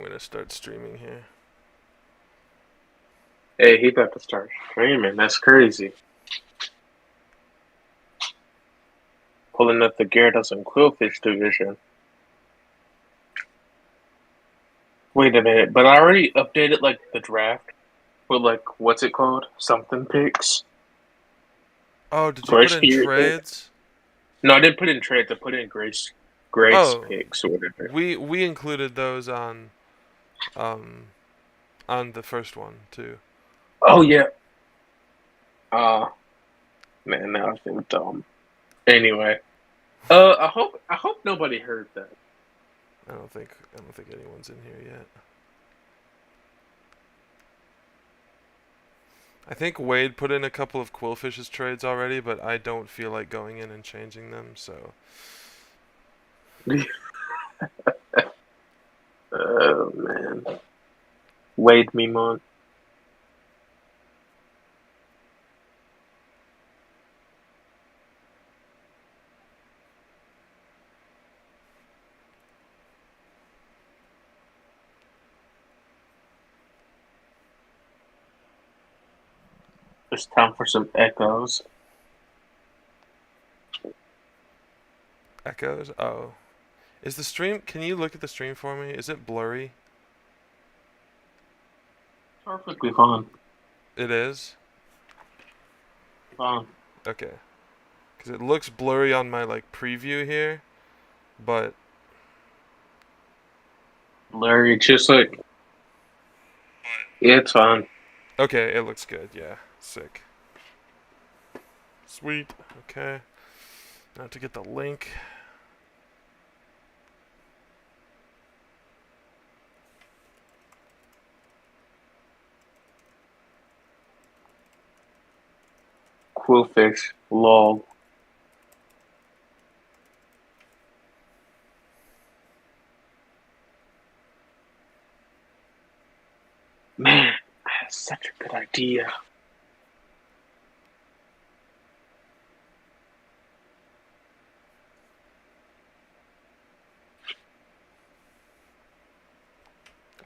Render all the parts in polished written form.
I'm gonna start streaming here. Hey, he about to start streaming. That's crazy. Pulling up the Gyarados and Qwilfish division. Wait a minute, but I already updated like the draft with like what's it called? Something picks. Oh, did you put Grace in period pick. trades? No, I didn't put in trades. I put in Grace Oh, picks or whatever. we included those um on the first one too. Oh yeah. Uh man, now I feel dumb. Anyway, I hope nobody heard that. I don't think anyone's in here yet. I think Wade put in a couple of Qwilfish's trades already, but I don't feel like going in and changing them, so Oh man, Wade me on. It's time for some echoes. echoes. Oh, is the stream? Can you look at the stream for me? Is it blurry? Perfectly fine. It is. Fine. Okay, because it looks blurry on my like preview here, but Larry, just like yeah, it's fine. okay, it looks good. Yeah, sick. Sweet. Okay. Now to get the link. Qwilfish, lol. Man, that's such a good idea.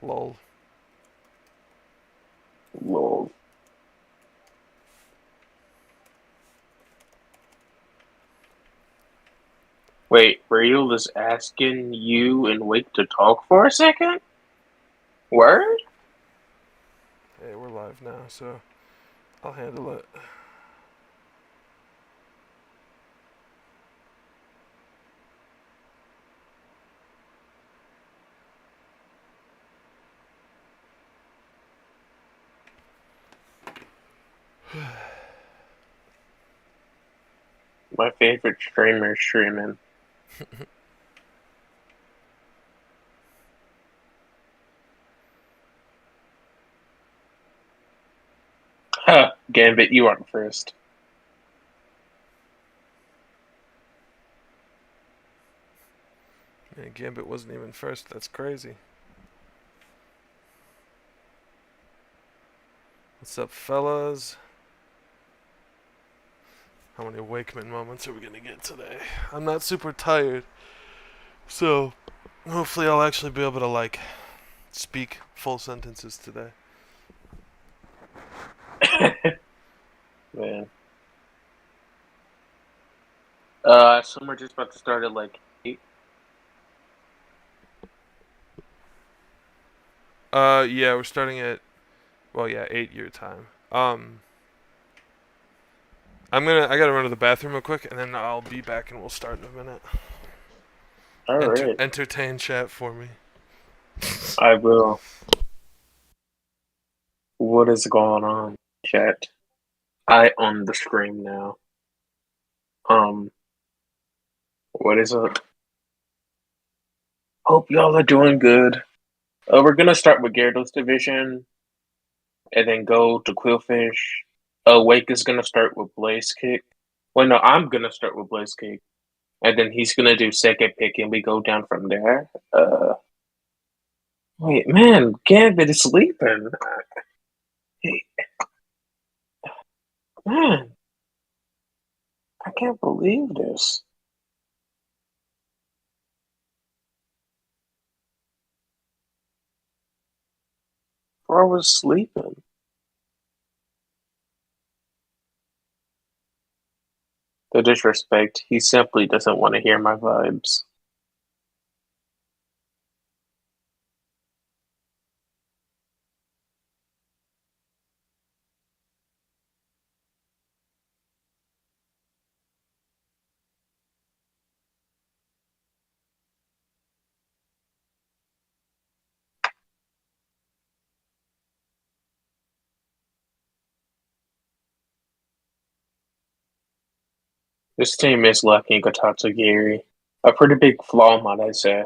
Lol. Lol. Wait, Rachel is asking you and Wake to talk for a second? Word? Hey, we're live now, so I'll handle it. My favorite streamer streaming. Huh, Gambit, you aren't first. Man, Gambit wasn't even first. That's crazy. What's up, fellas? How many Wakeman moments are we gonna get today? I'm not super tired, so hopefully I'll actually be able to like speak full sentences today. Man. So we're just about to start at like 8. Yeah, we're starting at well, yeah, 8 year time. I gotta run to the bathroom real quick, and then I'll be back, and we'll start in a minute. Alright. Entertain chat for me. I will. What is going on, chat? I on the screen now. Um, what is up? Hope y'all are doing good. We're gonna start with Gyarados division and then go to Qwilfish. Wake is gonna start with Blaze Kick. Well, no, I'm gonna start with Blaze Kick, and then he's gonna do second pick, and we go down from there. Wait, man, Gambit is sleeping. Hey, man, I can't believe this. Bro, I was sleeping. The disrespect. He simply doesn't want to hear my vibes. This team is lacking a Tatsugiri. A pretty big flaw, might I say.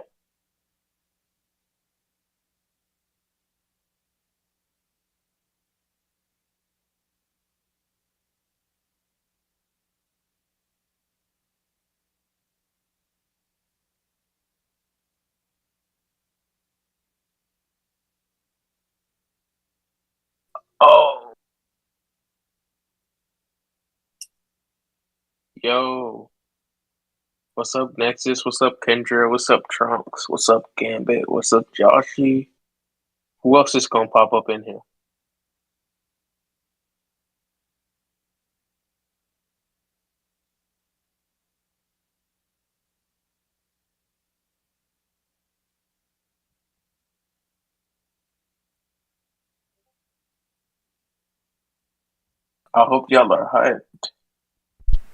Oh, yo. What's up, Nexus? What's up, Kendra? What's up, Trunks? What's up, Gambit? What's up, Joshy? Who else is gonna pop up in here? I hope y'all are hyped.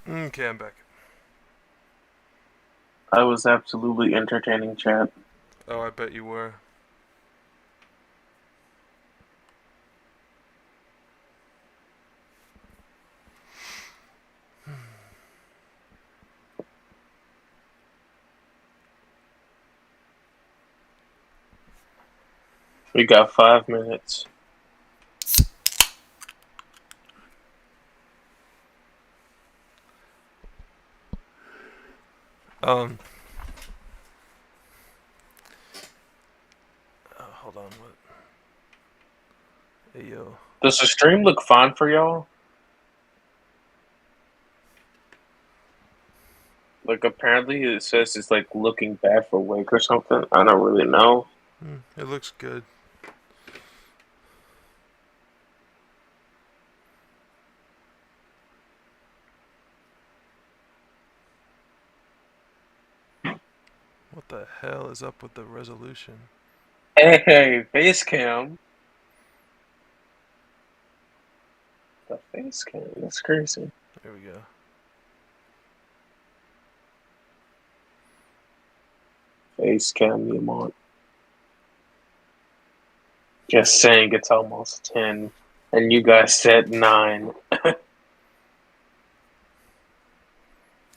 Okay, I'm back. I was absolutely entertaining, chat. Oh, I bet you were. We got 5 minutes. Um. Hold on. What? Hey, yo. Does the stream look fine for y'all? Like, apparently it says it's like looking bad for Wake or something. I don't really know. It looks good. What the hell is up with the resolution? Hey, face cam. The face cam. That's crazy. There we go. Face cam, you want. Just saying it's almost 10. And you guys said 9. I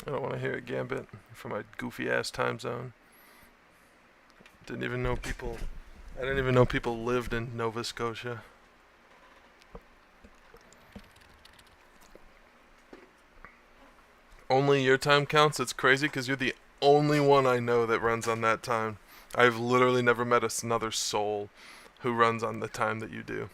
don't want to hear it, Gambit, from my goofy ass time zone. Didn't even know people. I didn't even know people lived in Nova Scotia. Only your time counts? It's crazy because you're the only one I know that runs on that time. I've literally never met another soul who runs on the time that you do.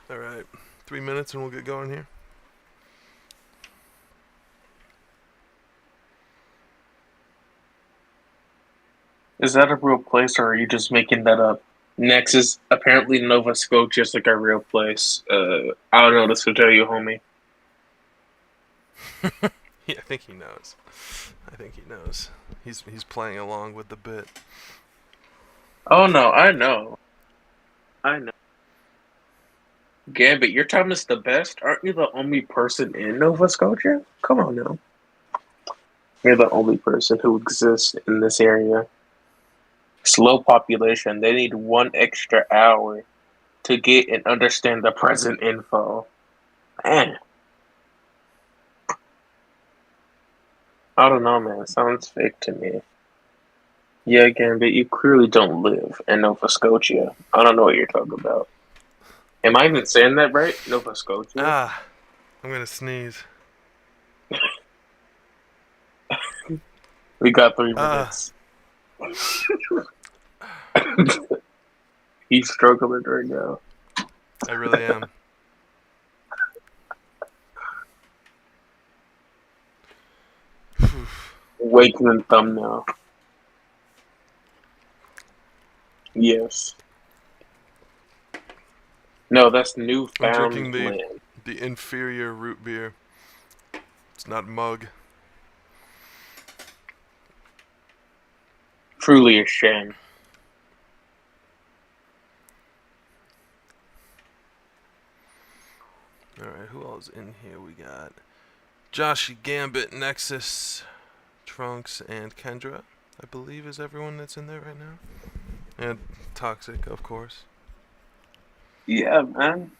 Alright, 3 minutes and we'll get going here. Is that a real place or are you just making that up? Nexus, apparently Nova Scotia is like a real place. I don't know this will tell you, homie. Yeah, I think he knows. I think he knows. He's playing along with the bit. Oh no, I know. I know. Gambit, your time is the best. Aren't you the only person in Nova Scotia? Come on now. You're the only person who exists in this area. Slow population. They need 1 extra hour to get and understand the present info. Man. I don't know, man. It sounds fake to me. Yeah, Gambit, you clearly don't live in Nova Scotia. I don't know what you're talking about. Am I even saying that right? Nova Scotia? Ah, I'm gonna sneeze. We got 3 minutes. He's struggling right now. I really am. Awakening thumbnail. Yes. No, that's I'm drinking Newfoundland. the inferior root beer. It's not mug. Truly a shame. Alright, who else in here? We got Joshy, Gambit, Nexus, Trunks, and Kendra, I believe is everyone that's in there right now. And Toxic, of course. Yeah, man.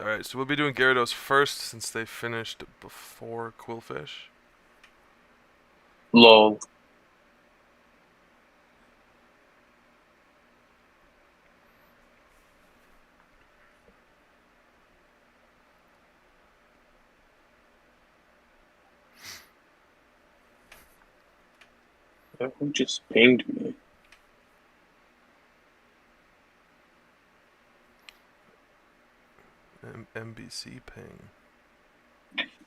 Alright, so we'll be doing Gyarados first since they finished before Qwilfish. Lol. Who just pinged me? MBC ping.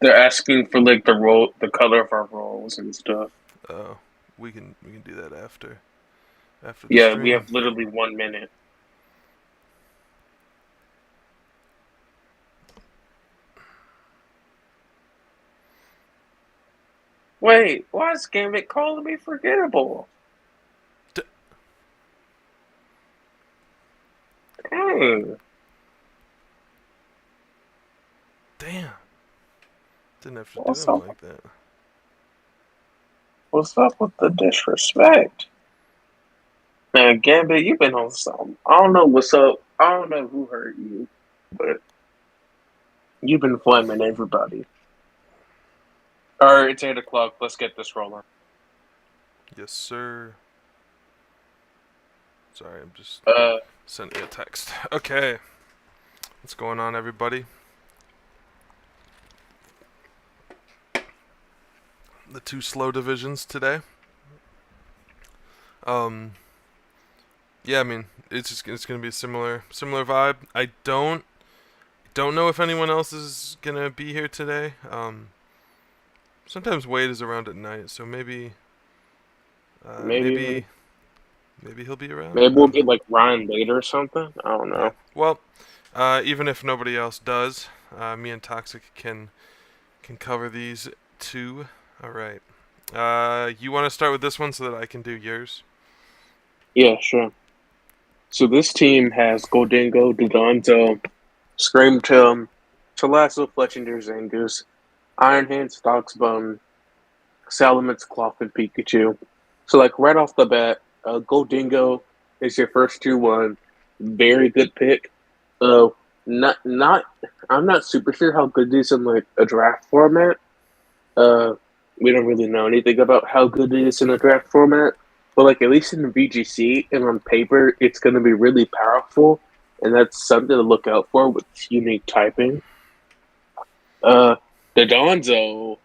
They're asking for like the color of our rolls and stuff. Oh, we can do that after the Yeah, stream. we have literally 1 minute. Wait, why is Gambit calling me forgettable? Dang. Damn. Didn't have to What's do him up? like that. What's up with the disrespect? Man, Gambit, you've been on something. I don't know what's up. I don't know who hurt you, but you've been flaming everybody. Alright, it's 8 o'clock. Let's get this rolling. Yes, sir. Sorry, I'm just sending you a text. Okay. What's going on, everybody? The two slow divisions today. Yeah, I mean, it's gonna be a similar vibe. I don't know if anyone else is gonna be here today. Sometimes Wade is around at night, so maybe Maybe he'll be around. maybe we'll get like Ryan later or something. I don't know. Yeah. Well, even if nobody else does, me and Toxic can cover these two. All right. You want to start with this one so that I can do yours? Yeah, sure. So this team has Goldingo, Dudonzo, Screamtail, Talasso, Fletchinder, Zangoose, Iron Hands, Stoxbone, Salamence, Cloth, and Pikachu. So like right off the bat, Goldingo is your first 2-1. Very good pick. Not I'm not super sure how good he is in like a draft format. We don't really know anything about how good it is in a draft format. But like at least in the VGC and on paper, it's going to be really powerful, and that's something to look out for with unique typing. The Donzo,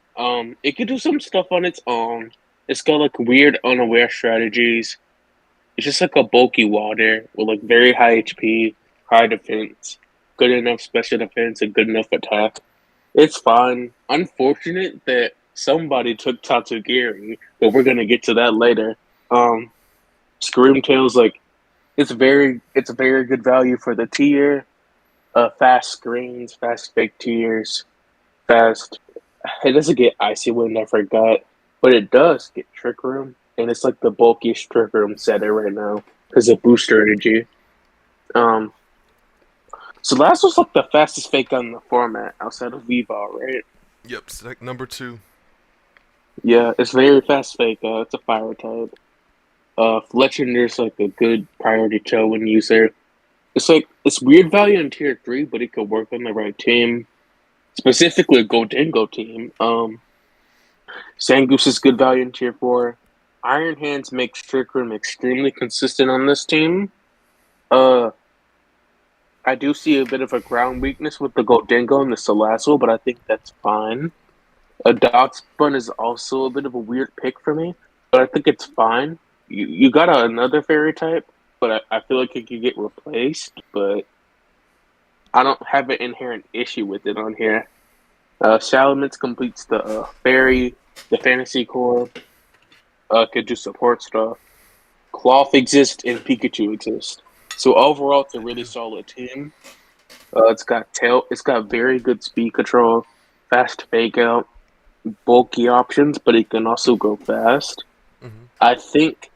it could do some stuff on its own. It's got like weird unaware strategies. It's just like a bulky water with like very high HP, high defense, good enough special defense, and good enough attack. It's fine. Unfortunate that somebody took Tatsugiri, but we're gonna get to that later. Screamtail's like it's a very good value for the tier. Fast screens, fast fake tiers, fast. It doesn't get Icy Wind, I forgot, but it does get Trick Room, and it's like the bulkiest Trick Room setter right now because of booster energy. So last was like the fastest fake on the format outside of V-Ball, right? Yep, it's like number 2. Yeah, it's very fast fake. It's a fire type. Fletchinder's like a good priority tailwind user. It's weird value in tier 3, but it could work on the right team. Specifically a Goldingo team. Zangoose is good value in tier 4. Iron Hands makes Trick Room extremely consistent on this team. I do see a bit of a ground weakness with the Goldingo and the Salazzle, but I think that's fine. A Dogspun is also a bit of a weird pick for me, but I think it's fine. You got another fairy type, but I feel like it could get replaced, but I don't have an inherent issue with it on here. Salamence completes the fairy. The Fantasy Core could do support stuff. Cloth exists and Pikachu exists. So overall, it's a They really do. solid team. It's got very good speed control, fast fake out, bulky options, but it can also go fast. Hmm. I think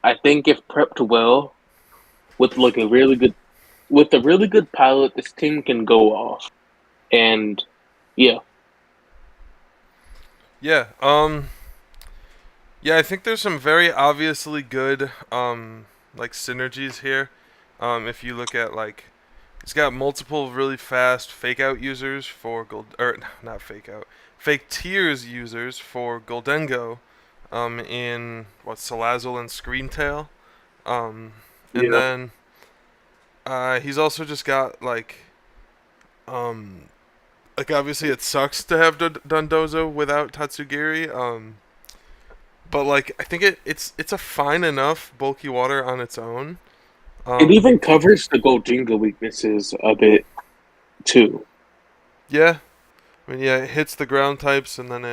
I think if prepped well with like a really good with a really good pilot, this team can go off. And yeah, Yeah. Yeah, I think there's some very obviously good like synergies here. If you look at like it's got multiple really fast fake out users for gold or not fake out. Fake tears users for Goldengo in what Salazzle and Screamtail. Um and yeah, then he's also just got um like obviously it sucks to have Dundozo without Tatsugiri. But like I think it's a fine enough bulky water on its own. it Um, even covers the Goldingo weaknesses a bit too. yeah, I mean yeah, it hits the ground types and then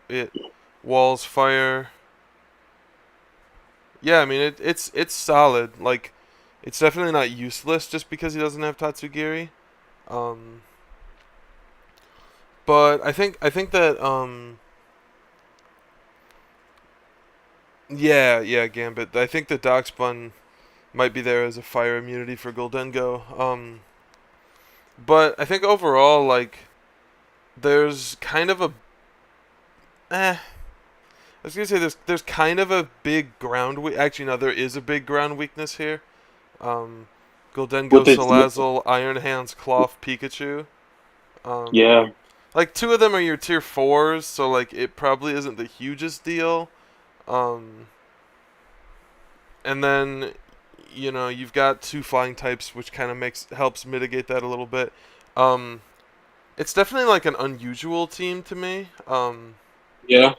it walls fire. Yeah, I mean it's solid. Like it's definitely not useless just because he doesn't have Tatsugiri. Um, but I think that yeah Gambit. I think that Darkspun might be there as a fire immunity for Goldengo. But I think overall like there's kind of a I was gonna say there's kind of a big ground actually no there is a big ground weakness here. Um, Goldengo, With its Salazzle, Iron Hands, Cloth, Pikachu. Um, yeah, like two of them are your tier fours, so like it probably isn't the hugest deal. Um, and then you've got two flying types, which kind of helps mitigate that a little bit. Um, it's definitely like an unusual team to me. yeah,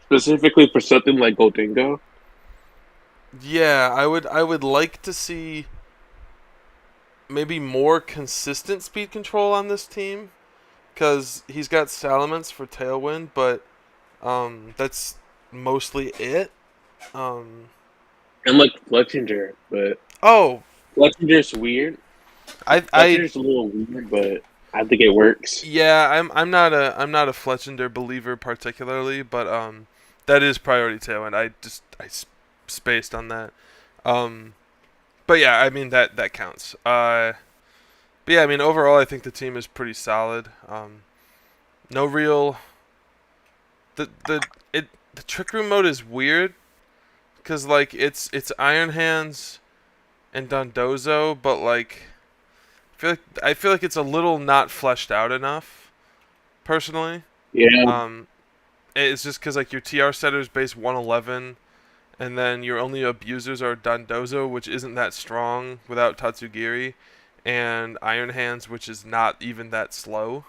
specifically for something like Goldingo. Yeah, I would like to see maybe more consistent speed control on this team because he's got Salamence for Tailwind, but that's mostly it. Um, And like Fletchinger, but oh, Fletchinger's weird. I Fletchinger's a little weird, but I think it works. yeah, I'm not a Fletchender believer particularly, but that is priority Tailwind. Spaced on that. Um, but yeah, I mean that counts. But yeah, I mean overall, I think the team is pretty solid. No real the it the trick room mode is weird because like it's Iron Hands and Dondozo, but like I feel like it's a little not fleshed out enough personally. Yeah, Um, it's just because like your TR setters base 111, and then your only abusers are Dondozo, which isn't that strong without Tatsugiri, and Iron Hands, which is not even that slow.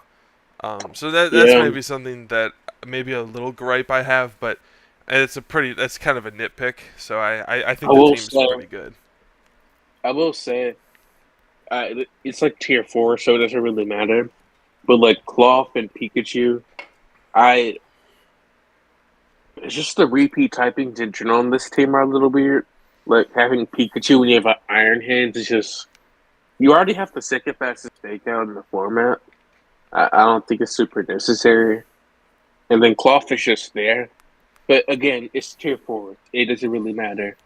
So that's yeah. maybe something that maybe a little gripe I have, but that's kind of a nitpick. So I I think the will team's say, pretty good. I will say, it's like tier four, so it doesn't really matter. But like Cloth and Pikachu, I it's just the repeat typings in general on this team are a little weird. Like having Pikachu when you have Iron Hands is just you already have the second fastest fake out in the format. I don't think it's super necessary. And then Clawfish just there. But again, it's tier four. It doesn't really matter.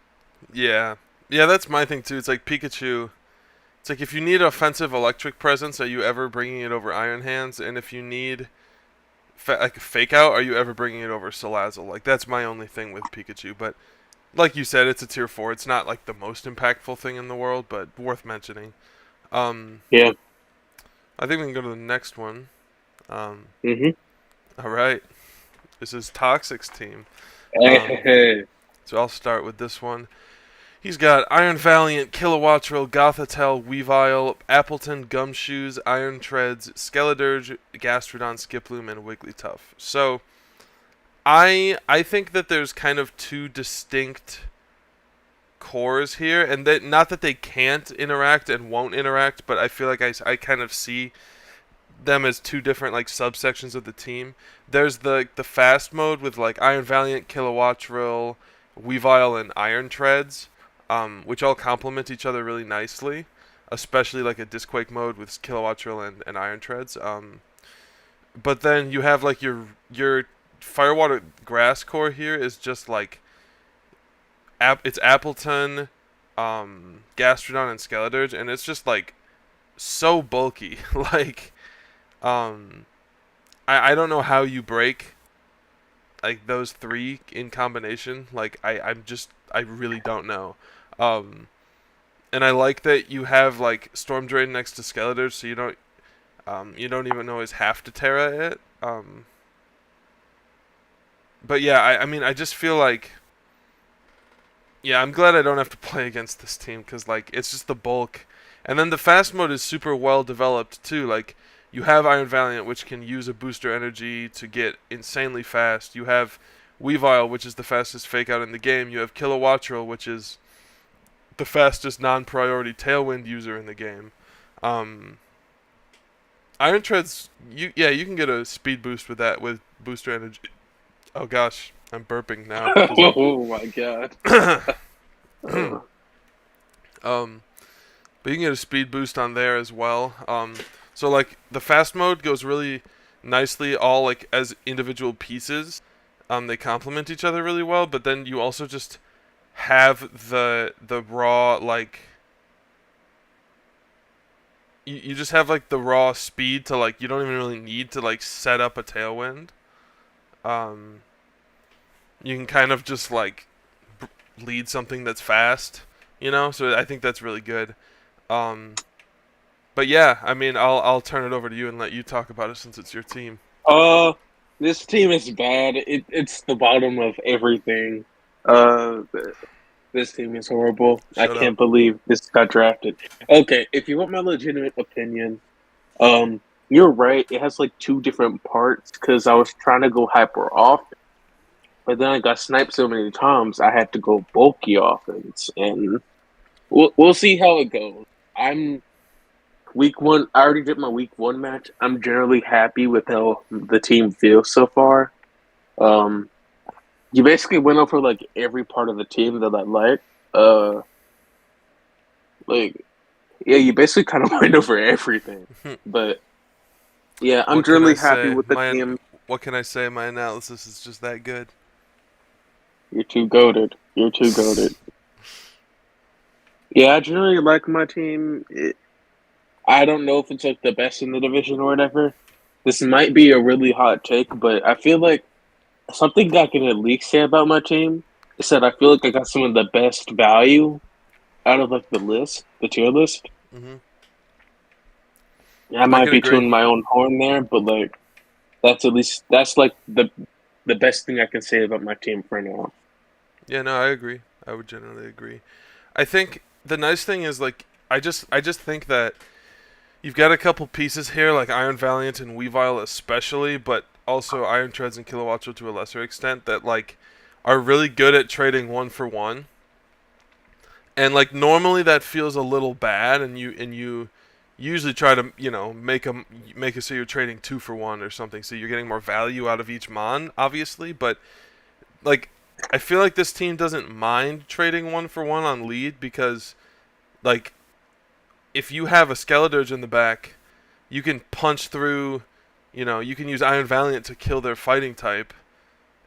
Yeah, yeah, that's my thing too. It's like Pikachu. It's like if you need offensive electric presence, are you ever bringing it over Iron Hands? And if you need like a fake out, are you ever bringing it over Salazzle? Like that's my only thing with Pikachu. But like you said, it's a tier four. It's not like the most impactful thing in the world, but worth mentioning. Um, Yeah. I think we can go to the next one. Um, Mm-hmm. all right, this is Toxic's team. Um, Hey, so I'll start with this one. He's got Iron Valiant, Kilowattrel, Gothitelle, Weavile, Appleton, Gumshoes, Iron Treads, Skeledirge, Gastrodon, Skiploom, and Wigglytuff. So I think that there's kind of two distinct cores here, and not that they can't interact and won't interact, but I feel like I kind of see them as two different like subsections of the team. There's the fast mode with like Iron Valiant, Kilowattrel, Weavile, and Iron Treads, which all complement each other really nicely. Especially like a Disquake mode with Kilowattrel and Iron Treads. But then you have like your Firewater Grass Core here is just like it's Appleton, Gastrodon, and Skeledirge, and it's just like so bulky. like, I don't know how you break like those three in combination. Like I really don't know. And I like that you have like Storm Drain next to Skeledirge, so you don't even always have to Terra it. But yeah, I mean I just feel like, yeah, I'm glad I don't have to play against this team because like it's just the bulk, and then the fast mode is super well developed too. Like you have Iron Valiant, which can use a booster energy to get insanely fast. You have Weavile, which is the fastest fake out in the game. You have Kilowattrel, which is the fastest non-priority Tailwind user in the game. Iron Treads, you can get a speed boost with that with booster energy. Oh gosh, I'm burping now. Oh my god. But you can get a speed boost on there as well. So like the fast mode goes really nicely all like as individual pieces. They complement each other really well, but then you also just have the raw like you just have like the raw speed to like you don't even really need to like set up a Tailwind. You can kind of just like lead something that's fast, So I think that's really good. But yeah, I mean, I'll turn it over to you and let you talk about it since it's your team. This team is bad. It's the bottom of everything. Uh, this team is horrible. I can't believe this got drafted. Okay, if you want my legitimate opinion, you're right. It has like two different parts because I was trying to go hyper offense, but then I got sniped so many times I had to go bulky offense, and we'll see how it goes. I'm week one. I already did my week one match. I'm generally happy with how the team feels so far. You basically went over like every part of the team that I like. Like yeah, you basically kind of went over everything. But yeah, I'm generally happy with the team. What can I say? My analysis is just that good. You're too goated. You're too goated. Yeah, I generally like my team. I don't know if it's like the best in the division or whatever. This might be a really hot take, but I feel like something I can at least say about my team is that I feel like I got some of the best value out of like the tier list. Mm-hmm. I might be tooting my own horn there, but like that's like the best thing I can say about my team for now. Yeah, no, I agree. I would generally agree. I think the nice thing is like I just think that you've got a couple pieces here like Iron Valiant and Weavile especially, but also Iron Treads and Kilowattrel to a lesser extent that like are really good at trading 1-for-1. And like normally that feels a little bad, and you usually try to make it so you're trading 2-for-1 or something, so you're getting more value out of each mon, obviously. But like I feel like this team doesn't mind trading 1-for-1 on lead because like if you have a Skeledirge in the back, you can punch through. You can use Iron Valiant to kill their fighting type,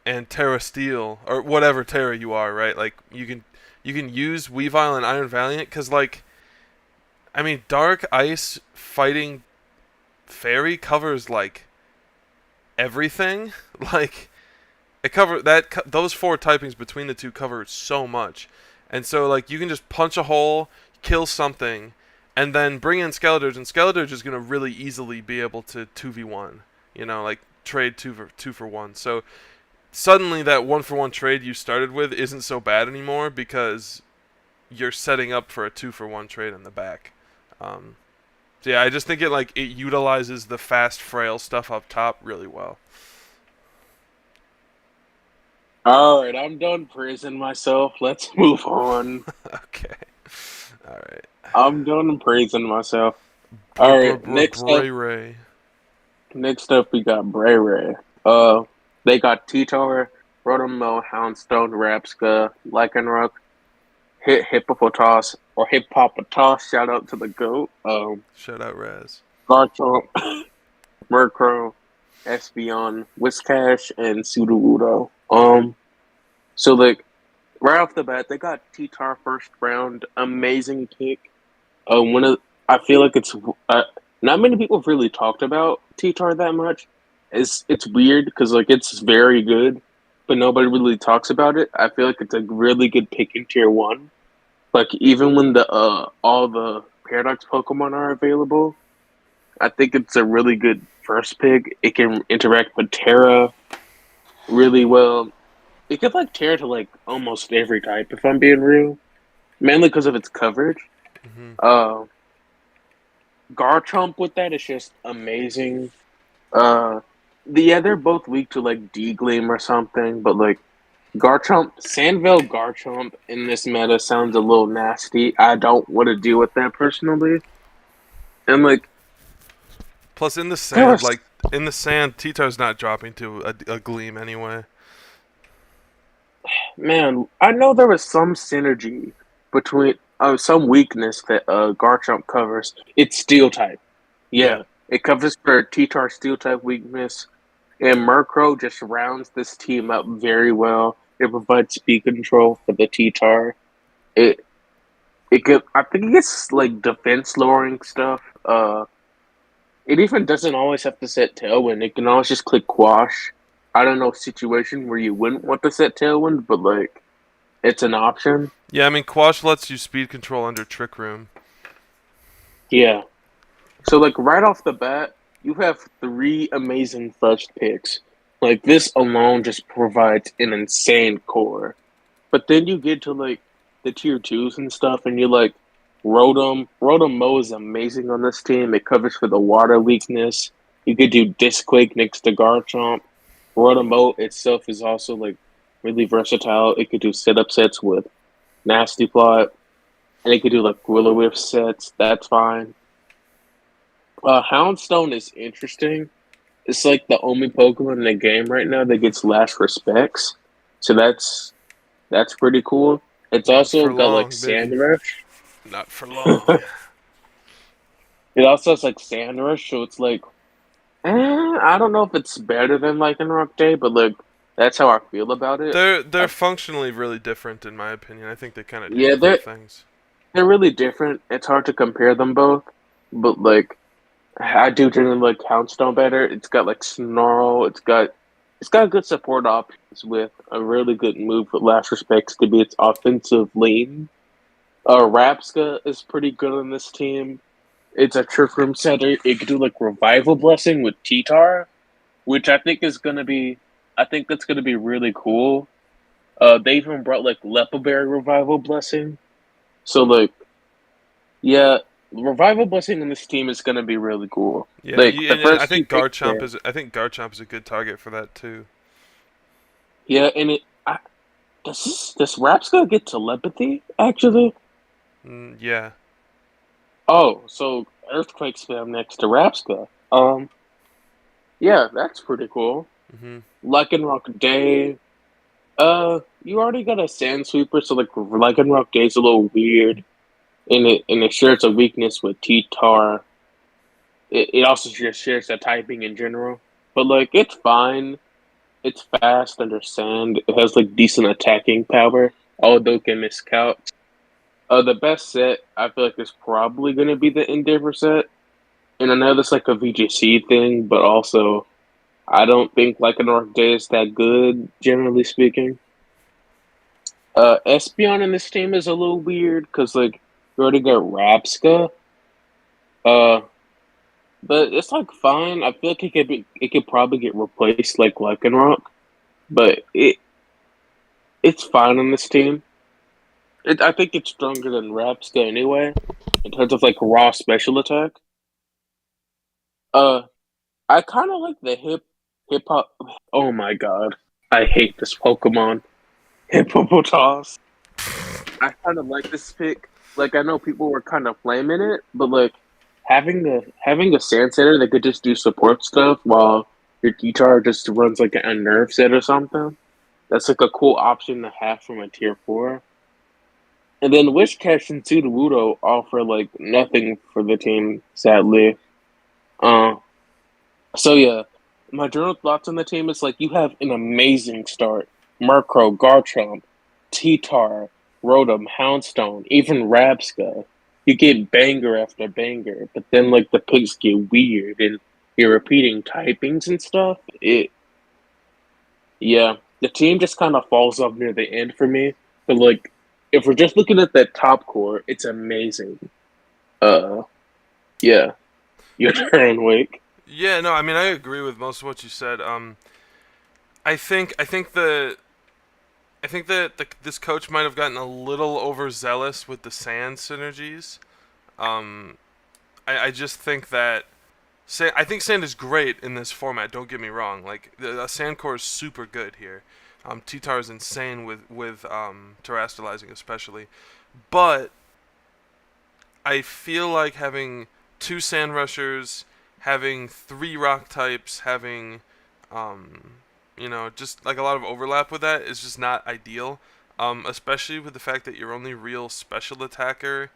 and Terra Steel or whatever Terra you are, right? Like you can use Weavile and Iron Valiant because like, I mean, Dark Ice fighting Fairy covers like everything. Like it those 4 typings between the two cover so much, and so like you can just punch a hole, kill something, and then bring in Skeledirge, and Skeledirge is going to really easily be able to 2v1, like trade 2-for-1. So suddenly that 1-for-1 trade you started with isn't so bad anymore because you're setting up for a 2-for-1 trade in the back. So yeah, I just think it utilizes the fast, frail stuff up top really well. All right, I'm done praising myself. Let's move on. Okay. All right. I'm done praising myself. All right, next up. Ray. Next up, we got Bray Ray. They got T-Tar, Rotomo, Houndstone, Rapska, Lycanroc, Hippopotas, or Hippopotas, shout out to the GOAT. Shout out Raz. Garchomp, Murkrow, Espeon, Whiscash, and Sudowoodo. So like right off the bat, they got T-Tar first round, amazing pick. One of I feel like it's not many people have really talked about T-Tar that much. It's weird because like it's very good, but nobody really talks about it. I feel like it's a really good pick in tier 1. Like even when the all the Paradox Pokemon are available, I think it's a really good first pick. It can interact with Terra really well. It could like Terra to like almost every type if I'm being real, mainly because of its coverage. Mm-hmm. Garchomp with that is just amazing. They're both weak to like D-Gleam or something, but like Garchomp, Sandville Garchomp in this meta sounds a little nasty. I don't want to deal with that personally. And like, Plus, in the there sand, was like in the sand, T-Tar's not dropping to a Gleam anyway. man, I know there was some synergy between some weakness that Garchomp covers. It's Steel type. Yeah. Yeah, it covers for T-Tar Steel type weakness. And Murkrow just rounds this team up very well. It provides speed control for the T-Tar. It it could I think it gets like defense lowering stuff. It even doesn't always have to set Tailwind. It can always just click Quash. I don't know a situation where you wouldn't want to set Tailwind, but like it's an option. Yeah, I mean, Quash lets you speed control under Trick Room. Yeah. So like right off the bat, you have 3 amazing first picks. Like this alone just provides an insane core. But then you get to like the tier 2s and stuff, and you like Rotom. Rotom Mo is amazing on this team. It covers for the water weakness. You could do Disquake next to Garchomp. Rotom Mo itself is also like really versatile. It could do setup sets with Nasty Plot, and it could do like Gorilla Whip sets. That's fine. Houndstone is interesting. It's like the only Pokemon in the game right now that gets last respects. So that's pretty cool. It's Not also for got like long, baby. Sand Rush. Not for long. It also has like Sand Rush, so it's like I don't know if it's better than like in Rock Day, but like that's how I feel about it. They're functionally really different in my opinion. I think they kind of do Yeah, cool things. they're really different. It's hard to compare them both, but like I do generally like Houndstone better. It's got like Snarl. It's got good support options with a really good move with last respects to be its offensive lean. Rapska is pretty good on this team. It's a trick room setter. It could do like revival blessing with T-Tar, which I think that's gonna be really cool. They even brought like Lepaberry revival blessing. So like, yeah, revival blessing in this team is gonna be really cool. Yeah, Like the and I first few think picks there. Garchomp is a good target for that too. Yeah, and does Rapska get telepathy actually? Yeah. Oh, so Earthquake spam next to Rapska. Yeah, that's pretty cool. Hmm. Lycanroc Day. You already got a Sand Sweeper, so like Lycanroc Day's a little weird, and it shares a weakness with T-Tar. It also just shares a typing in general, but like it's fine. It's fast under sand. It has like decent attacking power, although it can miscount. The best set I feel like is probably going to be the Endeavor set, and I know that's like a VGC thing, but also I don't think like an Orc Day is that good, generally speaking. Espeon in this team is a little weird because like we already got Rapska, uh, but it's like fine. I feel like it could probably get replaced like Lycanroc, but it's fine on this team. I think it's stronger than Rapska anyway in terms of like raw special attack. Uh, I kind of like the hip hop. Oh my god, I hate this Pokemon, Hippopotas. I kind of like this pick. Like I know people were kind of flaming it, but like having a sand setter that could just do support stuff while your guitar just runs like a nerve set or something. That's like a cool option to have from a tier 4. And then Wishcash and Sudowoodo offer like nothing for the team, sadly. Uh, so yeah, my general thoughts on the team is like you have an amazing start. Murkrow, Garchomp, T-Tar, Rotom, Houndstone, even Rabsca. You get banger after banger, but then like the picks get weird and you're repeating typings and stuff. Yeah, the team just kind of falls off near the end for me. But like, if we're just looking at that top core, it's amazing. Uh, yeah, your turn, Wake. Yeah, no, I mean I agree with most of what you said. I think that this coach might have gotten a little overzealous with the sand synergies. Um, I just think that I think sand is great in this format. Don't get me wrong. Like the sand core is super good here. T-Tar is insane with terrestrializing especially, but I feel like having two sand rushers, having three rock types, having um, just like a lot of overlap with that is just not ideal. Especially with the fact that your only real special attacker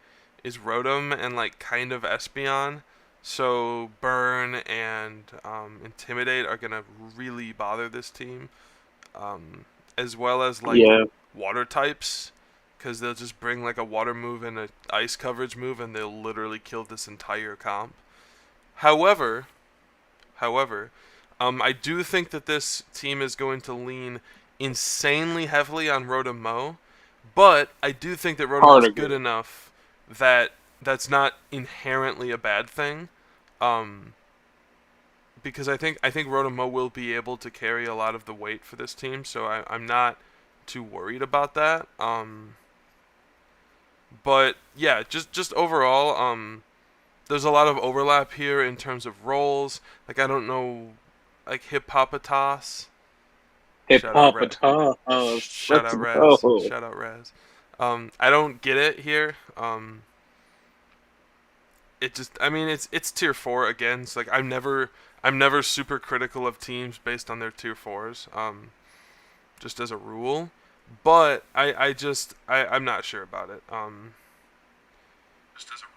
is Rotom and like kind of Espeon. So Burn and Intimidate are gonna really bother this team, as well as like Yeah, water types, because they'll just bring like a water move and a ice coverage move, and they'll literally kill this entire comp. However, I do think that this team is going to lean insanely heavily on Rotom, but I do think that Rotom hard is good agree. enough that that's not inherently a bad thing. Um, because I think Rotom will be able to carry a lot of the weight for this team, so I'm not too worried about that. But yeah, just overall, there's a lot of overlap here in terms of roles. Like I don't know, like Hippopotas. Shout out Raz. Hippopotamus. Shout Let's out Raz. go. Shout out Raz. I don't get it here. It just, I mean, it's tier 4 again. So like I'm never super critical of teams based on their tier 4s. Just as a rule. But I'm not sure about it. Just as a rule.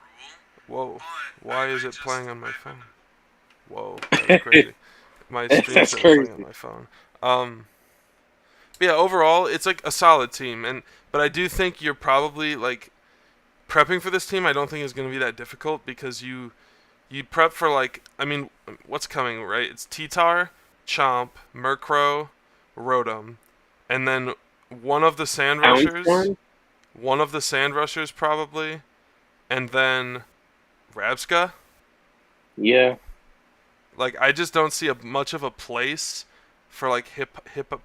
Whoa. Why is it playing on my phone? Whoa, that's crazy. My stream That's started playing on crazy. my phone. But yeah, overall, it's like a solid team, but I do think you're probably like prepping for this team. I don't think is going to be that difficult because you prep for like, I mean, what's coming, right? It's T-Tar, Chomp, Murkrow, Rotom, and then one of the Sand Rushers, Houndstorm? one of the Sand Rushers probably, and then Rabsca. Yeah. Like I just don't see much of a place for like Hippopotamus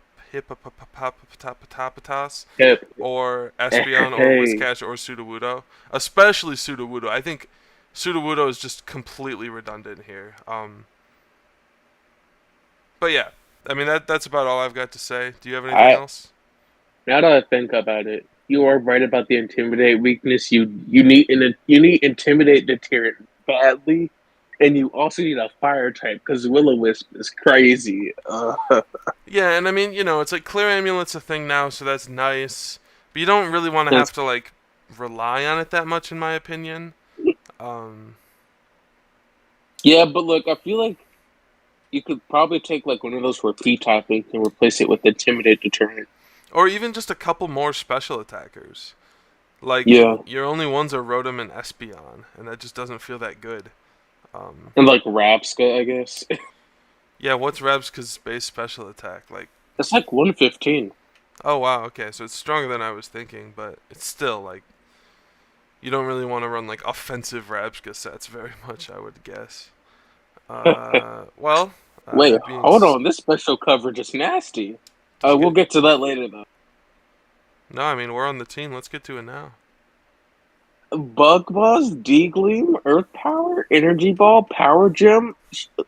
Hip. or Espeon or Hey. Whiscash or Sudowoodo, especially Sudowoodo. I think Sudowoodo is just completely redundant here. But yeah, I mean that's about all I've got to say. Do you have anything I else? Now that I think about it, you are right about the intimidate weakness. You need intimidate deterrent badly, and you also need a fire type because Will O Wisp is crazy. Yeah, and I mean it's like Clear Amulet's a thing now, so that's nice. But you don't really want to That's have to like rely on it that much, in my opinion. Um, Yeah, but look, I feel like you could probably take like one of those repeat topics and replace it with intimidate deterrent. or even just a couple more special attackers. Like Yeah, your only ones are Rotom and Espeon, and that just doesn't feel that good. Um, and like Rapska, I guess. yeah, what's Rabsca's base special attack? Like, It's like 115. oh wow, okay, so it's stronger than I was thinking, but it's still like you don't really want to run like offensive Rabsca sets very much, I would guess. Well, Wait, that being hold on. This special coverage is nasty. did you We'll get? get to that later though. No, I mean we're on the team. Let's get to it now. Bug Buzz, D-Gleam, Earth Power, Energy Ball, Power Gem,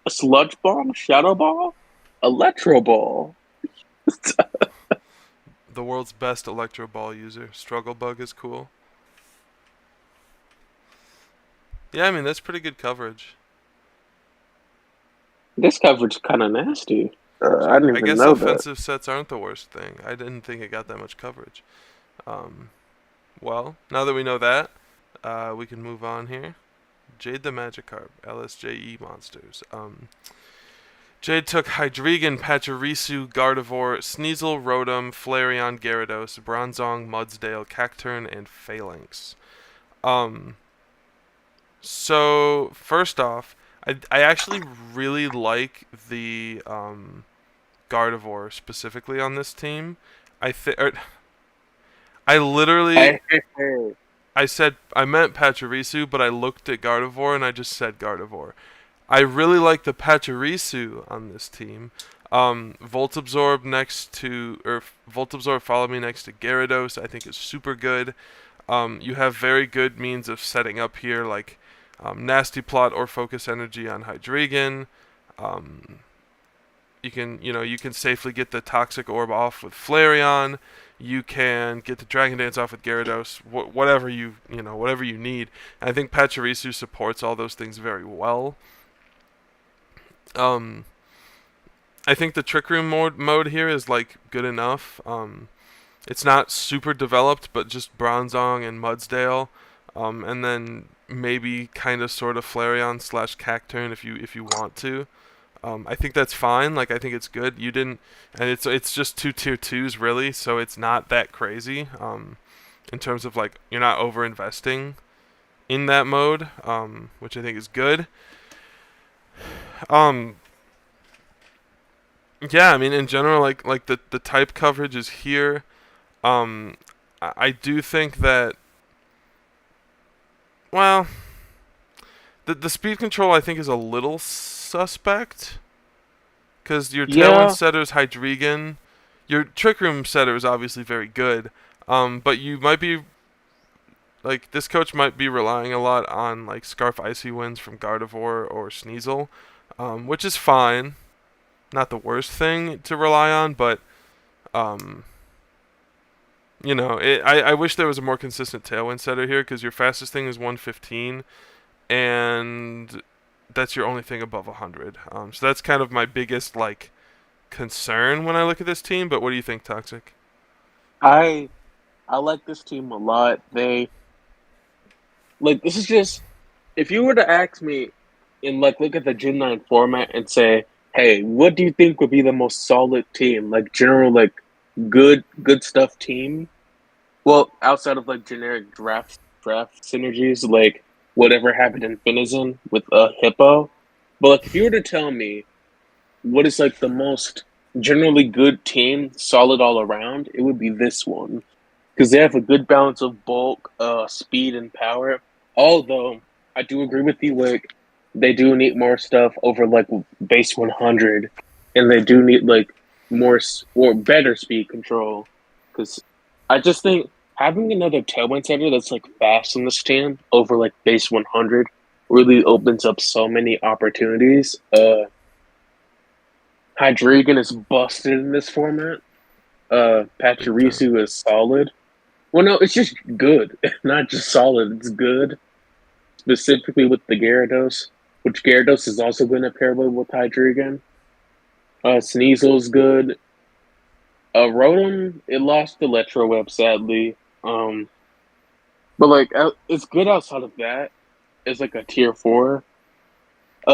Sludge Bomb, Shadow Ball, Electro Ball. The world's best Electro Ball user. Struggle Bug is cool. Yeah, I mean that's pretty good coverage. This coverage kind of nasty. I So didn't I even guess know that. offensive sets aren't the worst thing. I didn't think it got that much coverage. Um, well, now that we know that, we can move on here. Jade the Magikarp, LSJE monsters. Jade took Hydreigon, Pachirisu, Gardevoir, Sneasel, Rotom, Flareon, Gyarados, Bronzong, Mudsdale, Cacturne, and Phalanx. Um, so first off, I actually really like the Gardevoir specifically on this team. I think I literally I, I said I meant Pachirisu, but I looked at Gardevoir and I just said Gardevoir. I really like the Pachirisu on this team. Voltabsorb next to or Voltabsorb follow me next to Gyarados. I think is super good. You have very good means of setting up here, like Nasty Plot or Focus Energy on Hydreigon. Um, you can safely get the Toxic Orb off with Flareon. You can get the Dragon Dance off with Gyarados. Whatever whatever you need. And I think Pachirisu supports all those things very well. Um, I think the Trick Room mode here is like good enough. It's not super developed, but just Bronzong and Mudsdale, and then maybe kind of sort of Flareon slash Cacturne if you want to. I think that's fine. Like I think it's good. You didn't, and it's just two tier twos really, so it's not that crazy. In terms of like you're not over investing in that mode, which I think is good. Um, yeah, I mean in general, like the type coverage is here. I do think that well, the speed control I think is a little suspect because your Tailwind yeah, setter is Hydreigon. Your Trick Room setter is obviously very good, but you might be like this coach might be relying a lot on like Scarf Icy Winds from Gardevoir or Sneasel, which is fine, not the worst thing to rely on, but um, I wish there was a more consistent Tailwind setter here because your fastest thing is 115, and that's your only thing above 100. So that's kind of my biggest like concern when I look at this team. But what do you think, Toxic? I I like this team a lot. They like this is just if you were to ask me and like look at the Gen 9 format and say, hey, what do you think would be the most solid team? Like general like good stuff team. Well, outside of like generic draft synergies, like whatever happened in Finizen with a Hippo. But like if you were to tell me what is like the most generally good team, solid all around, it would be this one because they have a good balance of bulk, speed, and power. Although I do agree with you, like they do need more stuff over like base 100, and they do need like or better speed control. Because I just think having another tailwind setter that's like fast in this team over like base 100 really opens up so many opportunities. Hydreigon is busted in this format. Big time. Pachirisu is solid. Well, no, it's just good, not just solid. It's good, specifically with the Gyarados, which Gyarados is also going to pair well with Hydreigon. Sneasel is good. Rotom, it lost the Electro Web, sadly. But like, it's good outside of that. It's like a tier 4.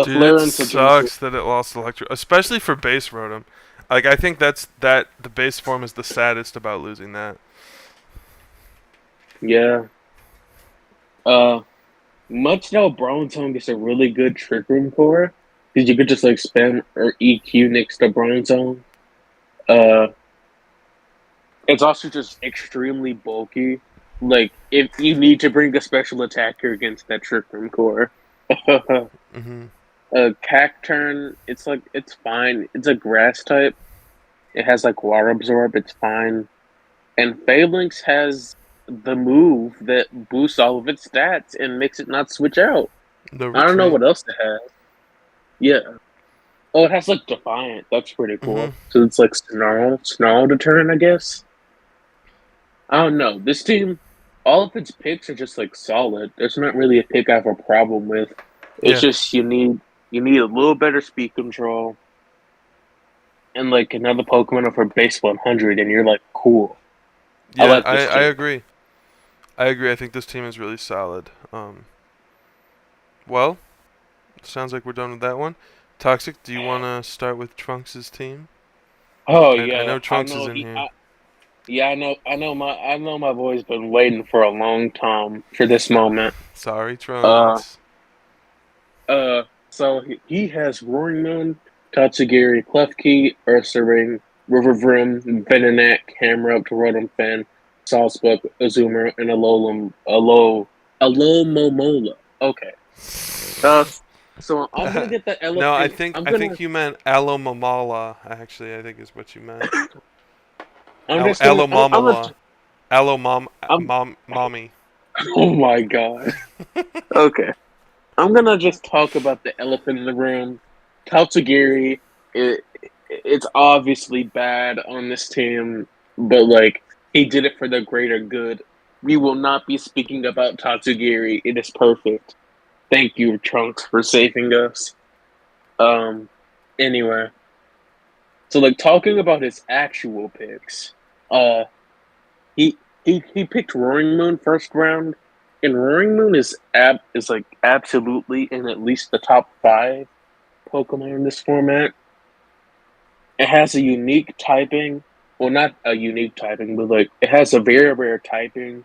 Dude, it Flare into Gentle. sucks that it lost Electro, especially for base Rotom. Like I think that the base form is the saddest about losing that. Yeah. Uh, Mudsdale Bronzong is a really good Trick Room core because you could just like spam or EQ next to Bronzong. Uh, it's also just extremely bulky. Like if you need to bring a special attacker against that Trick Room core. Mhm. Cacturn, it's like it's fine. It's a grass type. It has like water absorb. It's fine. And Phalanx has the move that boosts all of its stats and makes it not switch out. The I don't know retreat. what else it has. Yeah. Oh, it has like Defiant. That's pretty Mhm. cool. So it's like Snarl to turn, I guess. I don't know. This team, all of its picks are just like solid. There's not really a pick I have a problem with. It's Yeah. just you need a little better speed control and like another Pokemon for base 100, and you're like, cool. I Yeah, like this I team. agree. I agree. I think this team is really solid. Well, sounds like we're done with that one. Toxic, do you want to start with Trunks' team? Oh I yeah, know I Trunks is know in here. yeah, I know my boy's been waiting for a long time for this moment. Sorry, Uh, Trunks. so he has Roaring Moon, Tatsugiri, Klefki, Ursaring, Rivervrim, Venonat, Camera, Rotom Fan, Salzbuck, Azumarill, and Alomomola. Okay. Uh, so I'm gonna get the No, I elephant. think I'm I think gonna. you meant Alomamala. Actually, I think is what you meant. I'm just gonna. I'm gonna. Alomamala. Alomam I'm. mom mommy. Oh my god. Okay. I'm gonna just talk about the elephant in the room. Tatsugiri, it's obviously bad on this team, but like he did it for the greater good. We will not be speaking about Tatsugiri. It is perfect. Thank you, Trunks, for saving us. Um. Anyway, so like talking about his actual picks. Uh, he picked Roaring Moon first round, and Roaring Moon is like absolutely in at least the top 5 Pokemon in this format. It has a unique typing. Well, not a unique typing, but like it has a very rare typing,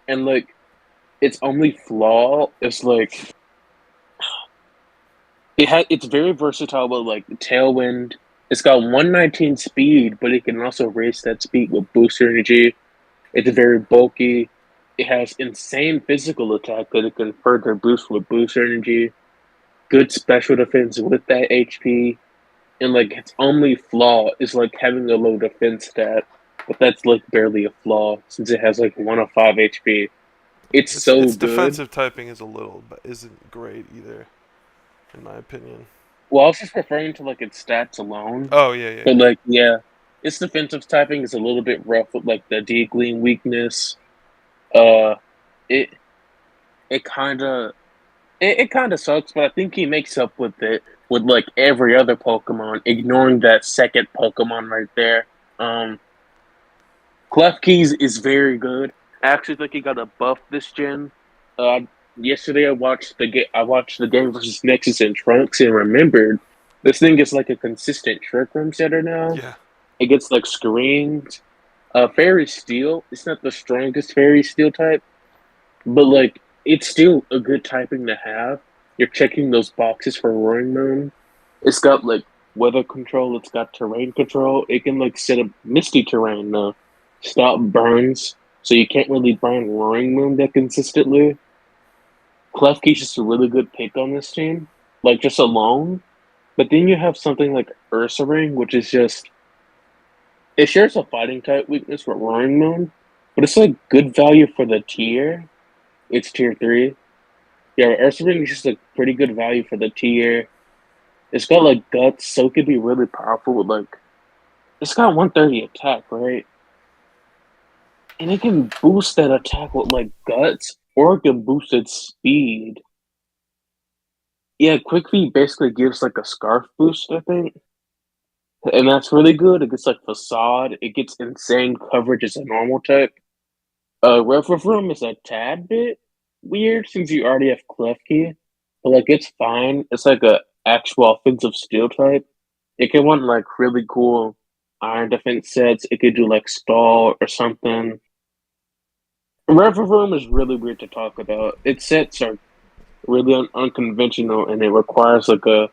and like its only flaw is like it's very versatile with like Tailwind. It's got 119 speed, but it can also raise that speed with booster energy. It's very bulky. It has insane physical attack that it can further boost with booster energy. Good special defense with that HP. And like its only flaw is like having a low defense stat. But that's like barely a flaw since it has like 1 of 5 HP. It's so Its good. defensive typing is a little, but isn't great either, in my opinion. Well, I was just referring to like its stats alone. Oh yeah, yeah, But yeah. like, yeah, its defensive typing is a little bit rough with like the D-Gleam weakness. Uh, it it kind of it kind of sucks, but I think he makes up with it with like every other Pokemon, ignoring that second Pokemon right there. Um, Klefki's is very good. I actually think he got a buff this gen. Uh, Yesterday I watched the game versus Nexus and Trunks and remembered this thing is like a consistent Trick Room setter now. Yeah. It gets like screens. Fairy Steel. It's not the strongest Fairy Steel type, but like it's still a good typing to have. You're checking those boxes for Roaring Moon. It's got like weather control. It's got terrain control. It can like set up misty terrain to stop burns, so you can't really burn Roaring Moon that consistently. Klefki's just a really good pick on this team, like just alone. But then you have something like Ursaring, which is just it shares a fighting type weakness with Roaring Moon, but it's like good value for the tier. It's tier 3. Yeah, Ursaring is just a pretty good value for the tier. It's got like guts, so it could be really powerful with like it's got 130 attack, right? And it can boost that attack with like guts, or it can boost its speed. Yeah, Quick Feet basically gives like a scarf boost, I think. And that's really good. It gets like facade, it gets insane coverage as a normal type. Referendum is a tad bit weird since you already have Klefki, but like it's fine. It's like a actual offensive steel type. It can want like really cool iron defense sets. It could do like stall or something. Referendum is really weird to talk about. Its sets are really unconventional, and it requires like a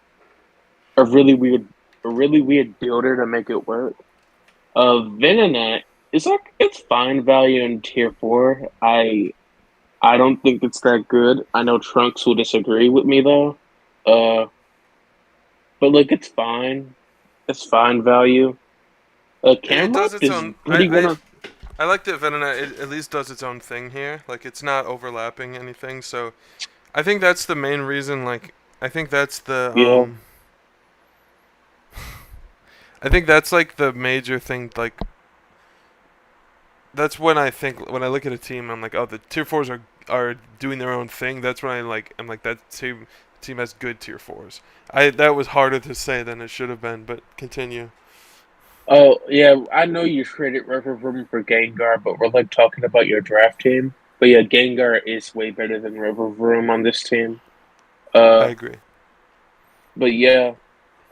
really weird a really weird builder to make it work. Venonat is like it's fine value in tier 4. I don't think it's that good. I know Trunks will disagree with me though. Uh, but like it's fine. It's fine value. It Camera does its is own. pretty good on. I like that Venona at least does its own thing here. Like it's not overlapping anything. So I think that's the main reason. Like I think that's the Yeah, I think that's like the major thing. Like that's when I think when I look at a team, I'm like, oh, the tier fours are doing their own thing. That's when I'm like that team has good tier fours. I that was harder to say than it should have been, but continue. Oh yeah, I know you traded River Room for Gengar, but we're like talking about your draft team. But yeah, Gengar is way better than River Room on this team. I Uh, agree. but yeah,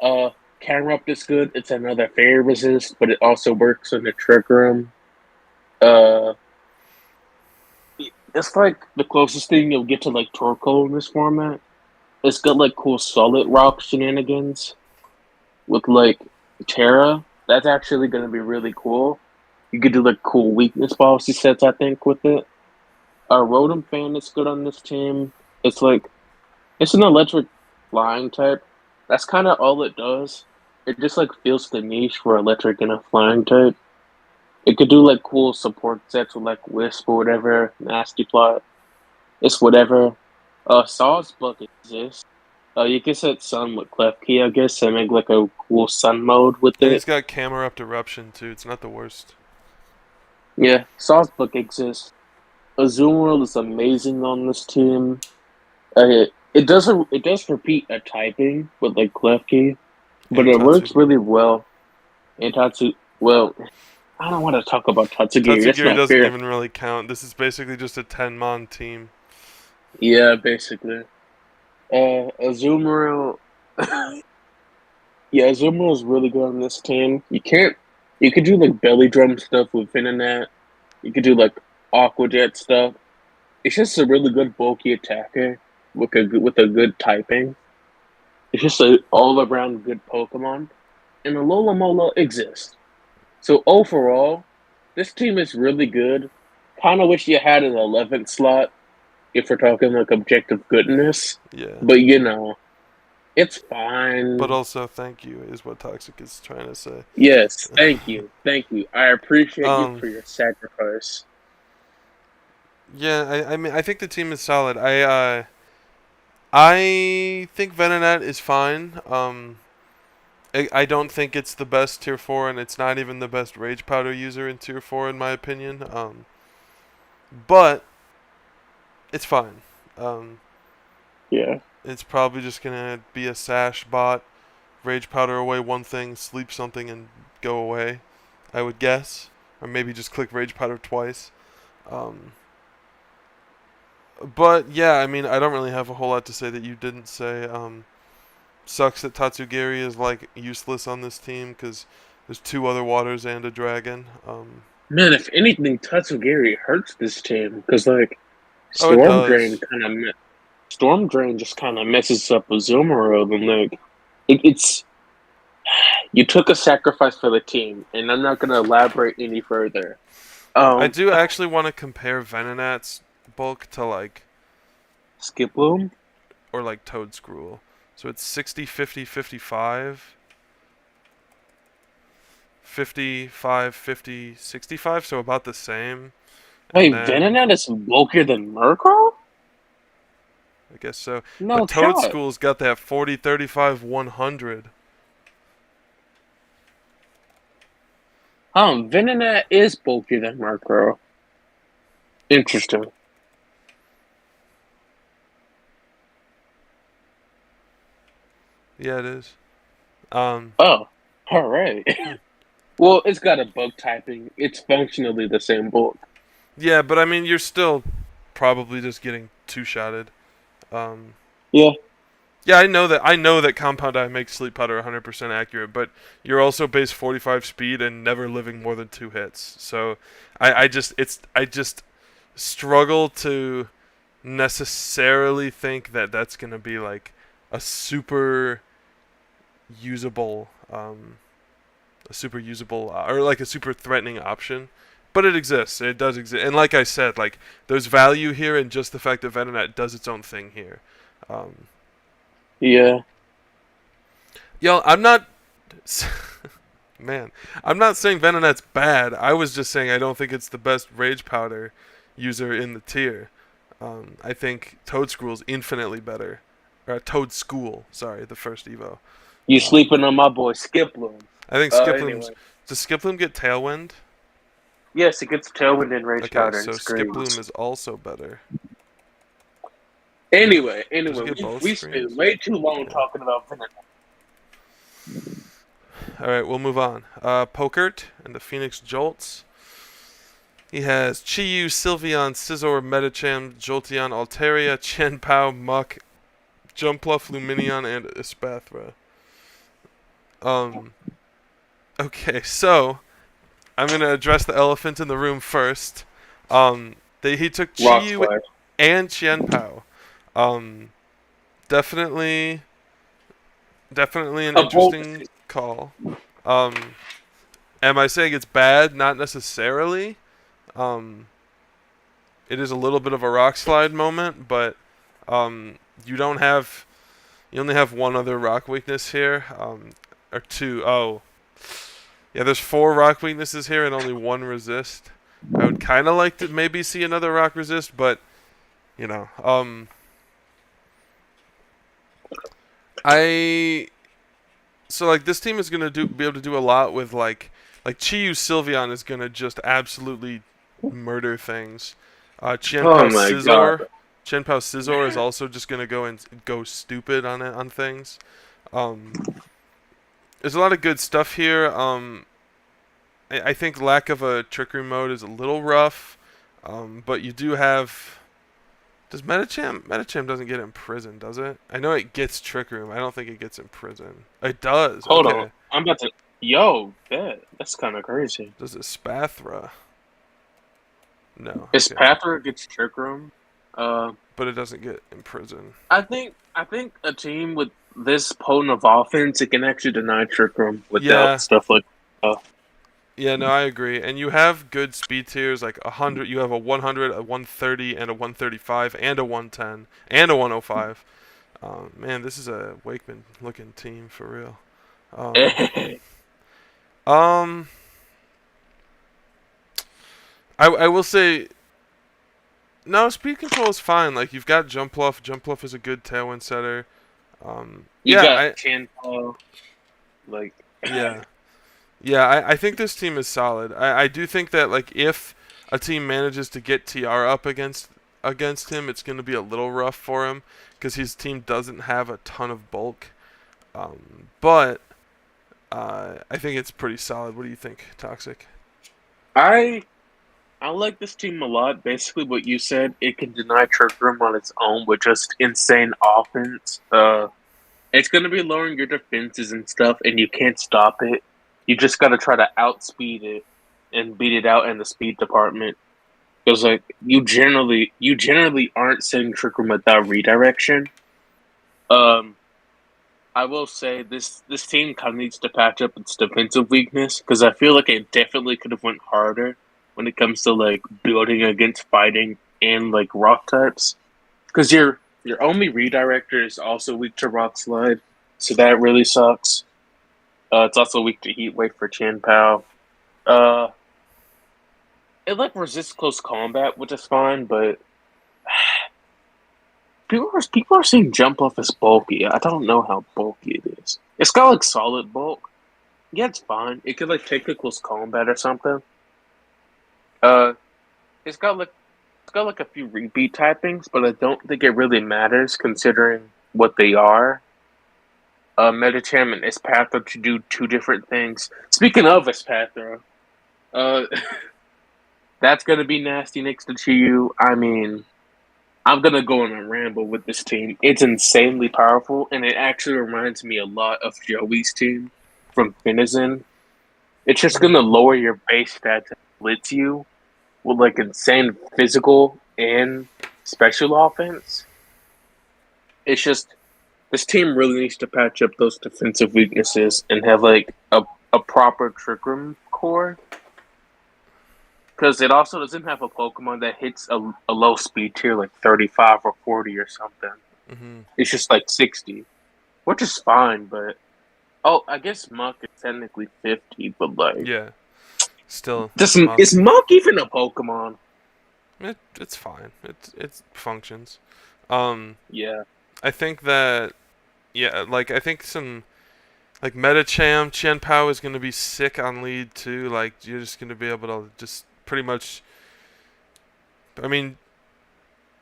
uh, Camerupt is good. It's another fairy resist, but it also works on the Trick Room. Uh, it's like the closest thing you'll get to like Torkoal in this format. It's got like cool solid rock shenanigans with like Terra. That's actually going to be really cool. You could do like cool weakness policy sets, I think, with it. Rotom fan is good on this team. It's like it's an electric flying type. That's kind of all it does. It just like fills the niche for electric and a flying type. It could do like cool support sets with like Wisp or whatever, Nasty Plot. It's whatever. Sawsbuck exists. You can set Sun with Klefki, I guess, and make like a cool Sun mode with And he's it. got Camerupt Eruption too. It's not the worst. Yeah, Sawsbuck exists. Azumarill is amazing on this team. It does repeat a typing with like Klefki, but And it works Tatsugiri. really well. And well, I don't want to talk about Tatsugiri. That's Tatsugiri not doesn't fair. even really count. This is basically just a 10-mon team. Yeah, basically. Azumarill. Yeah, Azumarill is really good on this team. You could do like belly drum stuff with Venonat. You could do like Aqua Jet stuff. It's just a really good bulky attacker with a good typing. It's just an all around good Pokemon. And Alola Mola exists. So overall, this team is really good. Kind of wish you had an 11th slot if we're talking like objective goodness. Yeah. But it's But fine. also, thank you is what Toxic is trying to say. Yes, thank you. Thank you. I appreciate you um, for your sacrifice. yeah, I mean, I think the team is solid. I think Venonat is fine. I don't think it's the best tier four, and it's not even the best Rage Powder user in tier four, in my opinion. But it's fine. Um, Yeah. it's probably just gonna be a Sash bot, Rage Powder away one thing, sleep something, and go away. I would guess, or maybe just click Rage Powder twice. Um, but yeah, I mean, I don't really have a whole lot to say that you didn't say. Sucks that Tatsugiri is like useless on this team because there's two other waters and a dragon. Man, if anything, Tatsugiri hurts this team because like Oh, it Storm Drain does. kind of Storm Drain just kind of messes up Azumarill and like it's you took a sacrifice for the team, and I'm not gonna elaborate any further. I Um, do actually want to compare Venonat's bulk to like Skiploom. or like Toadscruel. So it's 60, 50, 55, 55, 50, 65, so about the same. And Wait, then Venonat is bulkier than Murkrow? I guess so. But No shot. Toadschool's got that 40, 35, 100. Venonat is bulkier than Murkrow. Interesting. Yeah, it is. Um, Oh, all right. hmm. Well, it's got a bug typing. It's functionally the same bulk. Yeah, but I mean, you're still probably just getting two-shotted. Um, Yeah, yeah, I know that. I know that Compound Eye makes Sleep Powder 100% accurate, but you're also base 45 speed and never living more than 2 hits. So, I just struggle to necessarily think that that's gonna be like a super usable, or like a super threatening option. But it exists. It does exist, and like I said, like there's value here in just the fact that Venonat does its own thing here. Um, yeah. Yo, I'm not. Man, I'm not saying Venonat's bad. I was just saying I don't think it's the best Rage Powder user in the tier. I think Toadscruel's infinitely better. Or Toadschool, sorry, the first Evo. You Um, sleeping on my boy Skiploom. I think Anyway. Does Skiploom get Tailwind? Yes, it gets Tailwind and Rage Okay, Powder and so Skiploom Screams. is also better. Anyway, Does it get both we spent screens? way too long Yeah. talking about Venonat. All right, we'll move on. Pokert and the Phoenix Jolts. He has Chi-Yu, Sylveon, Scizor, Medicham, Jolteon, Altaria, Chien-Pao, Muk, Jumpluff, Lumineon, and Espathra. Okay, so I'm gonna address the elephant in the room first. He took Rock Chi-Yu Slide. and Chien-Pao. Um, definitely, definitely an A bold interesting decision. call. Um, am I saying it's bad? Not necessarily. Um, it is a little bit of a rock slide moment, but um, you don't have you only have one other rock weakness here, or two. Oh, yeah. There's 4 rock weaknesses here and only 1 resist. I would kind of like to maybe see another rock resist, but you know, I so like this team is gonna be able to do a lot with like Chi-Yu Sylveon is gonna just absolutely murder things. Oh my god. Chien-Pao Scizor is also just gonna go stupid on things. Um, there's a lot of good stuff here. I think lack of a Trick Room mode is a little rough, but you do have. Does Medicham doesn't get imprisoned, does it? I know it gets Trick Room. I don't think it gets imprisoned. It does. Hold on. Okay. I'm about to. Yo, that's kind of crazy. Does it Spathra? No. Is Okay. Pathra gets Trick Room? But it doesn't get imprisoned. I think a team with this potent of offense, it can actually deny Trick Room without Yeah. stuff like. Yeah, no, I agree. And you have good speed tiers like 100. You have a 100, a 130, and a 135, and a 110, and a 105. Man, this is a Wakeman looking team for real. Um, um, I will say no, speed control is fine. Like you've got Jumpluff. Jumpluff is a good Tailwind setter. You Yeah, got Chan-Pao, like. yeah. Yeah, I think this team is solid. I do think that like if a team manages to get TR up against him, it's going to be a little rough for him because his team doesn't have a ton of bulk. But I think it's pretty solid. What do you think, Toxic? I I like this team a lot. Basically, what you said, it can deny Trick Room on its own with just insane offense. It's going to be lowering your defenses and stuff, and you can't stop it. You just got to try to outspeed it and beat it out in the speed department. Because like you generally aren't setting Trick Room without redirection. Um, I will say this team kind of needs to patch up its defensive weakness because I feel like it definitely could have went harder when it comes to like building against fighting and like rock types. Because your only redirector is also weak to rock slide, so that really sucks. It's also weak to heat wave for Chan Pao. Uh, it like resists close combat, which is fine, but people are saying jump off is bulky. I don't know how bulky it is. It's got like solid bulk. Yeah, it's fine. It could like take a close combat or something. Uh, it's got like a few repeat typings, but I don't think it really matters considering what they are. Medicham and Espathra to do 2 different things. Speaking of Espathra, uh, that's gonna be nasty next to Chiyu. I mean, I'm gonna go on a ramble with this team. It's insanely powerful, and it actually reminds me a lot of Joey's team from Finizen. It's just Mm-hmm. gonna lower your base stats and blitz you with like insane physical and special offense. It's just this team really needs to patch up those defensive weaknesses and have like a proper trick room core. Because it also doesn't have a Pokemon that hits a low speed tier like 35 or 40 or something. Mm-hmm. It's just like 60, which is fine, but oh, I guess Muck is technically 50, but like, Yeah. Still, is Muck even a Pokemon? it's fine. It functions. Um, Yeah. I think that yeah, like I think some like Medicham, Chien Pao is gonna be sick on lead too. Like you're just gonna be able to just pretty much. I mean,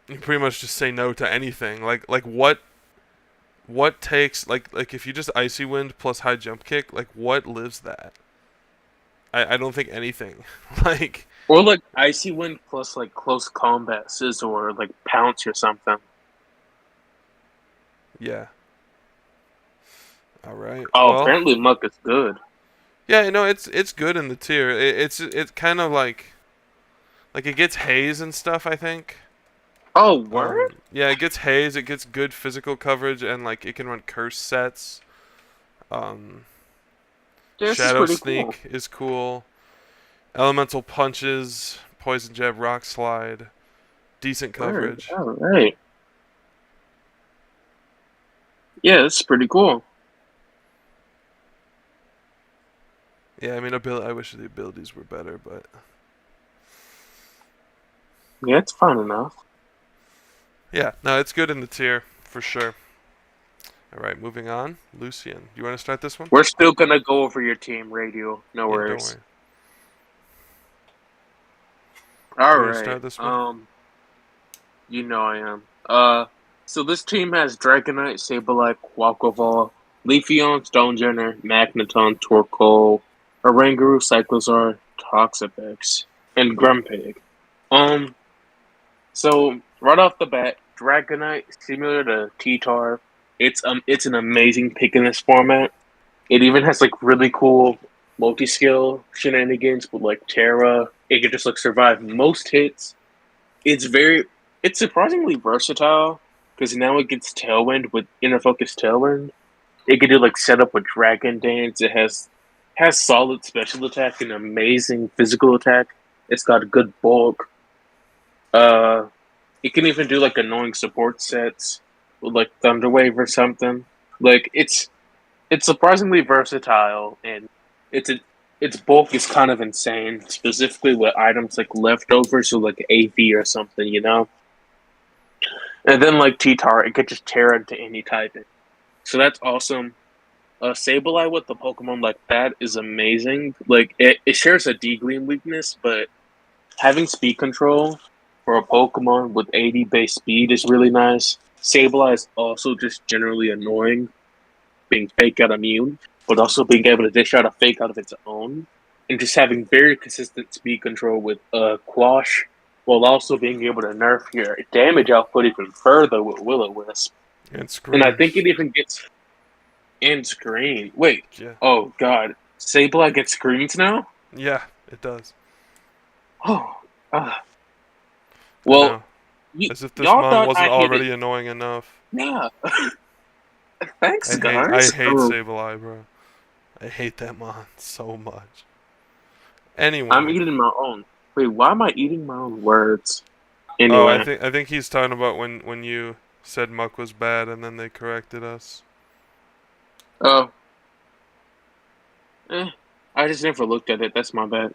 you pretty much just say no to anything. Like what takes like if you just icy wind plus high jump kick, like what lives that? I don't think anything. like Or like icy wind plus like close combat scissor or like pounce or something. yeah. All right. Oh, Well, apparently Muck is good. yeah, it's good in the tier. It's kind of like it gets haze and stuff, I think. Oh, word? Yeah, it gets haze, it gets good physical coverage, and like it can run curse sets. Um, Yeah, this is Shadow pretty cool. Sneak is cool. Elemental Punches, Poison Jab, Rock Slide, decent Word. coverage. All right. Yeah, this is pretty cool. Yeah, I mean, I wish the abilities were better, but Yeah, it's fine enough. yeah, no, it's good in the tier for sure. All right, moving on. Lucian, you want to start this one? We're still gonna go over your team radio. No Yeah, don't worries. worry. All You want to right. start this one? You know I am. So this team has Dragonite, Sableye, Quaquaval, Leafeon, Stonejourner, Magneton, Torkoal, Oranguru, Cyclozar, Toxapex, and Grumpig. Um, so right off the bat, Dragonite, similar to T-Tar, it's an amazing pick in this format. It even has like really cool multi-skill shenanigans with like Terra. It can just like survive most hits. It's very it's surprisingly versatile because now it gets Tailwind with Inner Focus Tailwind. It can do like setup with Dragon Dance. It has solid special attack and amazing physical attack. It's got good bulk. Uh, it can even do like annoying support sets with like Thunderwave or something. Like it's surprisingly versatile and it's a, its bulk is kind of insane, specifically with items like leftovers or like AV or something, you know. And then like T-Tar, it could just tear into any typing. So that's awesome. Sableye with the Pokemon like that is amazing. Like it shares a D-Gleam weakness, but having speed control for a Pokemon with 80 base speed is really nice. Sableye is also just generally annoying, being fake out immune, but also being able to dish out a fake out of its own. And just having very consistent speed control with Quash, while also being able to nerf your damage output even further with Will-O-Wisp. And And I think screams. it even gets in screen. Wait. Yeah. Oh god. Sableye gets screens now? Yeah, it does. Oh. I Well, know. As if this y'all mon thought wasn't I hit it. already annoying enough. Yeah. Thanks, I guys. hate Sableye, bro. I hate that mon so much. I'm Anyway. eating my own. Wait, why am I eating my own words? Oh, Anyway. I think he's talking about when you said Muck was bad and then they corrected us. Oh. I just never looked at it. That's my bad.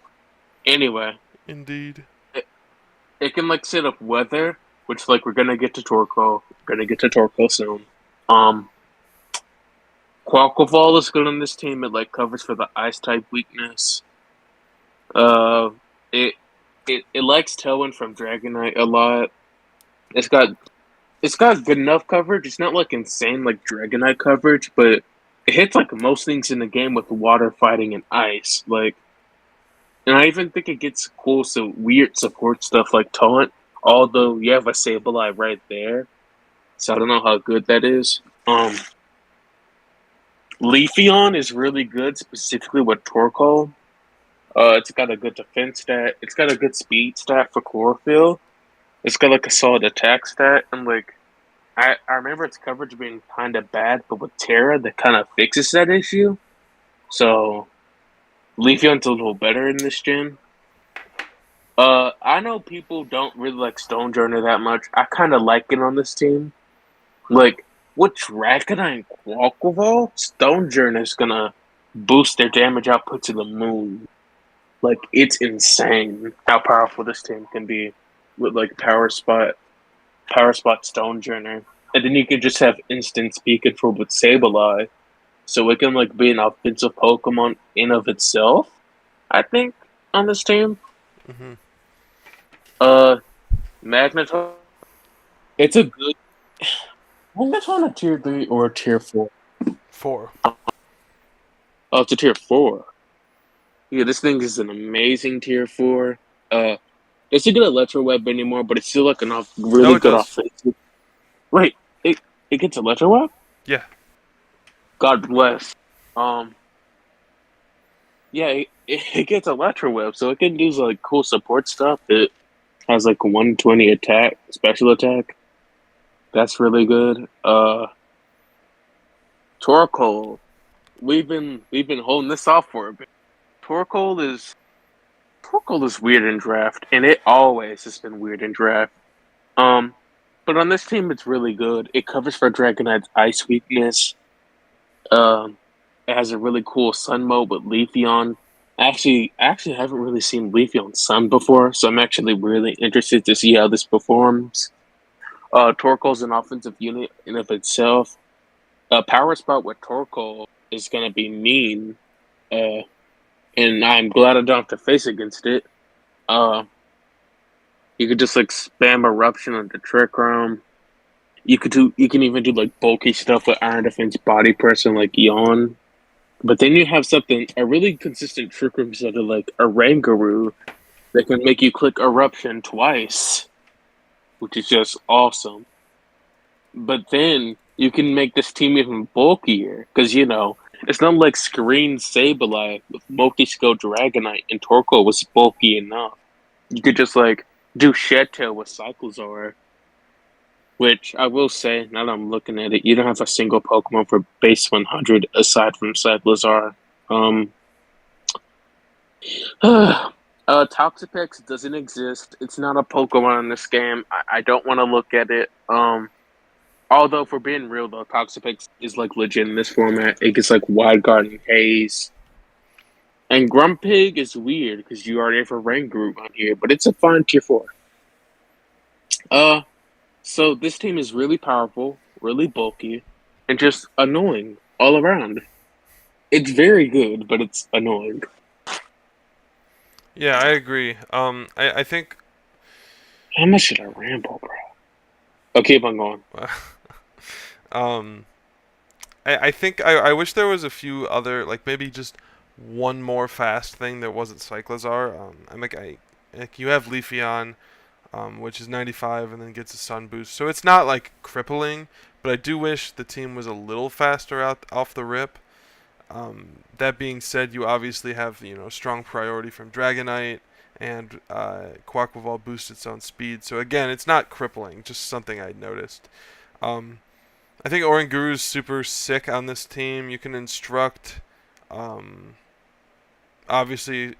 Anyway, Indeed. it can like set up weather, which like we're gonna get to Torkoal. We're gonna get to Torkoal soon. Um, Quaquaval is good on this team. It like covers for the ice type weakness. Uh, it it likes Tailwind from Dragonite a lot. It's got it's got good enough coverage. It's not like insane like Dragonite coverage, but it hits like most things in the game with water fighting and ice. Like, and I even think it gets cool so weird support stuff like taunt. Although you have a Sableye right there, so I don't know how good that is. Leafeon is really good, specifically with Torkoal. It's got a good defense stat. It's got a good speed stat for Chlorophyll. It's got like a solid attack stat, and like I remember its coverage being kind of bad, but with Terra, that kind of fixes that issue. So Leafeon's a little better in this gen. I know people don't really like Stonejourner that much. I kind of like it on this team. Like with Dragonite and Quaquaval, Stonejourner is gonna boost their damage output to the moon. Like it's insane how powerful this team can be with like Power Spot Stonejourner, and then you can just have instant speed control with Sableye, so it can like be an offensive Pokemon in of itself. I think on this team. Mm-hmm. Magneton. It's a good. Magneton a tier 3 or a tier 4? 4. Oh, it's a tier 4. Yeah, this thing is an amazing tier 4. It's a good Electro Web anymore, but it's still like an No, really it good does. offensive. Wait, it gets Electro Web? Yeah. God bless. Um, yeah, it gets Electro Web, so it can do like cool support stuff. It has like 120 attack, special attack. That's really good. Torkoal. We've been holding this off for a bit. Torkoal is Torkoal is weird in draft, and it always has been weird in draft. Um, but on this team, it's really good. It covers for Dragonite's ice weakness. Um, it has a really cool Sun mode with Leafeon. I actually haven't really seen Leafeon Sun before, so I'm actually really interested to see how this performs. Torkoal's an offensive unit in of itself. Power Sprout with Torkoal is gonna be mean, uh, and I'm glad I don't have to face against it. Uh, you could just like spam Eruption onto Trick Room. You can even do like bulky stuff with Iron Defense Body Press and like Yawn. But then you have something a really consistent Trick Room set of like a Rangaroo that can make you click Eruption twice, which is just awesome. But then you can make this team even bulkier because it's not like Screen Sableye with Multi-Skill Dragonite and Torkoal was bulky enough. You could just like do Shed Tail with Cyclozar, which I will say, now that I'm looking at it, you don't have a single Pokemon for base 100 aside from Cyclozar. Um, Toxapex doesn't exist. It's not a Pokemon in this game. I don't want to look at it. Although, for being real, though, Toxapex is like legit in this format. It gets like Wide Guard and Haze. And Grumpig is weird because you already have a Rangoon on here, but it's a fine tier 4. Uh, so this team is really powerful, really bulky, and just annoying all around. It's very good, but it's annoying. Yeah, I agree. I think. How much should I ramble, bro? Oh, keep on going. um, I think I wish there was a few other, like maybe just one more fast thing that wasn't Cyclozar. Like you have Leafeon, which is 95 and then gets a Sun boost, so it's not like crippling. But I do wish the team was a little faster out off the rip. That being said, you obviously have strong priority from Dragonite, and Quaquaval boosts its own speed. So again, it's not crippling, just something I noticed. Um, I think Oranguru's super sick on this team. You can instruct, um, obviously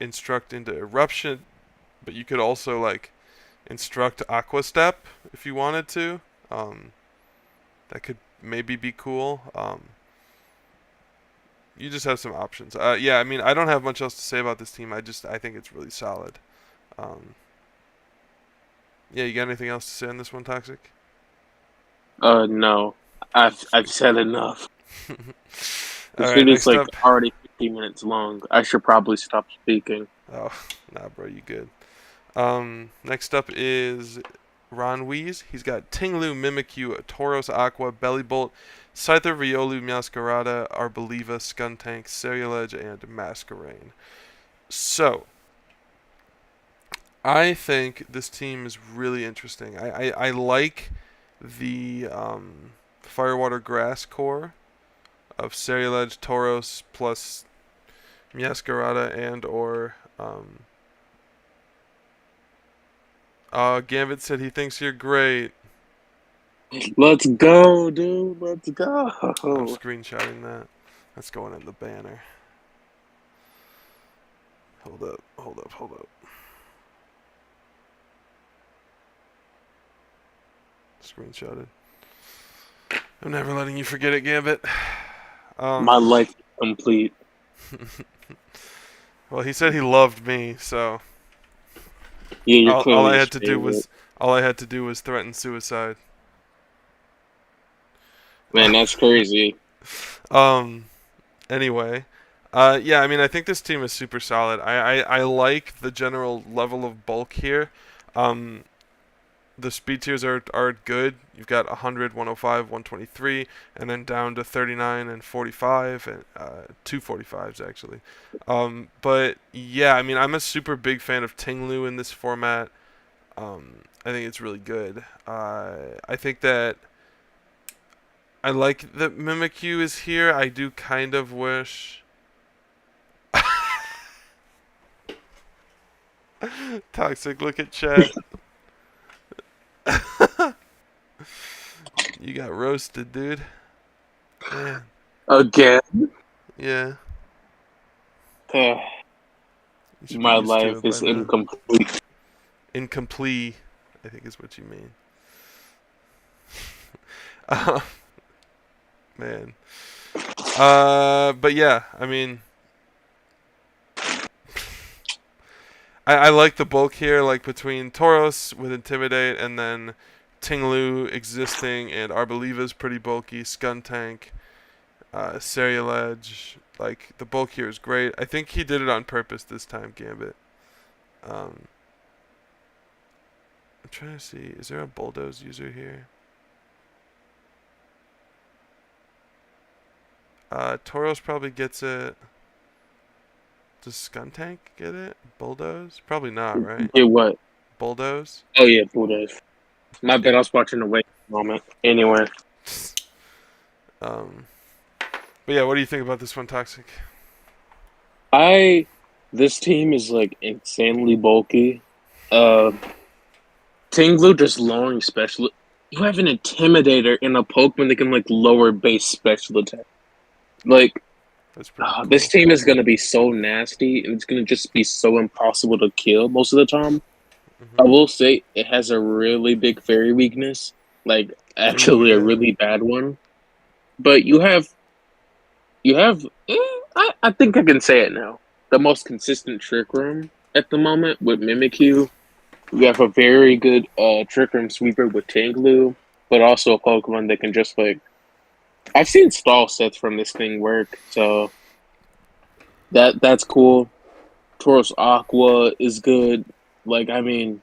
instruct into Eruption, but you could also like instruct Aqua Step if you wanted to. Um, that could maybe be cool. You just have some options. Yeah, I mean, I don't have much else to say about this team. I think it's really solid. Um, yeah, you got anything else to say on this one, Toxic? No. I've said enough. All This right, video's next like up. already 15 minutes long. I should probably stop speaking. Oh, nah, bro, you good. Next up is Ron Weeze. He's got Tinglu, Mimikyu, Tauros Aqua, Bellybolt, Scyther, Riolu, Masquerada, Arboliva, Skuntank, Ceruledge, and Masquerain. So, I think this team is really interesting. I like the Firewater Grass core of Ceruledge, Tauros, plus Masquerada and or Gambit said he thinks you're great. Let's go, dude. Let's go. I'm screenshotting that. That's going in the banner. Hold up, hold up, hold up. Screenshotted. I'm never letting you forget it, Gambit. My life is complete. Well, he said he loved me, so Yeah, you're all clearly I his had to do favorite. was all I had to do was threaten suicide. Man, that's crazy. Um. Anyway, Yeah, I mean, I think this team is super solid. I like the general level of bulk here. Um, the speed tiers are good. You've got 100, 105, 123, and then down to 39 and 45, and two 45s actually. But yeah, I mean, I'm a super big fan of Tinglu in this format. I think it's really good. I think that I like that Mimikyu is here. I do kind of wish. Toxic, look at chat. You got roasted, dude. Man. Again, Yeah. uh, You should be my used to life it by is now. incomplete. Incomplete, I think is what you mean. uh, man. But yeah, I mean, I like the bulk here, like between Tauros with Intimidate and then Tinglu existing and Arboliva's pretty bulky, Skuntank, Serialedge. Like, the bulk here is great. I think he did it on purpose this time, Gambit. Um, I'm trying to see, is there a Bulldoze user here? Tauros probably gets it. Does Skuntank get it? Bulldoze? Probably not, right? Get what? Bulldoze? Oh yeah, Buddhas. My bad. Yeah. I was watching the wait moment. Anyway, um, but yeah, what do you think about this one, Toxic? I this team is like insanely bulky. Uh, Tinglu just lowering special. You have an Intimidator in a Pokemon that can like lower base special attack. Like That's pretty this cool. team is gonna be so nasty, and it's gonna just be so impossible to kill most of the time. I Hmm. will say it has a really big fairy weakness, like Ooh, actually a yeah. really bad one. But I think I can say it now. The most consistent trick room at the moment with Mimikyu. We have a very good trick room sweeper with Tinglu, but also a Pokemon that can just like I've seen stall sets from this thing work, so that's cool. Tauros Aqua is good. Like I mean,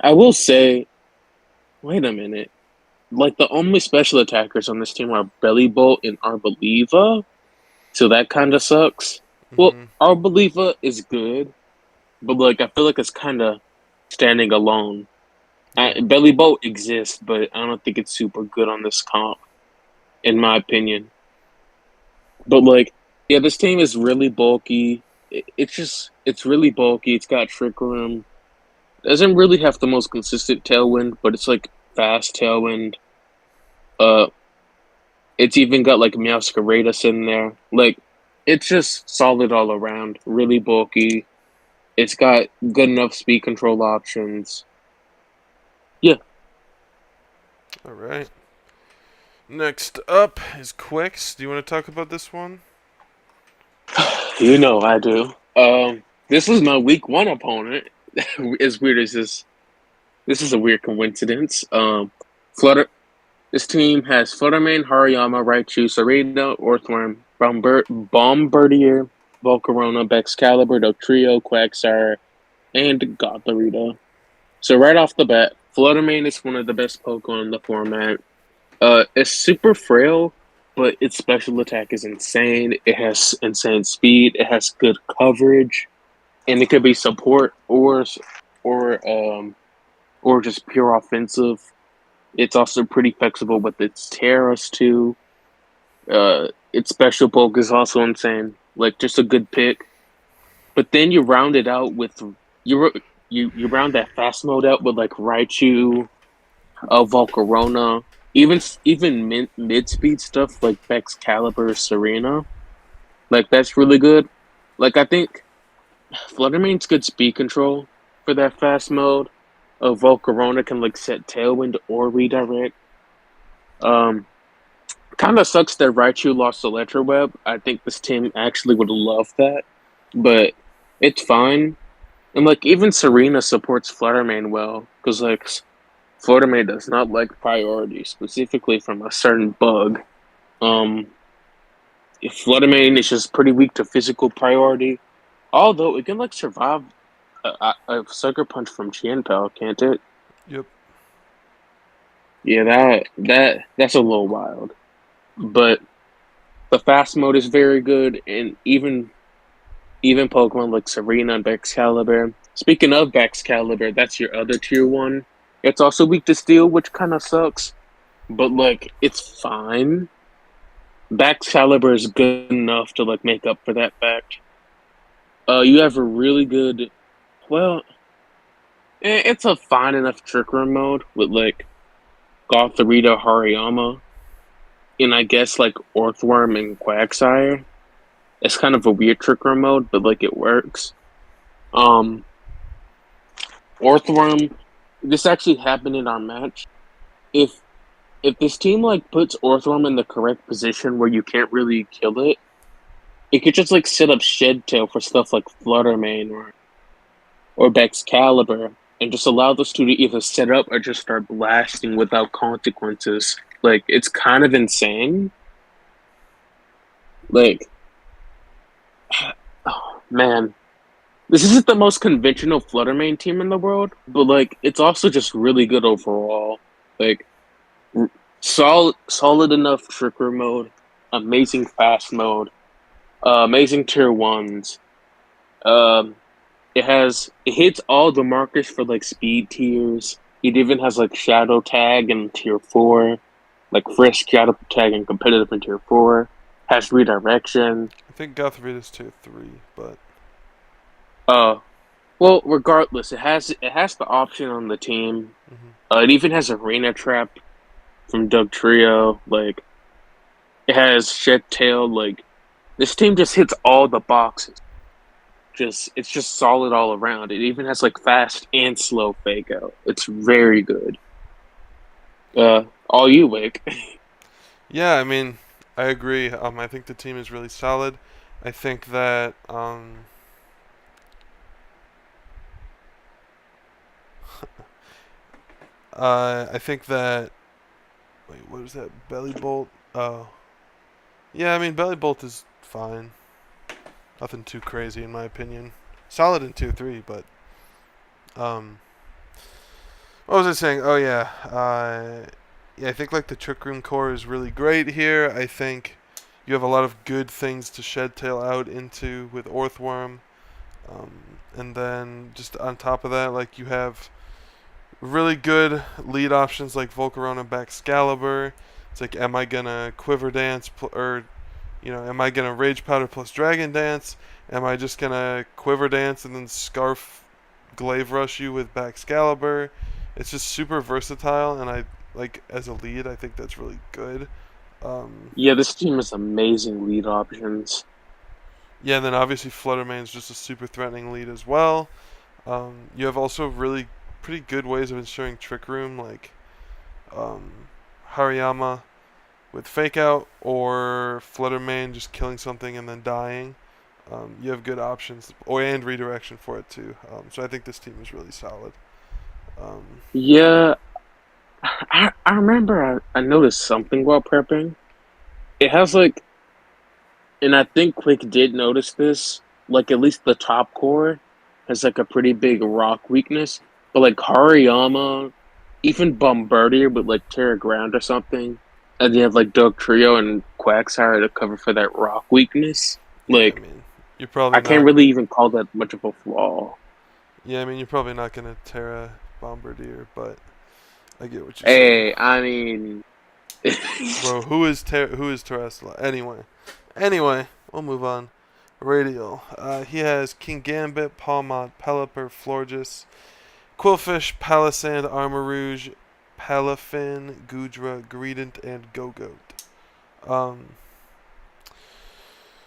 I will say, wait a minute. Like the only special attackers on this team are Belly Bolt and Arboliva, so that kind of sucks. Well, Hmm. Arboliva is good, but like I feel like it's kind of standing alone. Yeah. Belly Bolt exists, but I don't think it's super good on this comp, in my opinion. But like, yeah, this team is really bulky. It's really bulky. It's got Trick Room. Doesn't really have the most consistent tailwind, but it's like fast tailwind. Uh, it's even got like Meowscaratus in there. Like, it's just solid all around. Really bulky. It's got good enough speed control options. Yeah, All right. Next up is Quicks. Do you want to talk about this one? you know I do. This is my week one opponent. As weird as this is a weird coincidence. Flutter. This team has Fluttermane, Hariyama, Raichu, Serena, Orthworm, Bombardier, Volcarona, Excalibur, Dotrio, Quagsire, and Gothorita. So right off the bat, Fluttermane is one of the best Pokemon in the format. It's super frail, but its special attack is insane. It has insane speed. It has good coverage, and it could be support or or just pure offensive. It's also pretty flexible with its Terras too. Its special bulk is also insane. Like just a good pick. But then you round it out with you you round that fast mode out with like Raichu, Volcarona, even mid speed stuff like Excalibur, Serena. Like that's really good. Like I think Fluttermane's good speed control for that fast mode. Volcarona can like set Tailwind or redirect. Um, Kind of sucks that Raichu lost Electro Web. I think this team actually would love that, but it's fine. And like even Serena supports Fluttermane well because like Fluttermane does not like priority specifically from a certain bug. Um, Fluttermane is just pretty weak to physical priority. Although it can like survive a sucker punch from Chien-Pao, can't it? Yep. Yeah, that's a little wild. But the fast mode is very good, and even Pokemon like Serena and Excalibur. Speaking of Excalibur, that's your other tier one. It's also weak to Steel, which kind of sucks, but like it's fine. Excalibur is good enough to like make up for that fact. You have a really good, well, it's a fine enough Trick Room mode with like Gothorita, Hariyama, and I guess like Orthworm and Quagsire. It's kind of a weird Trick Room mode, but like it works. Um, Orthworm, this actually happened in our match. If if this team like puts Orthworm in the correct position where you can't really kill it, it could just like set up Shed Tail for stuff like Fluttermane or Excalibur, and just allow those two to either set up or just start blasting without consequences. Like it's kind of insane. Like, oh, man, this isn't the most conventional Fluttermane team in the world, but like it's also just really good overall. Like solid enough Trick Room mode, amazing fast mode, amazing tier ones. Um, it hits all the markers for like speed tiers. It even has like Shadow Tag in tier 4, like Frisk Shadow Tag and competitive in tier 4. Has redirection. I think Gothorita's tier 3, but Uh, well, regardless, it has the option on the team. It even has Arena Trap from Doug Trio. Like it has Shed Tail. Like this team just hits all the boxes. It's just solid all around. It even has like fast and slow fake out. It's very good. All you, Wick. yeah, I mean, I agree. I think the team is really solid. I think that I think that wait, what is that? Belly Bolt? Oh, yeah. I mean, Belly Bolt is fine. Nothing too crazy in my opinion. Solid in 2-3, but um, what was I saying? Oh yeah, yeah. I think like the Trick Room core is really great here. I think you have a lot of good things to Shed Tail out into with Orthworm, and then just on top of that, like you have really good lead options like Volcarona, Excalibur. It's like, am I gonna Quiver Dance or, am I gonna Rage Powder plus Dragon Dance? Am I just gonna Quiver Dance and then Scarf Glaive Rush you with Excalibur? It's just super versatile, and I like as a lead. I think that's really good. Yeah, this team has amazing lead options. Yeah, and then obviously Fluttermane is just a super threatening lead as well. You have also really pretty good ways of ensuring Trick Room, like Hariyama with Fake Out or Fluttermane just killing something and then dying. You have good options, and redirection for it too. So I think this team is really solid. Yeah, I remember I noticed something while prepping. It has like, and I think Quick did notice this. Like at least the top core has like a pretty big rock weakness, but like Hariyama, even Bombardier would like tear ground or something, and you have like Doug Trio and Quagsire to cover for that rock weakness. Yeah, I Like mean, you're probably I can't not. really even call that much of a flaw. Yeah, I mean, you're probably not gonna Terra Bombardier, but I get what you're saying. Hey, I mean, Bro, who is Terrestrial? Anyway, we'll move on. Radial. He has King Gambit, Palmont, Pelipper, Florges, Qwilfish, Palisand, Armarouge, Palafin, Gudra, Greedent, and Gogoat.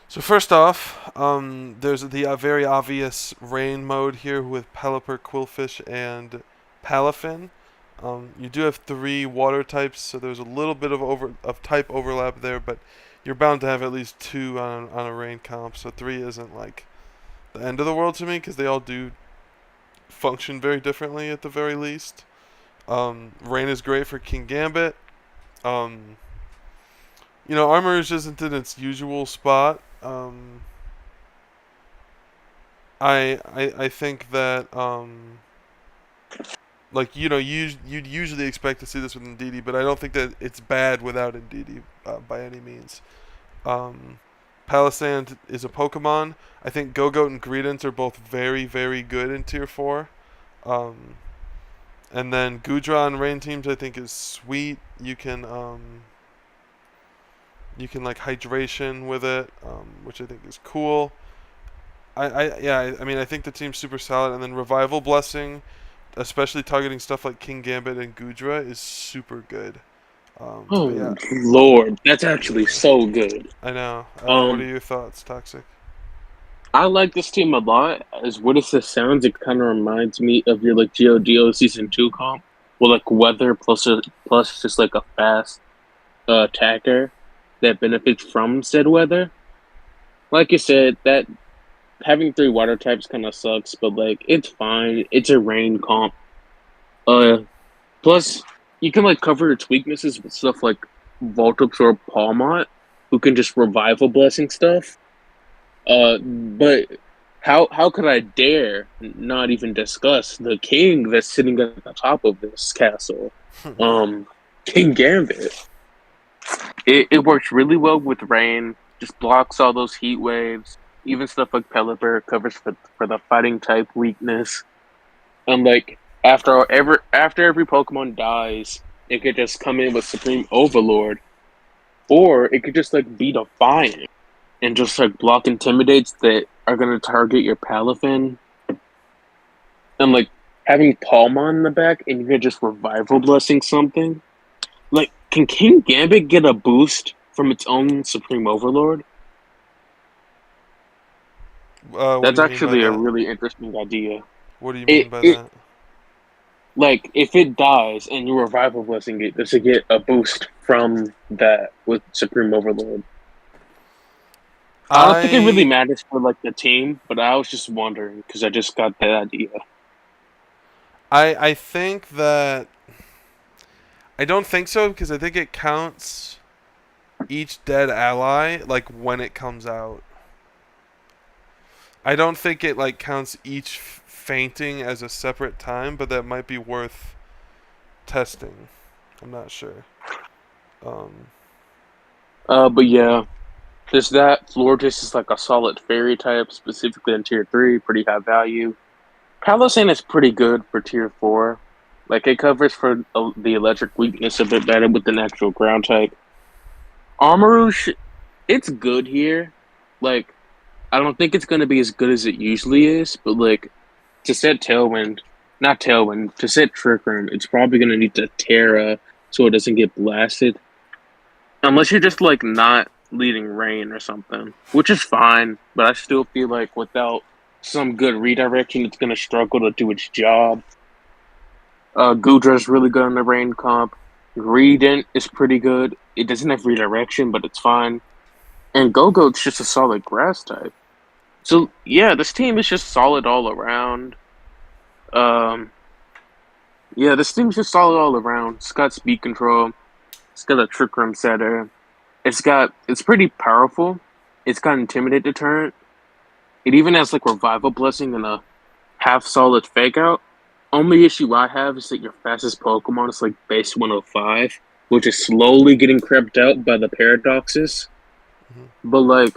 So first off, there's the very obvious rain mode here with Pelipper, Qwilfish, and Palafin. You do have 3 water types, so there's a little bit of type overlap there, but you're bound to have at least 2 on a rain comp, so 3 isn't like the end of the world to me because they all do function very differently at the very least. Rain is great for King Gambit. Armorage isn't in its usual spot. I think that you'd usually expect to see this with Ndidi, but I don't think that it's bad without Ndidi by any means. Palisand is a Pokemon. I think Gogoat and Greedent are both very, very good in Tier 4. And then Goodra on Rain teams I think is sweet. You can like hydration with it, which I think is cool. I think the team's super solid, and then Revival Blessing, especially targeting stuff like King Gambit and Goodra, is super good. Oh Yeah, Lord, that's actually so good. I know. What are your thoughts, Toxic? I like this team a lot. As weird as this sounds, it kind of reminds me of your like GLDL Season 2 comp, with like weather plus just like a fast attacker that benefits from said weather. Like you said, that having 3 water types kind of sucks, but like it's fine. It's a rain comp. Plus you can like cover its weaknesses with stuff like Voltops or Palmont, who can just revival blessing stuff. But how could I dare not even discuss the king that's sitting at the top of this castle, King Gambit? It works really well with rain. Just blocks all those heat waves. Even stuff like Pelipper covers for the fighting type weakness. And like after every Pokemon dies, it could just come in with Supreme Overlord, or it could just like be Defiant and just like block intimidates that are gonna target your Palafin. And like having Palmon in the back and you could just revival blessing something. Like, can King Gambit get a boost from its own Supreme Overlord? What That's do you mean by actually a that? really interesting idea. What do you mean It by it that? like if it dies and you revival blessing it, does it get a boost from that with Supreme Overlord? I don't think it really I matters for like the team, but I was just wondering because I just got that idea. I think that I don't think so because I think it counts each dead ally like when it comes out. I don't think it like counts each fainting as a separate time, but that might be worth testing. I'm not sure. Um, But yeah, there's that. Florges is like a solid fairy type, specifically in Tier 3, pretty high value. Palisand is pretty good for Tier 4. Like, it covers for the electric weakness a bit better with the natural ground type. Armarouge, it's good here. Like, I don't think it's going to be as good as it usually is, but like, to set not Tailwind, to set Trick Room, it's probably going to need to Terra so it doesn't get blasted. Unless you're just like not leading rain or something, which is fine. But I still feel like without some good redirection, it's gonna struggle to do its job. Gudra's really good on the rain comp. Redent is pretty good. It doesn't have redirection, but it's fine. And Go-Go's just a solid grass type. So yeah, this team is just solid all around. Um, yeah, this team's just solid all around. It's got speed control. It's got a trick room setter. It's pretty powerful. It's got intimidate deterrent. It even has like revival blessing and a half solid fake out. Only issue I have is that your fastest Pokemon is like base 105, which is slowly getting crept out by the paradoxes. mhm. But like,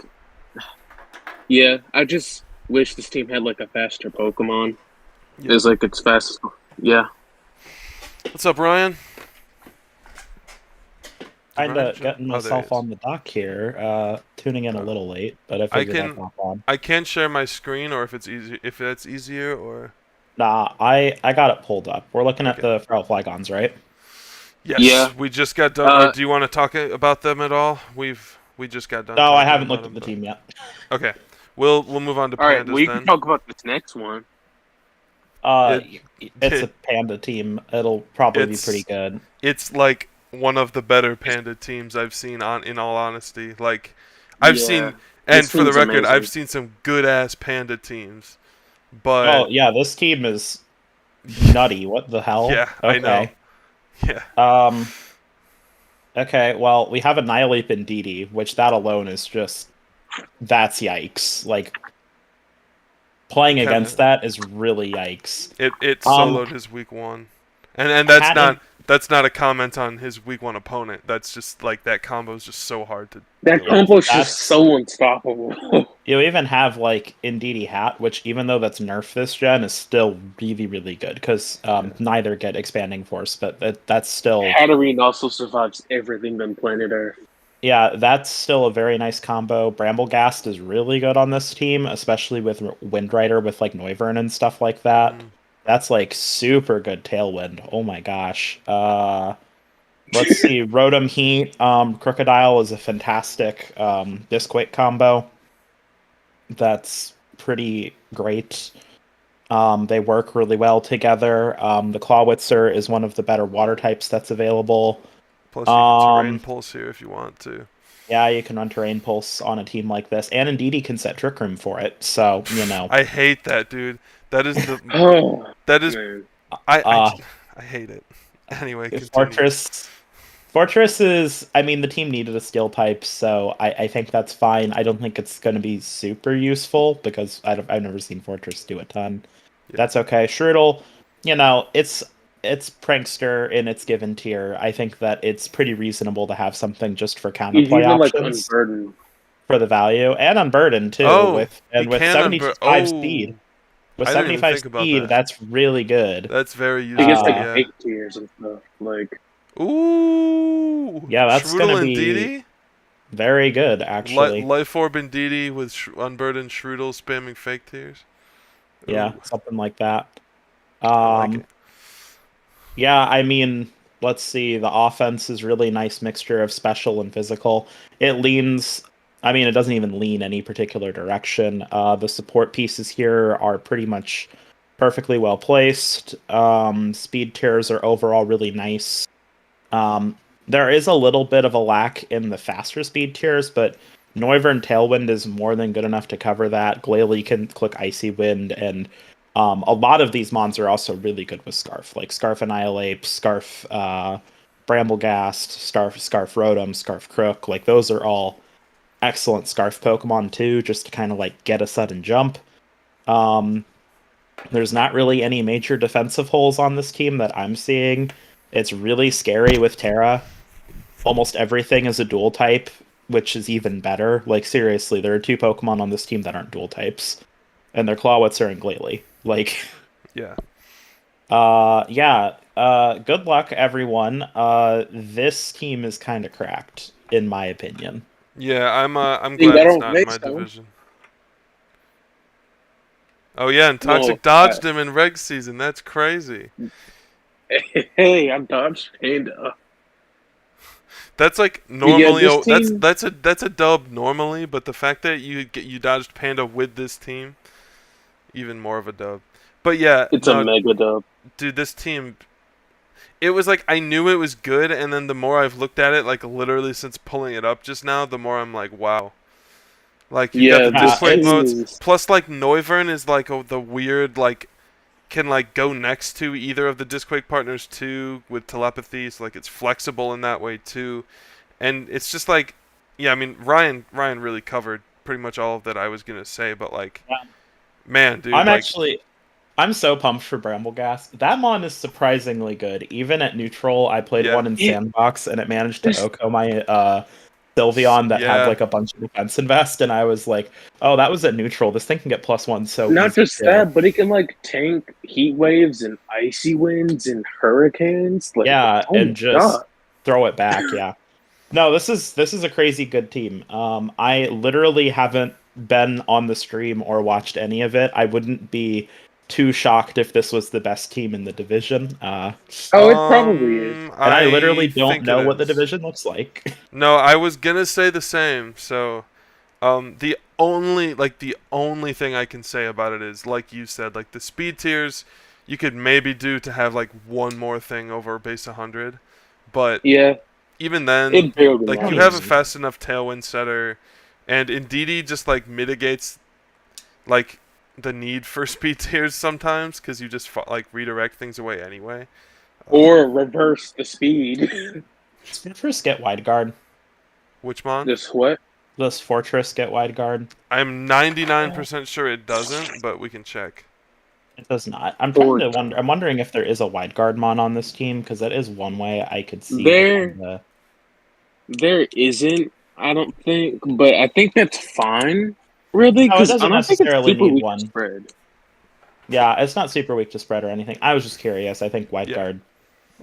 yeah, I just wish this team had like a faster Pokemon. Yeah. It's like its fastest. Yeah. What's up, Ryan? Did Kind Ryan of getting oh, there he myself is. on the dock here, tuning in a little late, but I I figured I'd can hop on. I can share my screen, or if that's easier, or Nah, I got it pulled up. We're looking at okay. the Feral Flygons, right? Yes, Yeah. we just got done. Or Uh, do you want to talk about them at all? We just got done No, I talking haven't about looked at them, the but team yet. okay. We'll move on to all right. pandas We can then. talk about this next one. It It's a panda team. It'll probably be pretty it's good. it's like one of the better panda teams I've seen on in all honesty. Like I've Yeah. seen This and for the team's record, I've amazing. seen some good ass panda teams. But Oh yeah, this team is nutty. What the hell? yeah, I know. Okay. Yeah. Um, Okay, well, we have Annihilate and DD, which that alone is just that's yikes. Like playing Kind against of. that is really yikes. It Um, soloed his week 1, and had in, that's not a comment on his week 1 opponent. That's just like that combo is just so hard to That deal with. combo's just that's so unstoppable. you even have like Indeedee Hat, which even though that's nerfed this gen, is still really really good because Yeah. neither get expanding force, but that's still Hatterene also survives everything on planet Earth. yeah, that's still a very nice combo. Bramblegast is really good on this team, especially with Windrider with like Noivern and stuff like that. Mm. That's like super good Tailwind. Oh my gosh. Let's see. Rotom Heat. Crocodile is a fantastic Disquake combo. That's pretty great. They work really well together. The Clawitzer is one of the better water types that's available. Plus, you can terrain Um, pulse here if you want to. Yeah, you can run Terrain Pulse on a team like this, and indeed he can set Trick Room for it. So I hate that, dude. That is the Oh, that is man. uh, I hate it. Anyway, continue. Fortress is. I mean, the team needed a steel type, so I think that's fine. I don't think it's going to be super useful because I've never seen Fortress do a ton. Yeah. That's okay. Shroodle, it's prankster in its given tier. I think that it's pretty reasonable to have something just for He's counterplay even like options unburdened. for the value and unburdened too Oh, with he and with can unbur. 75 speed. Oh, With I didn't even 75 think about speed, that. that's really good. That's very He gets useful. like Uh, Yeah. fake tears and stuff. Like, Ooh, yeah, that's gonna Shroodle and be Didi. very good actually. Life Orb and Didi with unburdened Shroodle spamming fake tears. Yeah, Ooh, something like that. I like Um, it. yeah, I mean, let's see. The offense is really nice mixture of special and physical. It leans. I mean, it doesn't even lean any particular direction. The support pieces here are pretty much perfectly well placed. Speed tiers are overall really nice. Um, there is a little bit of a lack in the faster speed tiers, but Noivern Tailwind is more than good enough to cover that. Glalie can click Icy Wind, and a lot of these mons are also really good with Scarf, like Scarf Annihilate, Scarf Bramblegast, Scarf Rotom, Scarf Crook. Like those are all excellent Scarf Pokemon too, just to kind of like get a sudden jump. Um, there's not really any major defensive holes on this team that I'm seeing. It's really scary with Terra. Almost everything is a dual type, which is even better. Like seriously, there are two Pokemon on this team that aren't dual types, and they're Clawitzer and Glalie. Like, Yeah. yeah. Good luck, everyone. This team is kind of cracked, in my opinion. Yeah, I'm think glad I it's don't not in think my so. division. Oh yeah, and No, Toxic dodged him in reg season. That's crazy. hey, I'm Dodge Panda. That's like Yeah, normally this team. that's a dub normally, but the fact that you dodged Panda with this team, even more of a dub. But yeah, It's a no, mega dub. dude, this team. It was like I knew it was good, and then the more I've looked at it, like literally since pulling it up just now, the more I'm like, wow. Like you've got Yeah, the Yeah, this Disquake team it's modes, is. plus like Noivern is like the weird like can like go next to either of the Disquake partners too with telepathy, so like it's flexible in that way too. And it's just like, yeah, I mean Ryan really covered pretty much all that I was gonna say, but like, yeah. man, dude, I'm like, actually I'm so pumped for Bramblegast. That mon is surprisingly good. Even at neutral, I played yeah, one in It, Sandbox and it managed to this OHKO my Sylveon that had yeah, like a bunch of defense invest, and I was like, oh, that was at neutral. This thing can get +1 so not easy just too. that, but it can like tank heat waves and icy winds and hurricanes. Like, Yeah, oh and my god. just throw it back. Yeah. No, this is a crazy good team. I literally haven't been on the stream or watched any of it. I wouldn't be too shocked if this was the best team in the division. Oh, it probably is. And I literally I don't think it know what the is. division looks like. No, I was gonna say the same. So, the only thing I can say about it is, like you said, like the speed tiers, you could maybe do to have like one more thing over base 100, but Yeah, even then, it barely like you Don't have even a matters. need it. fast enough tailwind setter, and Indeedee just like mitigates like the need for speed tiers sometimes because you just like redirect things away anyway. Um, Or reverse the speed. Does Fortress get wide guard? Which mon? This what? Does Fortress get wide guard? I'm 99% sure it doesn't, but we can check. It does not. I'm trying Or to wonder. I'm wondering if there is a wide guard mon on this team because that is one way I could see the there kinda... there isn't, I don't think, but I think that's fine, really, No, it because I doesn't don't think it's necessarily super need weak to one. spread. Yeah, it's not super weak to spread or anything. I was just curious. I think Yeah.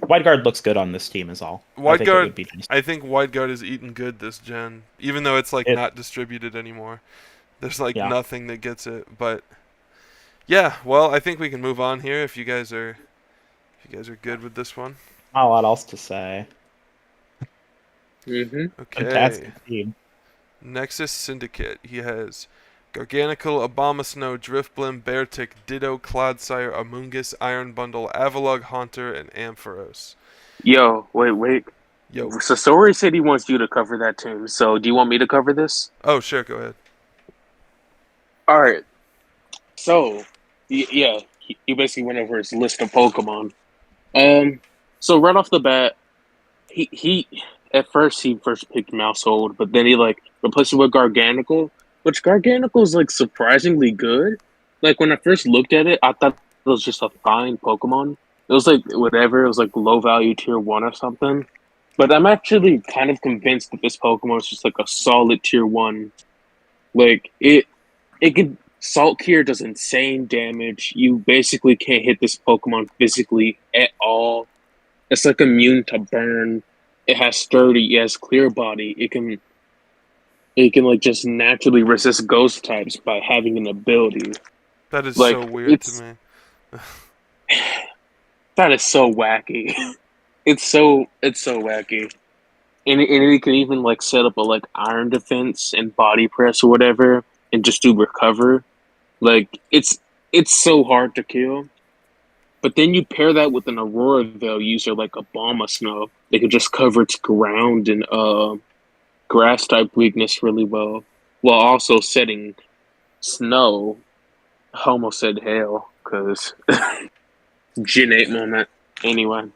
wide guard looks good on this team is all. I Wide think it guard, would be nice. I think wide guard is eating good this gen, even though it's like It- not distributed anymore. There's like Yeah. nothing that gets it, but yeah. Well, I think we can move on here if you guys are good with this one. Not a lot else to say. Mm-hmm. Fantastic Okay. team. Nexus Syndicate. He has Garganicle, Abomasnow, Driftblim, Beartick, Ditto, Clodsire, Amoonguss, Iron Bundle, Avalugg, Haunter, and Ampharos. Yo, wait. Yo. Sasori said he wants you to cover that team, so do you want me to cover this? Oh, sure. Go ahead. Alright, so, yeah, he basically went over his list of Pokemon. So right off the bat, he at first he picked Mousehold, but then he like replaced it with Garganicle, which Garganicle is like surprisingly good. Like when I first looked at it, I thought it was just a fine Pokemon. It was like whatever, it was like low value tier 1 or something. But I'm actually kind of convinced that this Pokemon is just like a solid tier 1. Like it can Salt Cure does insane damage. You basically can't hit this Pokemon physically at all. It's like immune to burn. It has sturdy, it has clear body. It can like just naturally resist ghost types by having an ability. That is Like, so weird to me. That is so wacky. It's so wacky. And it can even like set up a like iron defense and body press or whatever and just do recover. Like it's so hard to kill. But then you pair that with an Aurora Veil user like Abomasnow. They can just cover its ground and grass type weakness really well. While also setting snow. I almost said hail, because Gen 8 moment. Anyway.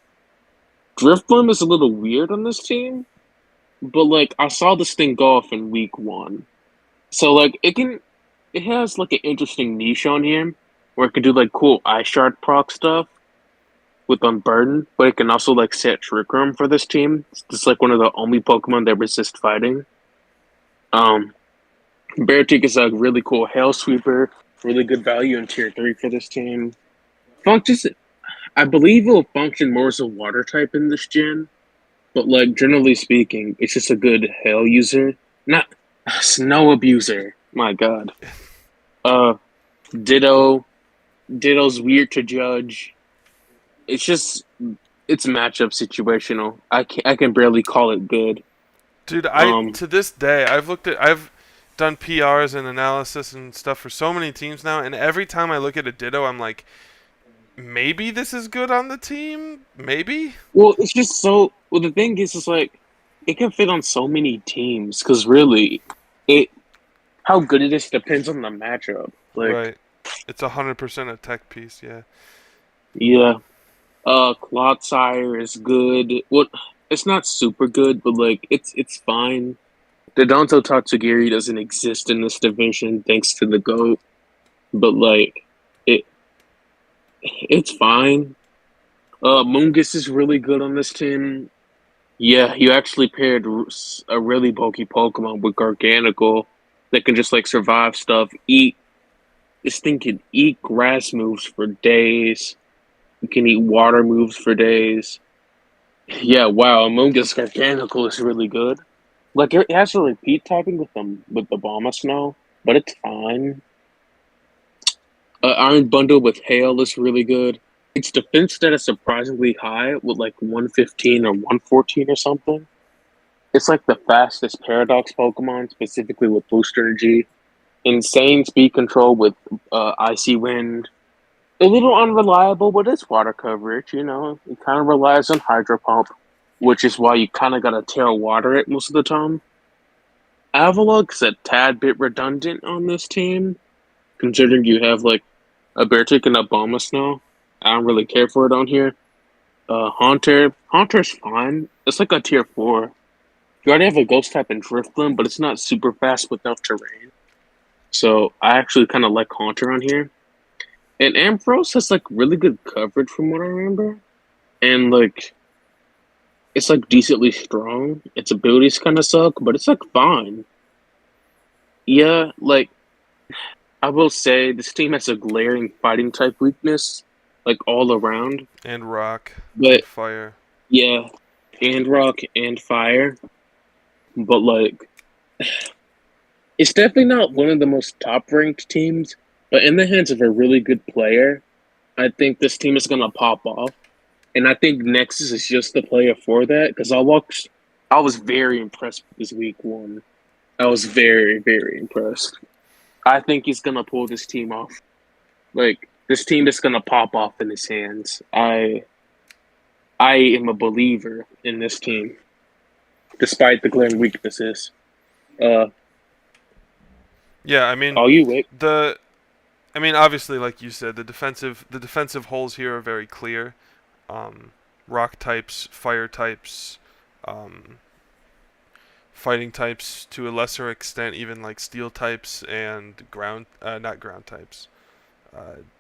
Driftbloom is a little weird on this team. But like I saw this thing go off in week 1. So like it has like an interesting niche on here where it can do like cool Ice Shard proc stuff with Unburden, but it can also like set Trick Room for this team. It's like one of the only Pokemon that resist fighting. Beartick is a really cool Hail Sweeper, really good value in tier 3 for this team. I believe it will function more as a water type in this gen, but like generally speaking, it's just a good Hail user, not a Snow abuser. My God. Ditto's weird to judge. It's matchup situational. I can barely call it good. Dude, to this day, I've done PRs and analysis and stuff for so many teams now, and every time I look at a Ditto, I'm like, maybe this is good on the team? Maybe? Well, it's just so. Well, the thing is, it's like it can fit on so many teams because really, how good it is depends on the matchup. Like, Right. It's 100% a tech piece, yeah. yeah. Clodsire is good. Well, it's not super good, but like it's fine. Dodonto Tatsugiri doesn't exist in this division thanks to the GOAT, but like it's fine. Mungus is really good on this team. Yeah, you actually paired a really bulky Pokemon with Garganicle that can just like survive stuff. This thing can eat grass moves for days. It can eat water moves for days. Yeah, wow, Mungus Garganicle is really good. Like it has a repeat typing with the Abomasnow, but it's fine. Iron Bundle with Hail is really good. Its defense stat is surprisingly high with like 115 or 114 or something. It's like the fastest Paradox Pokemon, specifically with Boost Energy. Insane speed control with Icy Wind. A little unreliable, but it's water coverage, you know. It kind of relies on Hydro Pump, which is why you kind of got to tail water it most of the time. Avalug's a tad bit redundant on this team, considering you have like a Beartick and a Abomasnow. I don't really care for it on here. Haunter's fine. It's like a tier 4. You already have a ghost type in Drifblim, but it's not super fast without terrain. So I actually kind of like Haunter on here. And Ampharos has like really good coverage from what I remember. And like it's like decently strong. Its abilities kind of suck, but it's like fine. Yeah, like I will say this team has a glaring fighting type weakness, like all around. And rock But and fire. yeah, and rock and fire. But like it's definitely not one of the most top ranked teams, but in the hands of a really good player, I think this team is gonna pop off. And I think Nexus is just the player for that because I was very impressed with this week 1. I was very, very impressed. I think he's gonna pull this team off. Like this team is gonna pop off in his hands. I am a believer in this team, despite the glaring weaknesses. Uh, Yeah, I mean all you wait. obviously, like you said, the defensive holes here are very clear. Rock types, fire types, um, fighting types to a lesser extent, even like steel types and not ground types.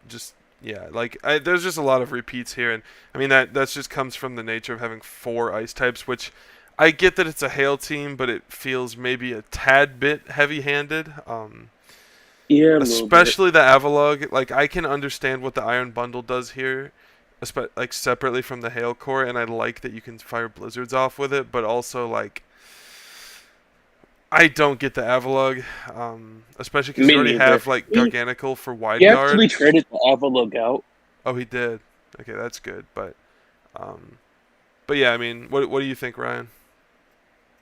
Just yeah, like there's just a lot of repeats here, and I mean that's just comes from the nature of having 4 ice types, which I get that it's a hail team, but it feels maybe a tad bit heavy-handed. Yeah, a little bit. Especially the Avalog. Like I can understand what the Iron Bundle does here, like separately from the Hail Core, and I like that you can fire blizzards off with it. But also like I don't get the Avalog, especially because you Me already neither. have like Garganical for He wide actually guard. traded the Avalog out. Oh, he did. Okay, that's good. Um, but yeah, I mean, what do you think, Ryan?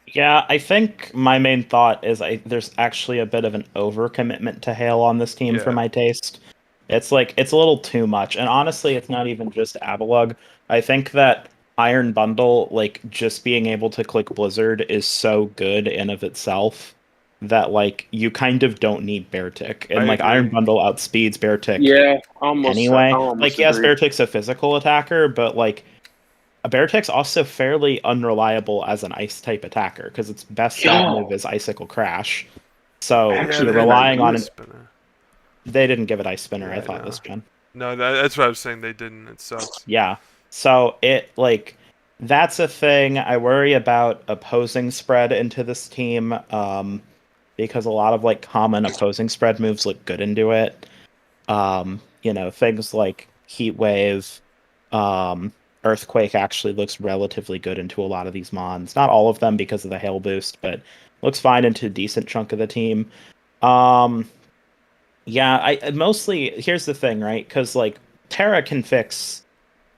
Yeah, I think my main thought is there's actually a bit of an overcommitment to Hale on this team for Yeah, my taste. It's like it's a little too much, and honestly, it's not even just Avalug. I think that Iron Bundle, like just being able to click Blizzard, is so good in of itself that like you kind of don't need Beartick, I and like Iron agree. Bundle outspeeds Beartick Yeah, I anyway. Like almost yes, agree. Beartick's a physical attacker, but like a Beartick's also fairly unreliable as an ice type attacker because its best stat move Yo, is Icicle Crash. So Yeah, actually, you're they good didn't give relying it on a idea. an. spinner. They didn't give it Ice Spinner, Yeah, I I thought know. this gen. No, that's what I was saying. They didn't. It sucks. Yeah. So it like that's a thing. I worry about opposing spread into this team, because a lot of like common opposing spread moves look good into it. Things like Heat Wave, um, Earthquake actually looks relatively good into a lot of these mons. Not all of them because of the hail boost, but looks fine into a decent chunk of the team. Um, yeah, I mostly here's the thing, right? Because like Terra can fix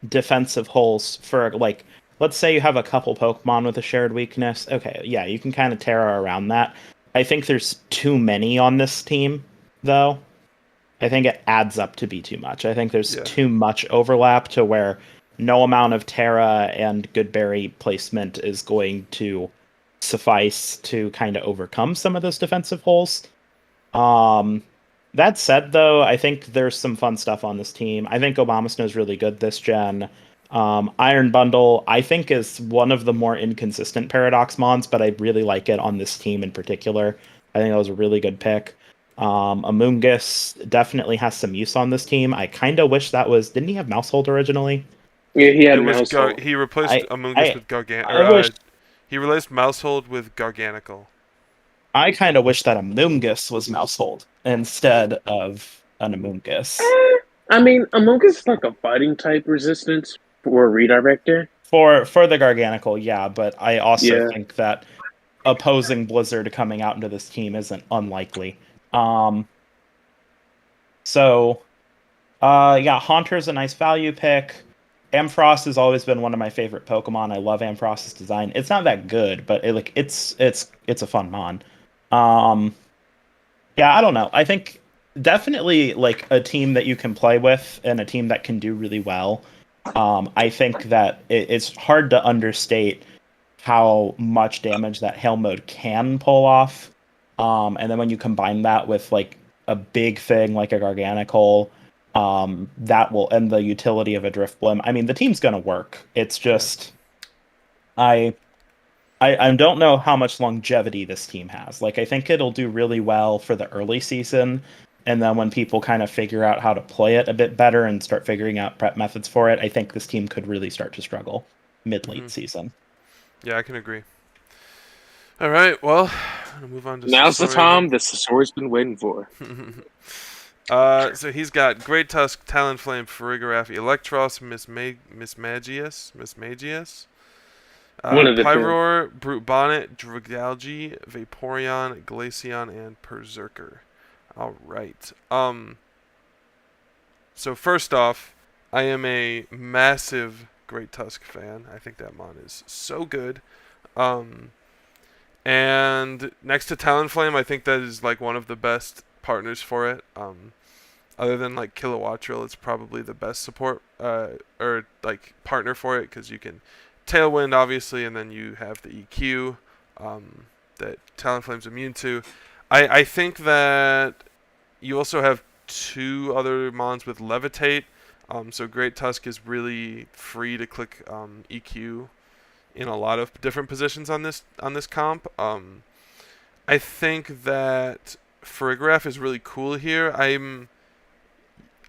defensive holes for like let's say you have a couple Pokemon with a shared weakness. Okay, yeah, you can kind of Terra around that. I think there's too many on this team, though. I think it adds up to be too much. I think there's Yeah. too much overlap to where no amount of Terra and Goodberry placement is going to suffice to kind of overcome some of those defensive holes. Um, that said, though, I think there's some fun stuff on this team. I think Obama Snow's really good this gen. Iron Bundle, I think, is one of the more inconsistent Paradox Mons, but I really like it on this team in particular. I think that was a really good pick. Amoonguss definitely has some use on this team. I kind of wish that was. Didn't he have Mousehold originally? Yeah, he It had was Maushold. He replaced I Amoonguss I with Gargan I or wish he replaced Mousehold with Garganical. I kind of wish that Amoonguss was Mousehold instead of an Amoonguss. I mean, Among Us is like a fighting type resistance for a redirector. For the Garganical, yeah, but I also Yeah. think that opposing Blizzard coming out into this team isn't unlikely. Um, yeah, Haunter's a nice value pick. Ampharos has always been one of my favorite Pokemon. I love Amphros' design. It's not that good, but it's a fun mon. Um, yeah, I don't know. I think definitely like a team that you can play with and a team that can do really well. I think that it's hard to understate how much damage that hail mode can pull off. And then when you combine that with like a big thing like a Garganical, that will end the utility of a Drifblim. I mean, the team's going to work. It's just I, I don't know how much longevity this team has. Like, I think it'll do really well for the early season, and then when people kind of figure out how to play it a bit better and start figuring out prep methods for it, I think this team could really start to struggle mid-late season. Yeah, I can agree. All right, well, I'm gonna move on to Now's the Sasori time that Sasori's been waiting for. So he's got Great Tusk, Talonflame, Farigiraf, Electros, Mismagius, One of the two. Pyroar, Brute Bonnet, Dragalge, Vaporeon, Glaceon, and Berserker. All right. So first off, I am a massive Great Tusk fan. I think that mon is so good. And next to Talonflame, I think that is like one of the best partners for it. Other than like Kilowattrel, it's probably the best support or like partner for it because you can Tailwind obviously, and then you have the EQ that Talonflame's immune to. I think that you also have two other mons with Levitate. So Great Tusk is really free to click EQ in a lot of different positions on this comp. I think that Farigiraf is really cool here.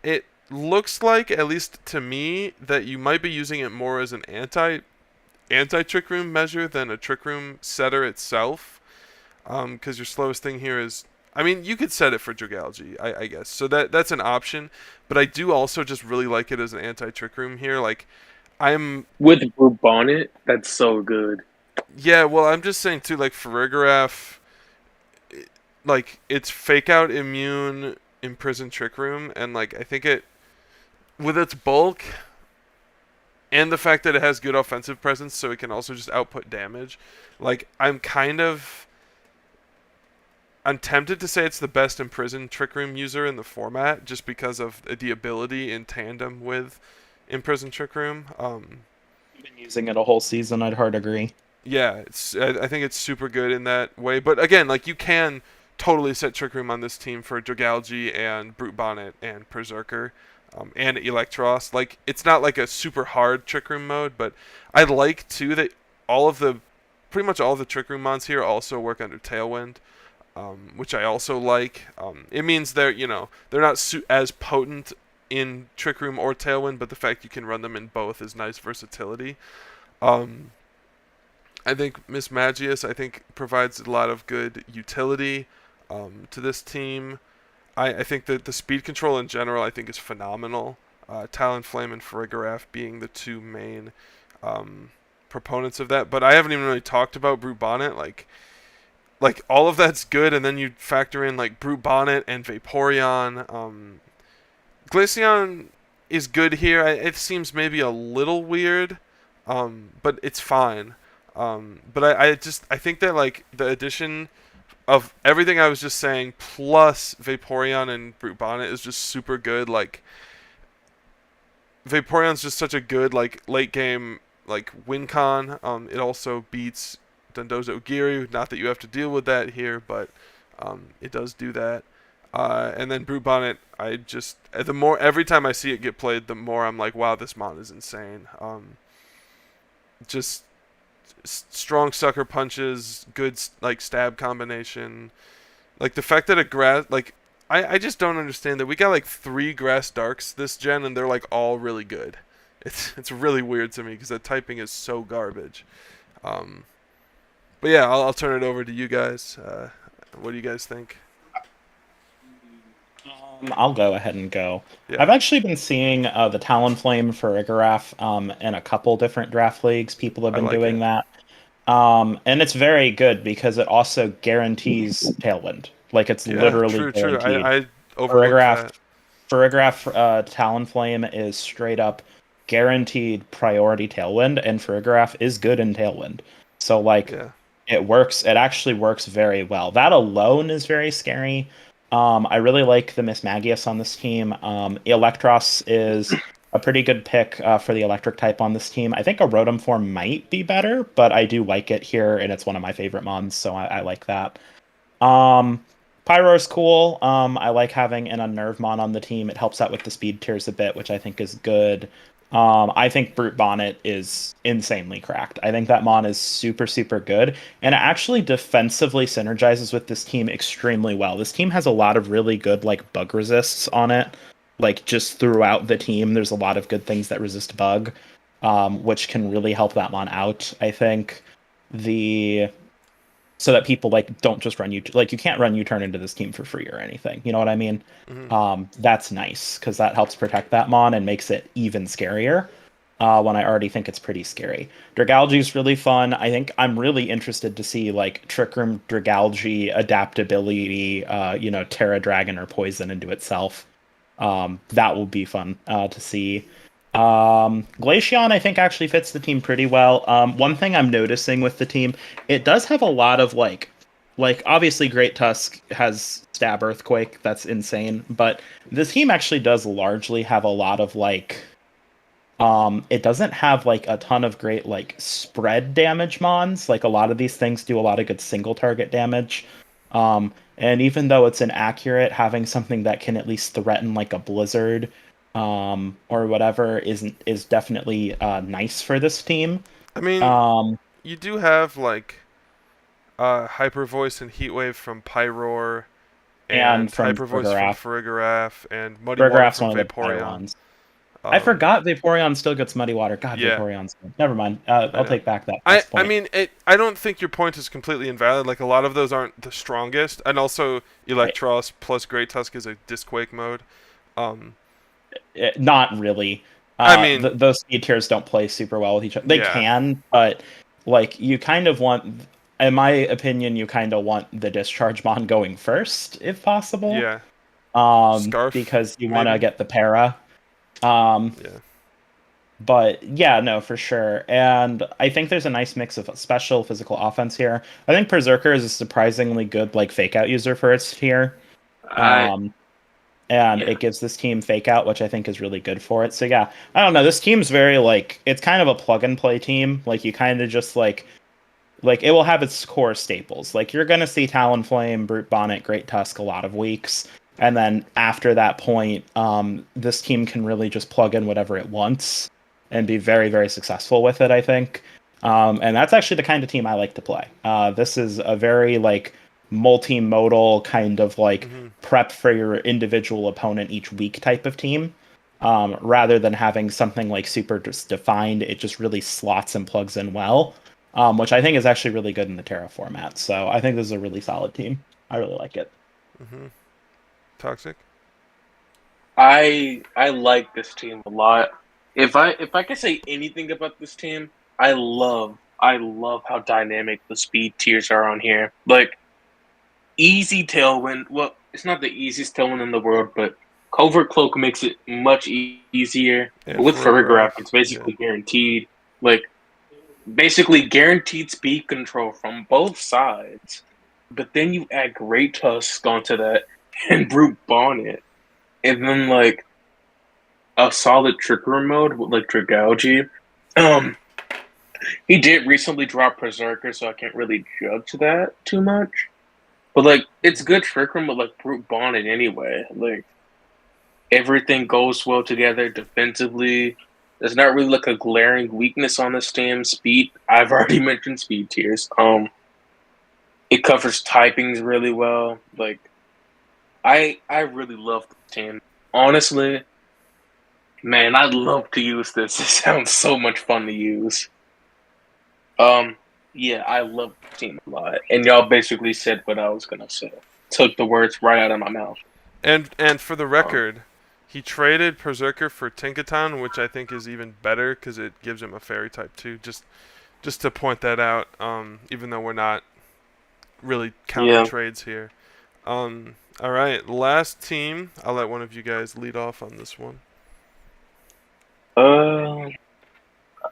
It looks like, at least to me, that you might be using it more as an anti-Trick Room measure than a Trick Room setter itself. Because your slowest thing here is, I mean, you could set it for Dragalge, I guess. So that's an option. But I do also just really like it as an anti-Trick Room here. Like, with Brute Bonnet, that's so good. Yeah, well, I'm just saying too, like Farigiraf, like it's fake out immune Imprison Trick Room, and like I think it, with its bulk, and the fact that it has good offensive presence, so it can also just output damage. Like I'm tempted to say it's the best Imprison Trick Room user in the format, just because of the ability in tandem with Imprison Trick Room. I've been using it a whole season. I'd hard agree. Yeah, I think it's super good in that way. But again, like you can totally set Trick Room on this team for Dragalge and Brute Bonnet and Berserker and Electros. Like it's not like a super hard Trick Room mode, but I like too that pretty much all of the Trick Room mons here also work under Tailwind, which I also like. It means they're not as potent in Trick Room or Tailwind, but the fact you can run them in both is nice versatility. I think Mismagius, provides a lot of good utility to this team. I think that the speed control in general, I think, is phenomenal. Talonflame and Farigiraf being the two main proponents of that. But I haven't even really talked about Brute Bonnet. Like all of that's good, and then you factor in like Brute Bonnet and Vaporeon. Glaceon is good here. It seems maybe a little weird, but it's fine. But I think that like the addition of everything I was just saying plus Vaporeon and Brute Bonnet is just super good. Like Vaporeon's just such a good like late game like win con. It also beats Dondozo Giri. Not that you have to deal with that here, but it does do that. And then Brute Bonnet, every time I see it get played, the more I'm like, wow, this mon is insane. Just strong sucker punches, good like stab combination, like the fact that a grass like I just don't understand that we got like 3 grass darks this gen and they're like all really good. It's really weird to me because the typing is so garbage. But yeah, I'll turn it over to you guys. What do you guys think? I'll go ahead and go. Yeah. I've actually been seeing the Talonflame for Farigiraf in a couple different draft leagues. People have been doing that. And it's very good because it also guarantees Tailwind. Like it's literally guaranteed. True. I overlooked that. Farigiraf Talonflame is straight up guaranteed priority Tailwind, and Farigiraf is good in Tailwind. So like it works. It actually works very well. That alone is very scary. I really like the Mismagius on this team. Electros is a pretty good pick for the electric type on this team. I think a Rotom form might be better, but I do like it here, and it's one of my favorite mons, so I like that. Pyro's cool. I like having an Unnervemon on the team. It helps out with the speed tiers a bit, which I think is good. I think Brute Bonnet is insanely cracked. I think that Mon is super, super good. And it actually defensively synergizes with this team extremely well. This team has a lot of really good, like, bug resists on it. Like, just throughout the team, there's a lot of good things that resist bug, which can really help that Mon out, I think. The so that people like don't just run you like you can't run U-turn into this team for free or anything. You know what I mean? That's nice because that helps protect that Mon and makes it even scarier. When I already think it's pretty scary. Dragalge is really fun. I think I'm really interested to see like Trick Room Dragalge adaptability, Terra Dragon or Poison into itself. That will be fun to see. Glaceon, I think, actually fits the team pretty well. One thing I'm noticing with the team, it does have a lot of like obviously Great Tusk has Stab Earthquake, that's insane, but this team actually does largely have a lot of it doesn't have like a ton of great like spread damage mons. Like a lot of these things do a lot of good single target damage. And even though it's inaccurate, having something that can at least threaten like a blizzard or whatever is definitely nice for this team. I mean, Um, you do have like Hyper Voice and Heatwave from Pyroar, and and from Hyper Voice from Farigiraf. Farigiraf, and Muddy Water Farigiraf's from one of the better Vaporeon. ones. I Um, forgot Vaporeon still gets Muddy Water. God, yeah, Vaporeon's good. Never mind. I I'll know. take back that I next I point. mean, I don't think your point is completely invalid. Like a lot of those aren't the strongest, and also Right. Electros plus Great Tusk is a Disquake mode. Um, Not really. I mean, Those speed tiers don't play super well with each other. They yeah, can, but like you kind of want, in my opinion, you kind of want the discharge mon going first if possible. yeah. Scarf Because you want to maybe. get the para. Um, Yeah. but yeah, no, for sure. And I think there's a nice mix of special physical offense here. I think Berserker is a surprisingly good like fake out user for its tier. I Um, and yeah. it gives this team fake out, which I think is really good for it. So yeah, I don't know. This team's very like it's kind of a plug and play team. Like you kind of just like it will have its core staples. Like you're gonna see Talonflame, Brute Bonnet, Great Tusk a lot of weeks, and then after that point, this team can really just plug in whatever it wants and be very very successful with it. I think, and that's actually the kind of team I like to play. This is a very like multimodal kind of like Hmm. prep for your individual opponent each week type of team. Rather than having something like super just defined, it just really slots and plugs in well, which I think is actually really good in the Terra format. So I think this is a really solid team. I really like it. Hmm. Toxic. I like this team a lot. If I could say anything about this team, I love how dynamic the speed tiers are on here. Like easy tailwind. Well, it's not the easiest tailwind in the world, but covert cloak makes it much easier. And But with Farigiraf, Farigiraf. it's Yeah. basically guaranteed. Like basically guaranteed speed control from both sides. But then you add Great Tusk onto that and Brute Bonnet, and then like a solid trick room mode with like Dragalge. Um, he did recently drop Berserker, so I can't really judge that too much. But like, it's good trick room with like Brute Bonnet anyway. Like everything goes well together defensively. There's not really like a glaring weakness on this team. Speed, I've already mentioned speed tiers. It covers typings really well. Like I really love the team. Honestly, man, I'd love to use this. It sounds so much fun to use. Um, yeah, I love the team a lot, and y'all basically said what I was gonna say. Took the words right out of my mouth. And for the Um, record, he traded Berserker for Tinkaton, which I think is even better because it gives him a fairy type too. Just to point that out. Even though we're not really counting yeah. trades here. All right, last team. I'll let one of you guys lead off on this one. Uh,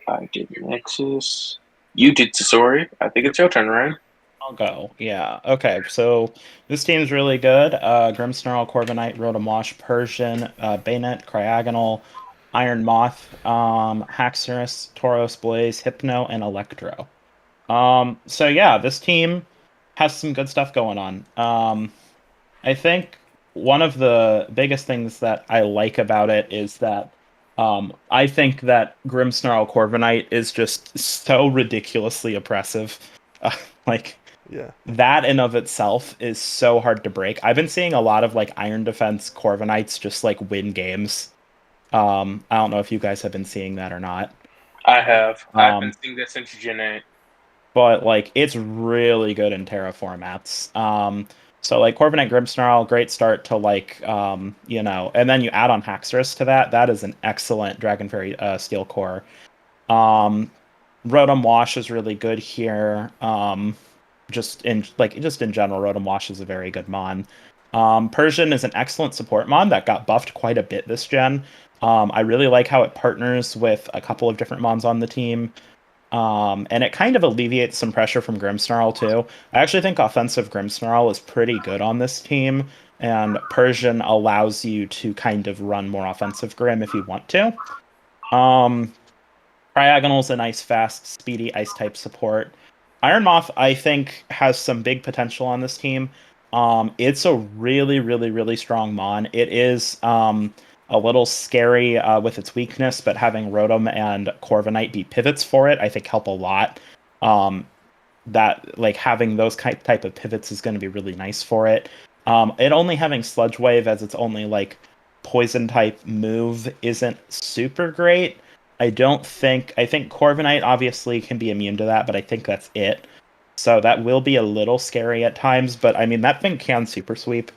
I did Nexus. You did Tesori. I think Yep. it's your turn, Ryan. I'll go. Yeah. Okay. So this team's really good. Grimmsnarl, Corviknight, Rotom Wash, Persian, Bayonet, Cryogonal, Iron Moth, Haxorus, Tauros, Blaze, Hypno, and Electro. So yeah, this team has some good stuff going on. I think one of the biggest things that I like about it is that I think that Grimmsnarl Corviknight is just so ridiculously oppressive. Uh, like Yeah. that in of itself is so hard to break. I've been seeing a lot of like Iron Defense Corviknights just like win games. I don't know if you guys have been seeing that or not. I have. I've been Um, seeing that since Gen 8. but like it's really good in Terra formats. So like Corviknight Grimmsnarl, great start to like and then you add on Haxorus to that. That is an excellent Dragon Fairy Steel Core. Um, Rotom Wash is really good here. Just in general, Rotom Wash is a very good mon. Persian is an excellent support mon that got buffed quite a bit this gen. I really like how it partners with a couple of different mons on the team. And it kind of alleviates some pressure from Grimmsnarl too. I actually think offensive Grimmsnarl is pretty good on this team, and Persian allows you to kind of run more offensive Grim if you want to. Um, Cryogonal's a nice, fast, speedy ice type support. Iron Moth, I think, has some big potential on this team. It's a really, really, really strong mon. It is a little scary with its weakness, but having Rotom and Corviknight be pivots for it, I think help a lot. Um, that like having those type of pivots is going to be really nice for it. It only having Sludge Wave as its only like poison type move isn't super great. I think Corviknight obviously can be immune to that, but I think that's it. So that will be a little scary at times, but I mean that thing can super sweep.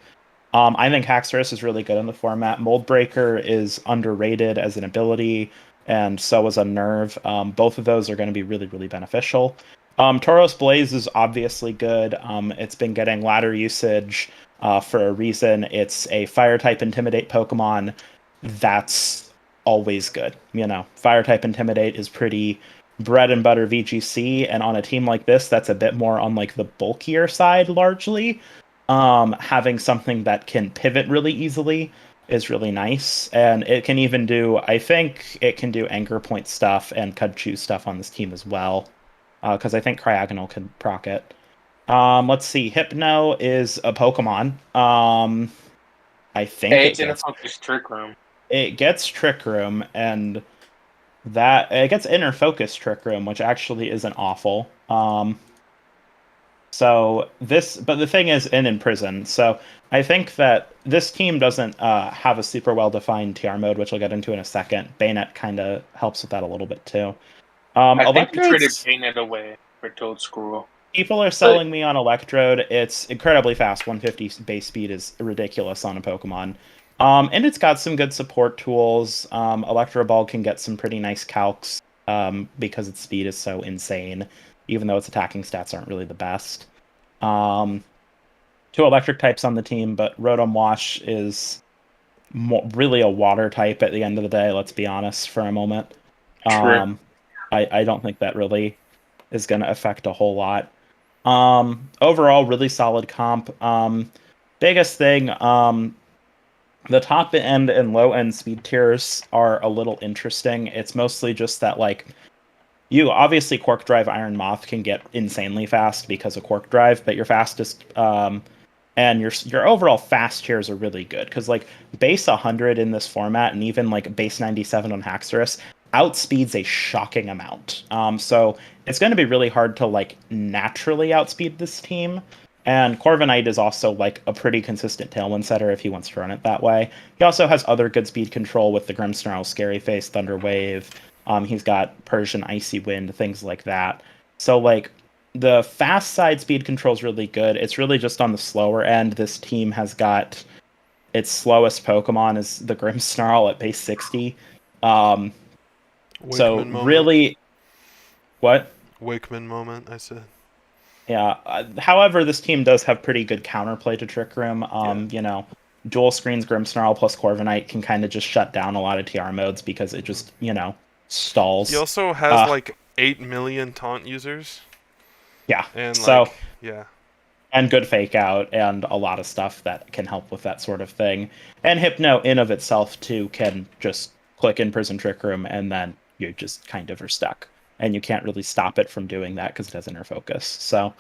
I think Haxorus is really good in the format. Mold Breaker is underrated as an ability, and so is Unnerve. Both of those are going to be really, really beneficial. Tauros Blaze is obviously good. It's been getting ladder usage for a reason. It's a fire type intimidate Pokemon. That's always good. Fire type intimidate is pretty bread and butter VGC, and on a team like this, that's a bit more on like the bulkier side largely. Having something that can pivot really easily is really nice, and it can even do. I think it can do anchor point stuff and Cudchew stuff on this team as well, because I think Cryogonal can proc it. Let's see. Hypno is a Pokemon. I think Hey, it's in a focus trick room. it gets Trick Room, and that it gets Inner Focus Trick Room, which actually isn't awful. But the thing is, in prison. So I think that this team doesn't have a super well defined TR mode, which I'll get into in a second. Bayonet kind of helps with that a little bit too. I think we traded Electrodes, Painted away for Toad Screw. people are selling me on Electrode. It's incredibly fast. 150 base speed is ridiculous on a Pokemon. And it's got some good support tools. Electro Ball can get some pretty nice calcs because its speed is so insane, even though its attacking stats aren't really the best. Um, Two electric types on the team, but Rotom Wash is really a water type at the end of the day, let's be honest for a moment. True. I don't think that really is going to affect a whole lot. Overall, really solid comp. Biggest thing, the top end and low end speed tiers are a little interesting. It's mostly just that, like, you obviously Quark Drive Iron Moth can get insanely fast because of Quark Drive, but your fastest and your overall fast tiers are really good because like base 100 in this format and even like base 97 on Haxorus outspeeds a shocking amount. So it's going to be really hard to like naturally outspeed this team. And Corviknight is also like a pretty consistent Tailwind setter if he wants to run it that way. He also has other good speed control with the Grimmsnarl, Scary Face, Thunder Wave. He's got Persian Icy Wind, things like that. So like the fast side speed control is really good. It's really just on the slower end. This team has got its slowest Pokemon is the Grimmsnarl at base 60. So Wakeman moment. really, what? Wakeman moment, I said. Yeah. However, this team does have pretty good counterplay to Trick Room. Dual screens Grimmsnarl plus Corviknight can kind of just shut down a lot of TR modes because it just, stalls. He also has like 8 million taunt users. Yeah. And so, like, yeah. And good fake out and a lot of stuff that can help with that sort of thing. And Hypno in of itself too can just click in Prison Trick Room and then you just kind of are stuck. And you can't really stop it from doing that because it has inner focus. So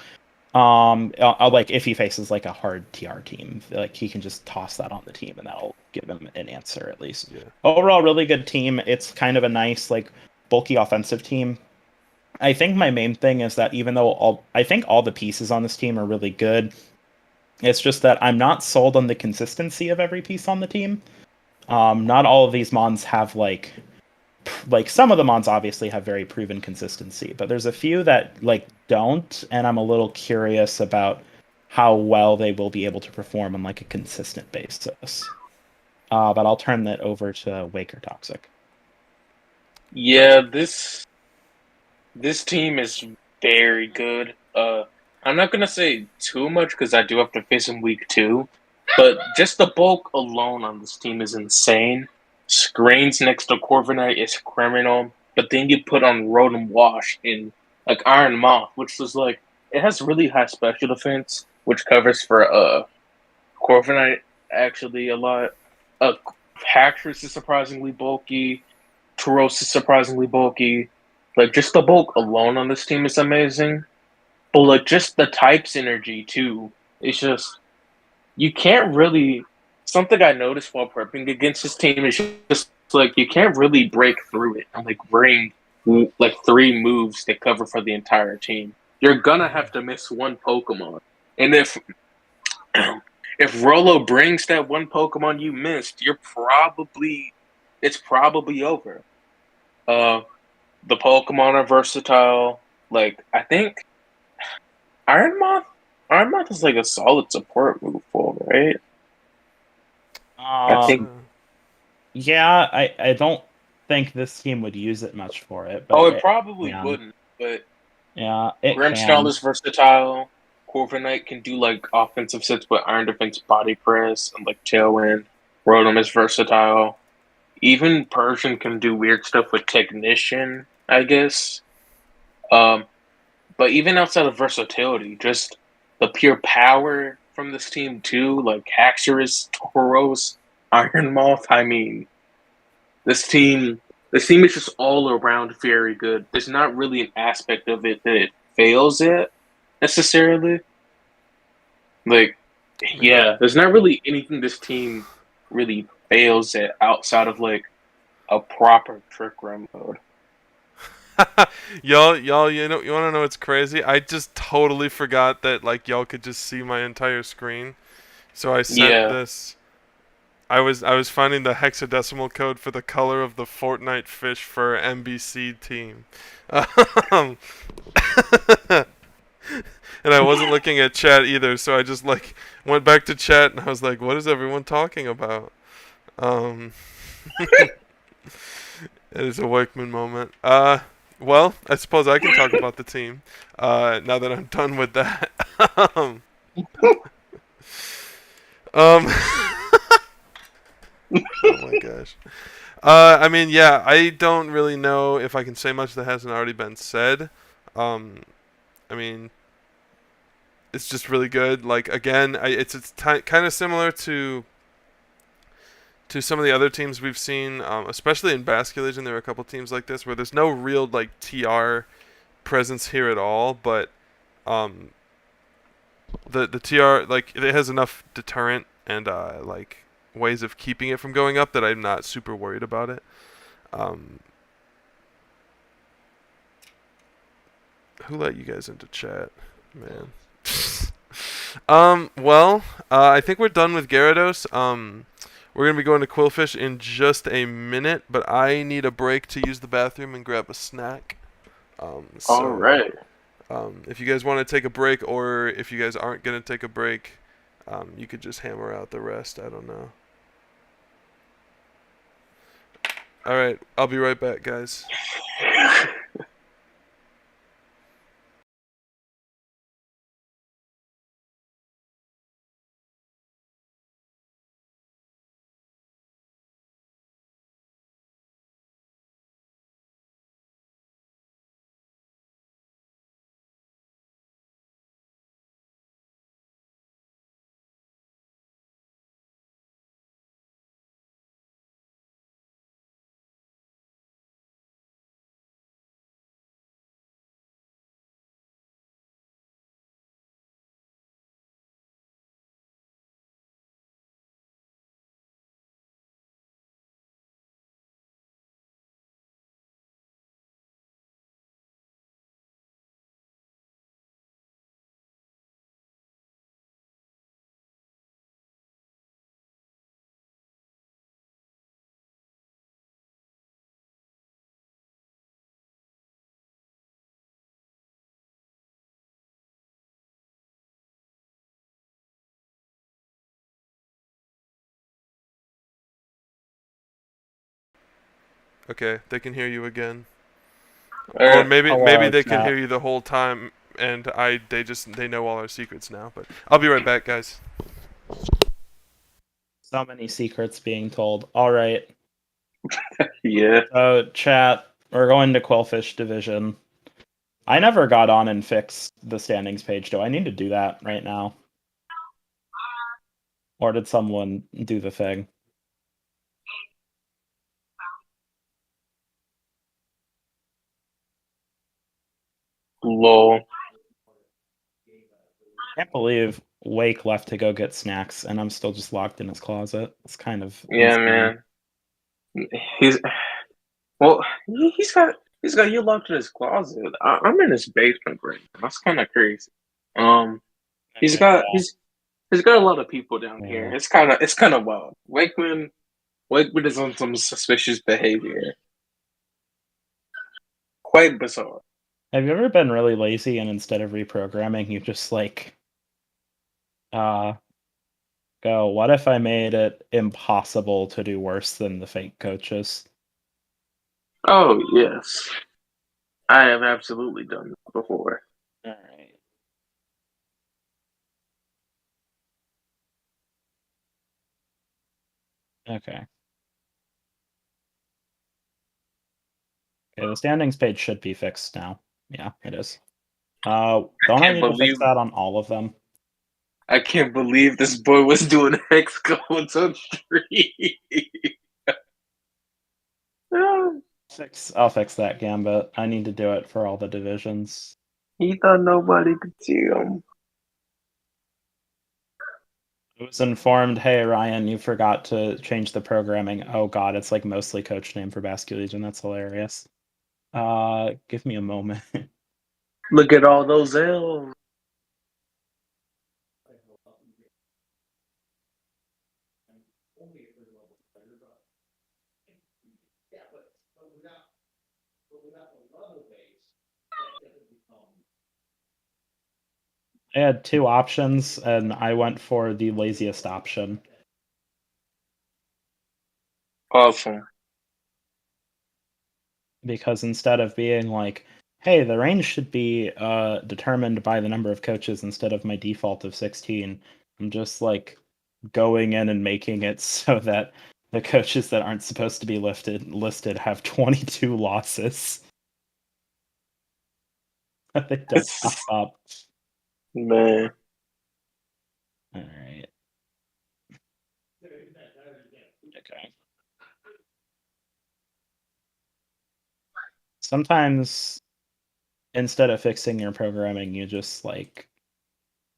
Like if he faces like a hard TR team, like he can just toss that on the team and that'll give him an answer at least. Yeah. Overall, really good team. It's kind of a nice like bulky offensive team. I think my main thing is that even though I think all the pieces on this team are really good, it's just that I'm not sold on the consistency of every piece on the team. Not all of these mons have like some of the mons obviously have very proven consistency, but there's a few that like don't, and I'm a little curious about how well they will be able to perform on like a consistent basis. But I'll turn that over to Waker Toxic. Yeah, this team is very good. I'm not gonna say too much because I do have to face him week 2, but just the bulk alone on this team is insane. Screens next to Corviknight is criminal, but then you put on Rotom Wash in like Iron Moth, which was like it has really high special defense, which covers for Corviknight actually a lot. Haxorus is surprisingly bulky. Tauros is surprisingly bulky. Like just the bulk alone on this team is amazing. But like just the type synergy too. It's just you can't really something I noticed while prepping against this team is just like you can't really break through it and like bring like 3 moves that cover for the entire team. You're gonna have to miss one Pokemon. And if Rolo brings that one Pokemon you missed, it's probably over. Uh the Pokemon are versatile. Like I think Iron Moth, Iron Moth is like a solid support move for, right? I think. Yeah, I don't think this team would use it much for it, but Oh, it it probably can. wouldn't. But Yeah, it Grimmsnarl can. is versatile. Corviknight can do like offensive sets with Iron Defense, Body Press, and like Tailwind. Rotom is versatile. Even Persian can do weird stuff with Technician, I guess. Um, But even outside of versatility, just the pure power from this team too, like Haxorus, Tauros, Iron Moth. I mean, this team, this team is just all around very good. There's not really an aspect of it that it fails at necessarily. Like, Yeah. yeah, there's not really anything this team really fails at outside of like a proper trick room mode. y'all, you want to know what's crazy? I just totally forgot that like y'all could just see my entire screen. So I sent Yeah. this. I was finding the hexadecimal code for the color of the Fortnite fish for MBC team. Um, and I wasn't looking at chat either, so I just like went back to chat and I was like, "What is everyone talking about?" Um, it is a Wakeman moment. Well, I suppose I can talk about the team. Now that I'm done with that. um, um oh my gosh. I mean, yeah, I don't really know if I can say much that hasn't already been said. Um, I mean, it's just really good. Like again, it's kind of similar to some of the other teams we've seen, especially in Basket Legion. There are a couple teams like this where there's no real like TR presence here at all, but um, the TR like it has enough deterrent and like ways of keeping it from going up that I'm not super worried about it. Um, who let you guys into chat, man? Well, I think we're done with Gyarados. We're gonna be going to Qwilfish in just a minute, but I need a break to use the bathroom and grab a snack. All So right. if you guys want to take a break, or if you guys aren't gonna take a break, you could just hammer out the rest. I don't know. All right, I'll be right back, guys. Okay, they can hear you again. All Or right. maybe Hello, they can chat. hear you the whole time, and they know all our secrets now. But I'll be right back, guys. So many secrets being told. All right. Yeah. So, chat, we're going to Qwilfish Division. I never got on and fixed the standings page. Do I need to do that right now? Or did someone do the thing? Lol. Can't believe Wake left to go get snacks, and I'm still just locked in his closet. It's kind of Yeah, insane. man. He's well. He's got you locked in his closet. I'm in his basement right now. That's kind of crazy. Um, he's Okay, got he's got a lot of people down here. yeah. It's kind of wild. Wakeman is on some suspicious behavior. Quite bizarre. Have you ever been really lazy and instead of reprogramming, you just uh go, what if I made it impossible to do worse than the fake coaches? Oh yes, I have absolutely done that before. Alright. Okay. Okay, the standings page should be fixed now. Yeah, it is. I Don't I can't need to fix believe that on all of them? I can't believe this boy was doing hex codes on stream. I'll fix that Gambit. I need to do it for all the divisions. He thought nobody could see him. I was informed, hey Ryan, you forgot to change the programming. Oh god, it's like mostly coach name for Basket Legion. That's hilarious. Give me a moment. Look at all those L's. I had two options, and I went for the laziest option. Awesome. Because instead of being like, hey, the range should be determined by the number of coaches instead of my default of 16, I'm just like going in and making it so that the coaches that aren't supposed to be listed have 22 losses. They don't pop up. Man. All right. Okay. Sometimes instead of fixing your programming, you just like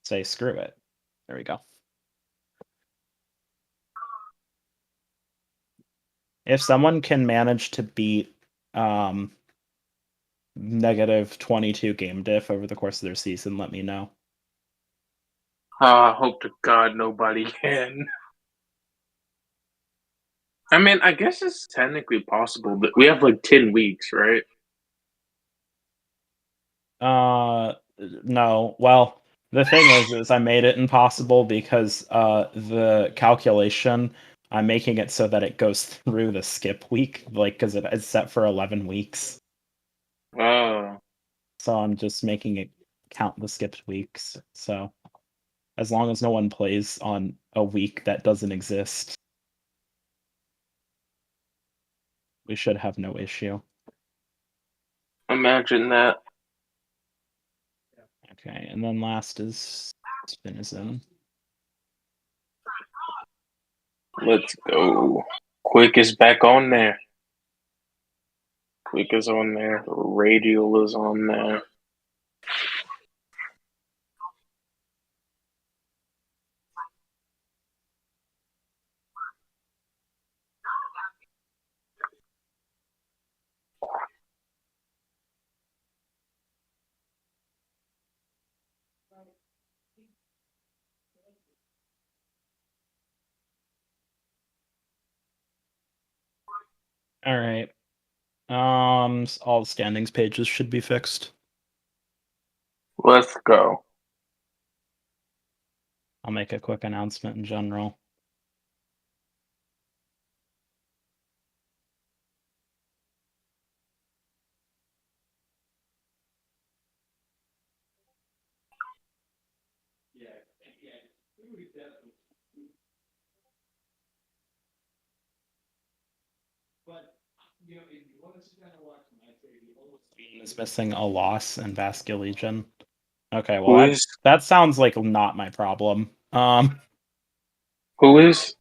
say screw it. There we go. If someone can manage to beat negative 22 game diff over the course of their season, let me know. I hope to God nobody can. I mean, I guess it's technically possible, but we have like 10 weeks, right? No. Well, the thing is I made it impossible because the calculation, I'm making it so that it goes through the skip week, like because it is set for 11 weeks. Oh. So I'm just making it count the skipped weeks. So as long as no one plays on a week that doesn't exist, we should have no issue. Imagine that. Okay, and then last is Spinizen. Let's go. Quick is back on there. Quick is on there. Radial is on there. All right. All the standings pages should be fixed. Let's go. I'll make a quick announcement in general. Is missing a loss and Vasculegion. Okay, Who well is? that sounds like not my problem. Who is?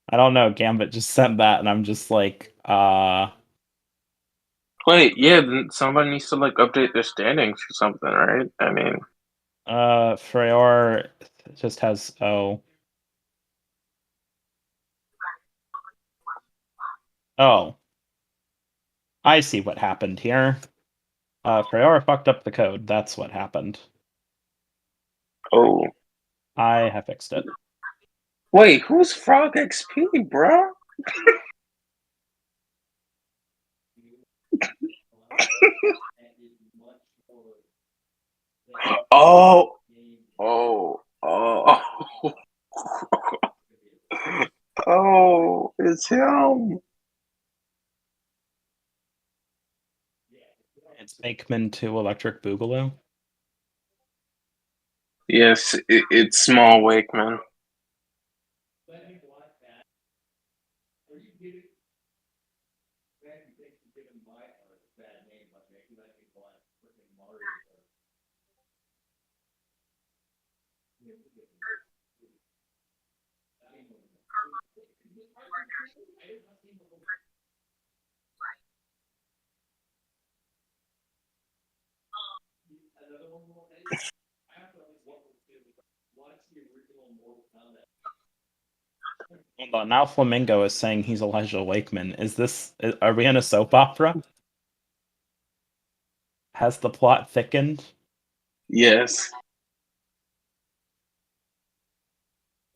I don't know. Gambit just sent that, and I'm just like, Wait, yeah. Then somebody needs to like update their standings or something, right? I mean, Freyr just has oh, I see what happened here. Freyr fucked up the code. That's what happened. oh, I have fixed it. wait, who's Frog XP, bro? Oh, oh, oh, oh, it's him. It's Bakeman to Electric Boogaloo. Yes, it's Small Wakeman. Hold on, now Flamingo is saying he's Elijah Wakeman. Are we in a soap opera? Has the plot thickened? Yes.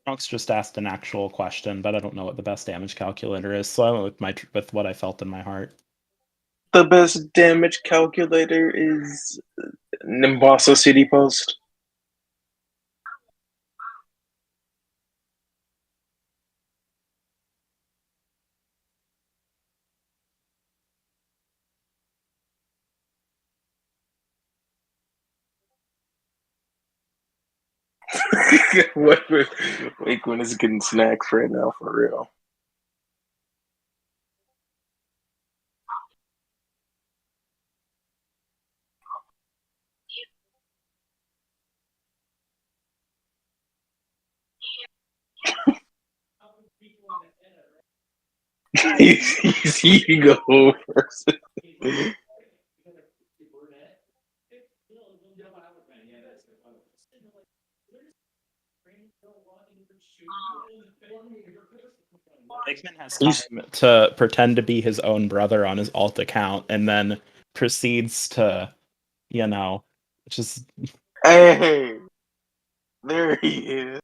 Trunks just asked an actual question, but I don't know what the best damage calculator is, so I went with what I felt in my heart. The best damage calculator is Nimbasa City Post. Wakeman is getting snacks right now, for real. You go first. Bakeman has time to pretend to be his own brother on his alt account, and then proceeds to, just Hey, there he is.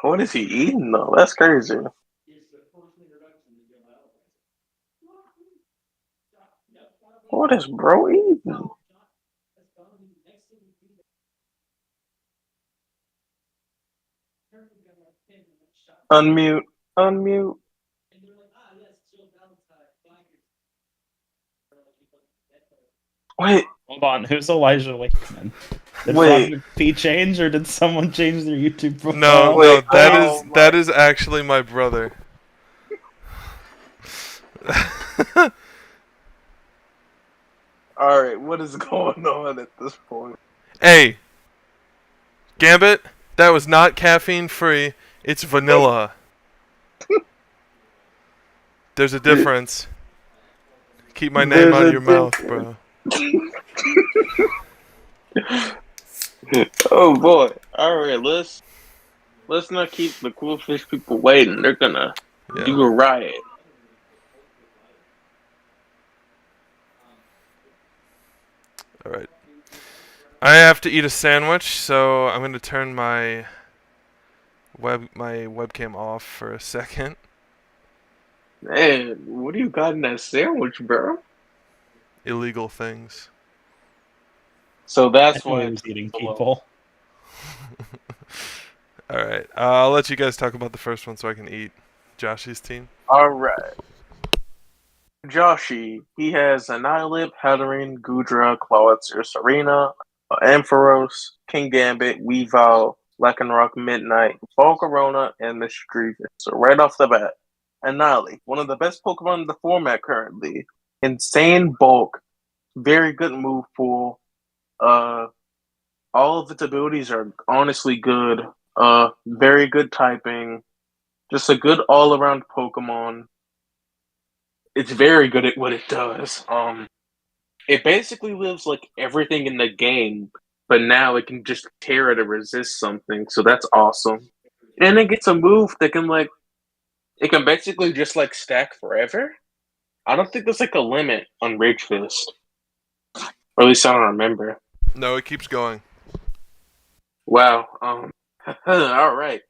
What is he eating though? That's crazy. What is bro eating? Unmute. Unmute. Wait. hold on. Who's Elijah Wakeman? Did Wait. Frog P change, or did someone change their YouTube profile? No, Wait, that is actually my brother. Alright, what is going on at this point? Hey, Gambit, that was not caffeine free. It's vanilla. There's a difference. Keep my name There's out a of your mouth, bro. Oh boy. Alright, let's not keep the Qwilfish people waiting. They're gonna do a riot. Alright. I have to eat a sandwich, so I'm gonna turn my webcam off for a second. Man, what do you got in that sandwich, bro? Illegal things. So that's I knew why he was eating people. Alright, I'll let you guys talk about the first one so I can eat Joshy's team. Alright. Joshy, he has Annihilate, Hatterene, Gudra, Clawitzer, Serena, Ampharos, King Gambit, Weavile, Lycanroc, Midnight, Volcarona, and Mischievous. So right off the bat, Annihilate, one of the best Pokemon in the format currently. Insane bulk, very good move pool. All of its abilities are honestly good. Very good typing. Just a good all around Pokemon. It's very good at what it does. It basically lives like everything in the game, but now it can just tear it to resist something, so that's awesome. And it gets a move that can like it can basically just like stack forever. I don't think there's like a limit on Rage Fist. Or at least I don't remember. No, it keeps going. Wow. Alright.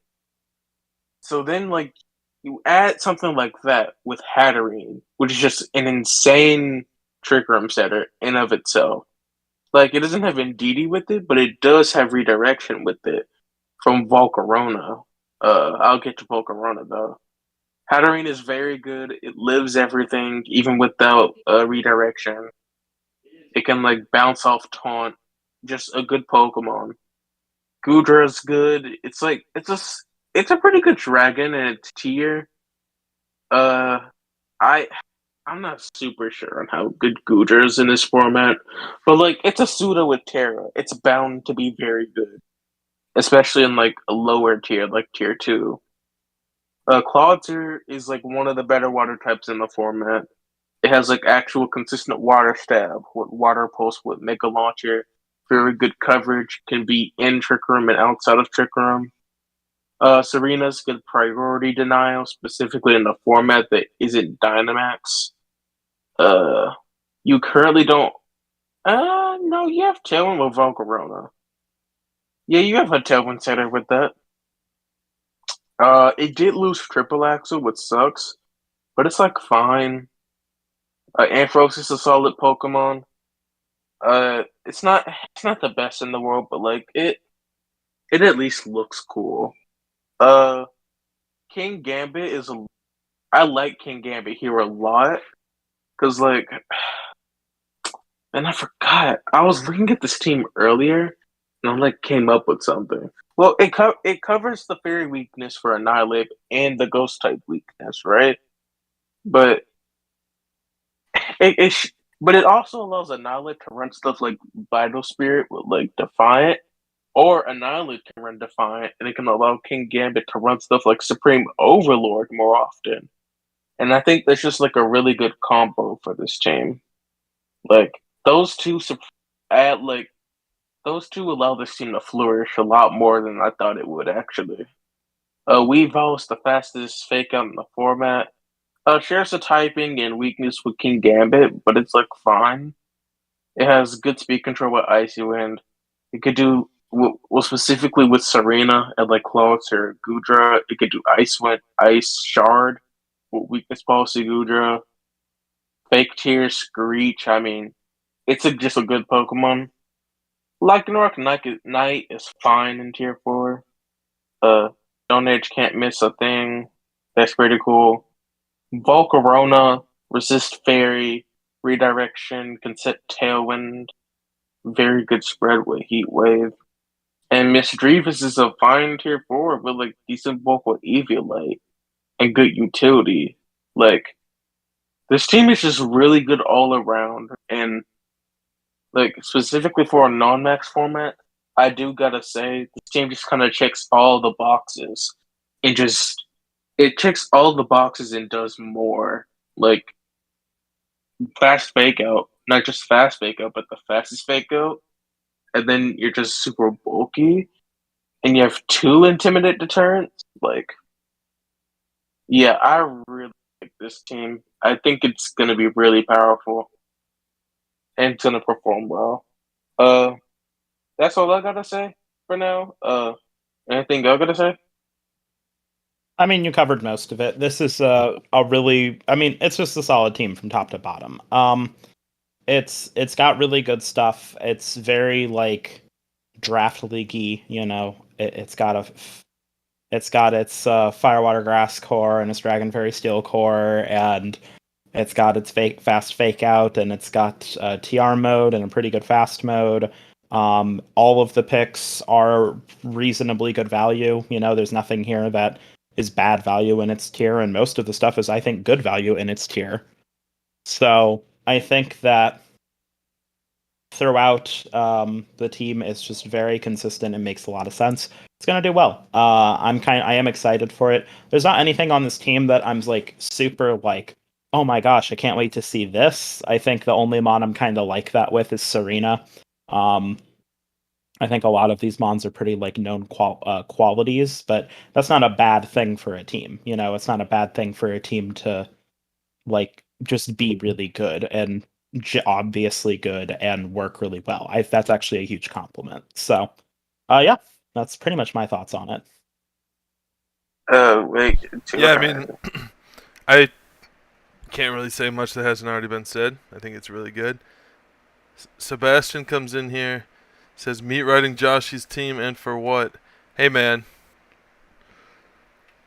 So then like you add something like that with Hatterene, which is just an insane trick room setter in of itself. Like, it doesn't have Indeedee with it, but it does have redirection with it from Volcarona. I'll get to Volcarona, though. Hatterene is very good. It lives everything, even without redirection. It can, like, bounce off Taunt. Just a good Pokemon. Goodra's good. It's like, it's a pretty good dragon in its tier. Uh, I I'm not super sure on how good Goodra is in this format, but like it's a pseudo with Terra. It's bound to be very good, especially in like a lower tier, like tier 2. Clawitzer is like one of the better water types in the format. It has like actual consistent water stab with water pulse with Mega Launcher. Very good coverage, can be in Trick Room and outside of Trick Room. Serena's good priority denial, specifically in the format that isn't Dynamax. You currently don't. No, you have Tailwind with Volcarona. Yeah, you have a Tailwind setter with that. It did lose Triple Axle, which sucks, but it's like fine. Ampharos is a solid Pokemon. It's not the best in the world, but like it at least looks cool. Uh, King Gambit is a. I like King Gambit here a lot because like. And I forgot. I was looking at this team earlier, and I like came up with something. Well, it covers the fairy weakness for Annihilate and the ghost type weakness, right? But but it also allows Annihilate to run stuff like Vital Spirit with like Defiant, or Annihilate can run Defiant, and it can allow King Gambit to run stuff like Supreme Overlord more often. And I think that's just like a really good combo for this team. Like those two add like those two allow this team to flourish a lot more than I thought it would actually. Weavile is the fastest fake out in the format. Shares a typing and weakness with King Gambit, but it's like fine. It has good speed control with Icy Wind. It could do well specifically with Serena and like Claws or Goodra. It could do Ice Wind, Ice Shard with weakness policy Goodra. Fake Tears, Screech. I mean, it's just a good Pokemon. Lycanroc Knight is fine in tier 4. Stone Edge can't miss a thing. That's pretty cool. Volcarona, Resist Fairy, Redirection, can set Tailwind. Very good spread with Heat Wave. And Misdreavus is a fine tier 4 with like decent bulk with Eviolite and good utility. Like, this team is just really good all around, and like specifically for a non-max format, I do gotta say this team just kind of checks all the boxes, and just it checks all the boxes and does more. Like fast fake out, not just fast fake out, but the fastest fake out, and then you're just super bulky, and you have 2 intimidate deterrents. Like, yeah, I really like this team. I think it's gonna be really powerful and it's gonna perform well. Uh, that's all I gotta say for now. Anything y'all gotta say? I mean, you covered most of it. This is a really, I mean, it's just a solid team from top to bottom. It's got really good stuff. It's very like draft leaguey, you know. It's got its Firewater Grass core and its Dragon Fairy Steel core, and it's got its fast fake out, and it's got TR mode and a pretty good fast mode. All of the picks are reasonably good value. There's nothing here that is bad value in its tier, and most of the stuff is, I think, good value in its tier. So I think that throughout, the team is just very consistent and makes a lot of sense. It's gonna do well. I am excited for it. There's not anything on this team that I'm like super like, oh my gosh, I can't wait to see this. I think the only mon I'm kind of like that with is Serena. I think a lot of these mons are pretty like known qualities, but that's not a bad thing for a team. It's not a bad thing for a team to like just be really good and obviously good and work really well. That's actually a huge compliment. So, yeah, that's pretty much my thoughts on it. Wait. Yeah, I mean, I can't really say much that hasn't already been said. I think it's really good. Sebastian comes in here, says, "Meat riding Joshy's team, and for what?" Hey, man.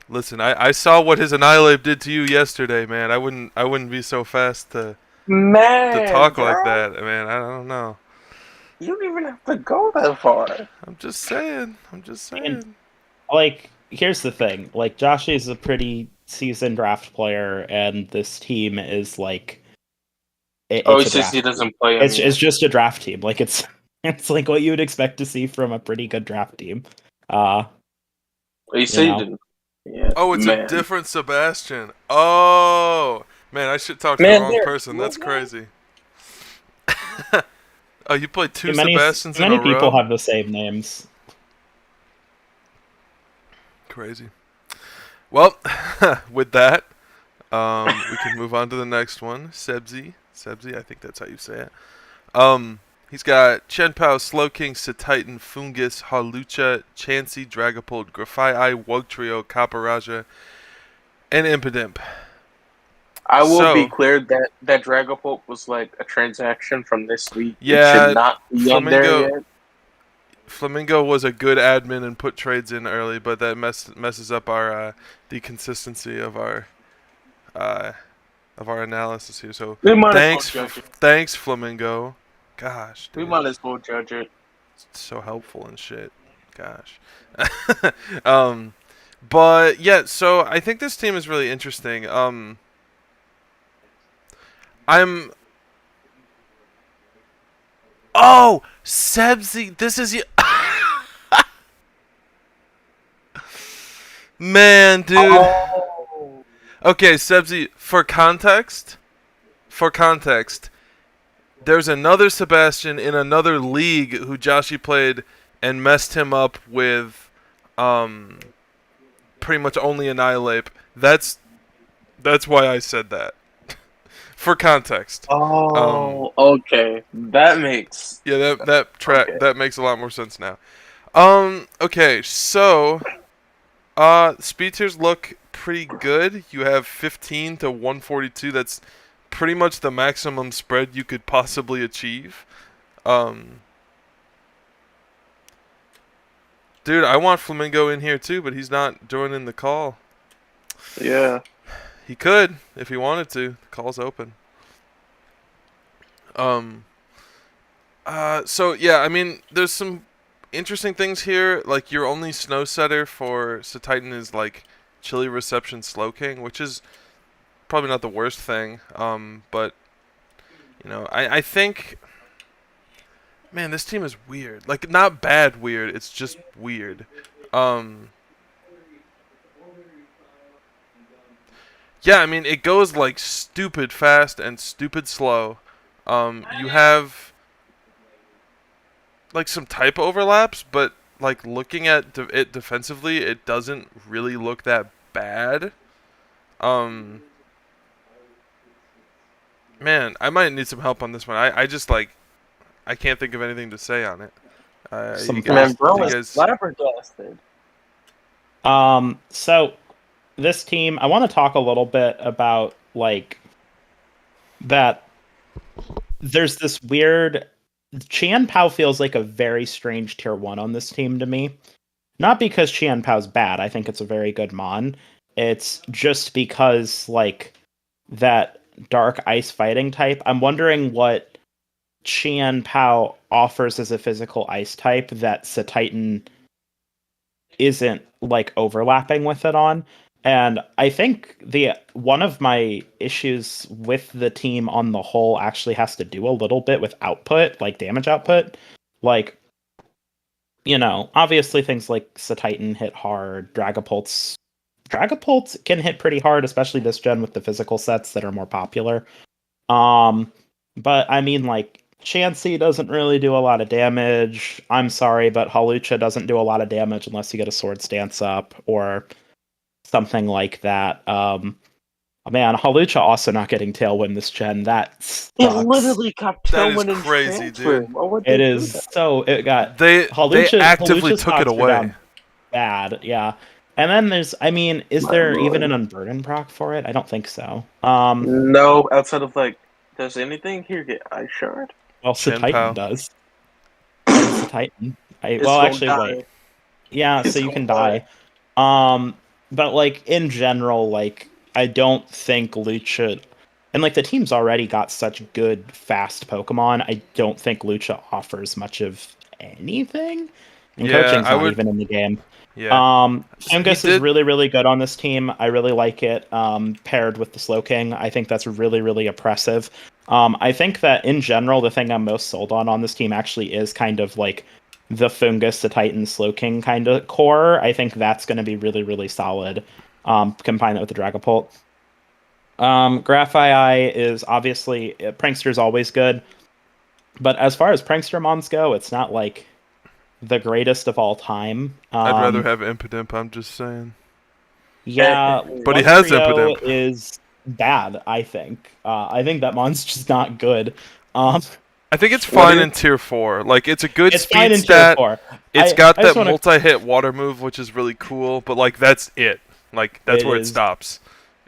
Listen, I saw what his Annihilate did to you yesterday, man. I wouldn't be so fast to talk bro, like that, man. I don't know. you don't even have to go that far. I'm just saying. And, like, here's the thing. Like, Josh is a pretty seasoned draft player, and this team is like, He says he doesn't play. It's just a draft team. Like, it's like what you would expect to see from a pretty good draft team. You say you didn't. Yeah, oh, it's a different Sebastian. Oh, man, I should talk to the wrong person. That's crazy. Oh, you played two Sebastians in a row? Many people have the same names. Crazy. Well, with that, we can move on to the next one. Sebzi, I think that's how you say it. He's got Chenpao, Slowking, Satitan, Fungus, Halucha, Chansey, Dragapult, Grafai, Wugtrio, Kaparaja, and Impidimp. I will be clear that Dragapult was like a transaction from this week. Yeah, it should not be on there yet. Flamingo was a good admin and put trades in early, but that messes up our the consistency of our analysis here. So thanks, Flamingo. Gosh, dude. We might as well judge it. It's so helpful and shit. Gosh. But yeah, so I think this team is really interesting. Oh, Sebzi, this is you. Man, dude. Oh. Okay, Sebzi, for context, there's another Sebastian in another league who Joshy played and messed him up with pretty much only Annihilate. That's why I said that. For context. Oh, okay. That makes that makes a lot more sense now. Okay, so speed tiers look pretty good. You have 15 to 142. That's pretty much the maximum spread you could possibly achieve. Dude, I want Flamingo in here too, but he's not joining the call. Yeah. He could if he wanted to. The call's open. So yeah, I mean, there's some interesting things here. Like, your only snow setter for Satitan is like Chili Reception Slowking, which is probably not the worst thing. But I think, man, this team is weird. Like, not bad weird. It's just weird. Yeah, I mean, it goes like stupid fast and stupid slow. You have like some type overlaps, but like looking at it defensively, it doesn't really look that bad. Man, I might need some help on this one. I just like, I can't think of anything to say on it. Bro is flabbergasted. So this team, I want to talk a little bit about like that. There's this weird. Qian Pao feels like a very strange tier 1 on this team to me. Not because Qian Pao's bad. I think it's a very good mon. It's just because like that dark ice fighting type. I'm wondering what Qian Pao offers as a physical ice type that Titan isn't like overlapping with it on. And I think the one of my issues with the team on the whole actually has to do a little bit with output, like damage output. Like, obviously things like Titan hit hard, Dragapults can hit pretty hard, especially this gen with the physical sets that are more popular. But I mean, like, Chansey doesn't really do a lot of damage. I'm sorry, but Hawlucha doesn't do a lot of damage unless you get a Sword Stance up or something like that. Man, Hawlucha also not getting Tailwind this gen. That sucks. It literally got That is Tailwind and crazy, transfer. dude. Why would It they is do that? so it got They actively Hawlucha's took it stocks are away. down bad, yeah. And then is My there even lord. an Unburden proc for it? I don't think so. No, outside of like, does anything here get Ice Shard? Well, Chen Titan Pao. does. What is Titan? It's Well, gonna actually, wait. die. Yeah, so It's you gonna can die. But like in general, like I don't think Lucha, and like the team's already got such good fast Pokemon. I don't think Lucha offers much of anything, and Yeah, coaching's I not would. even in the game. Yeah, Fungus he is did. really, really good on this team. I really like it. Paired with the Slowking, I think that's really, really oppressive. I think that in general, the thing I'm most sold on this team actually is kind of like the Fungus, the Titan, Slowking kind of core. I think that's going to be really, really solid. Combine that with the Dragapult. Graphii is obviously Prankster's always good, but as far as Prankster mons go, it's not like the greatest of all time. I'd rather have Impidimp. I'm just saying. Yeah, But he has Luxrio Impidimp. is bad, I think. I think that mon's just not good. I think it's What fine is- in tier 4. Like, it's a good It's fine speed in tier stat. 4. It's I got just that wanna- multi-hit water move, which is really cool. But like, that's it. Like, that's It where is. it stops.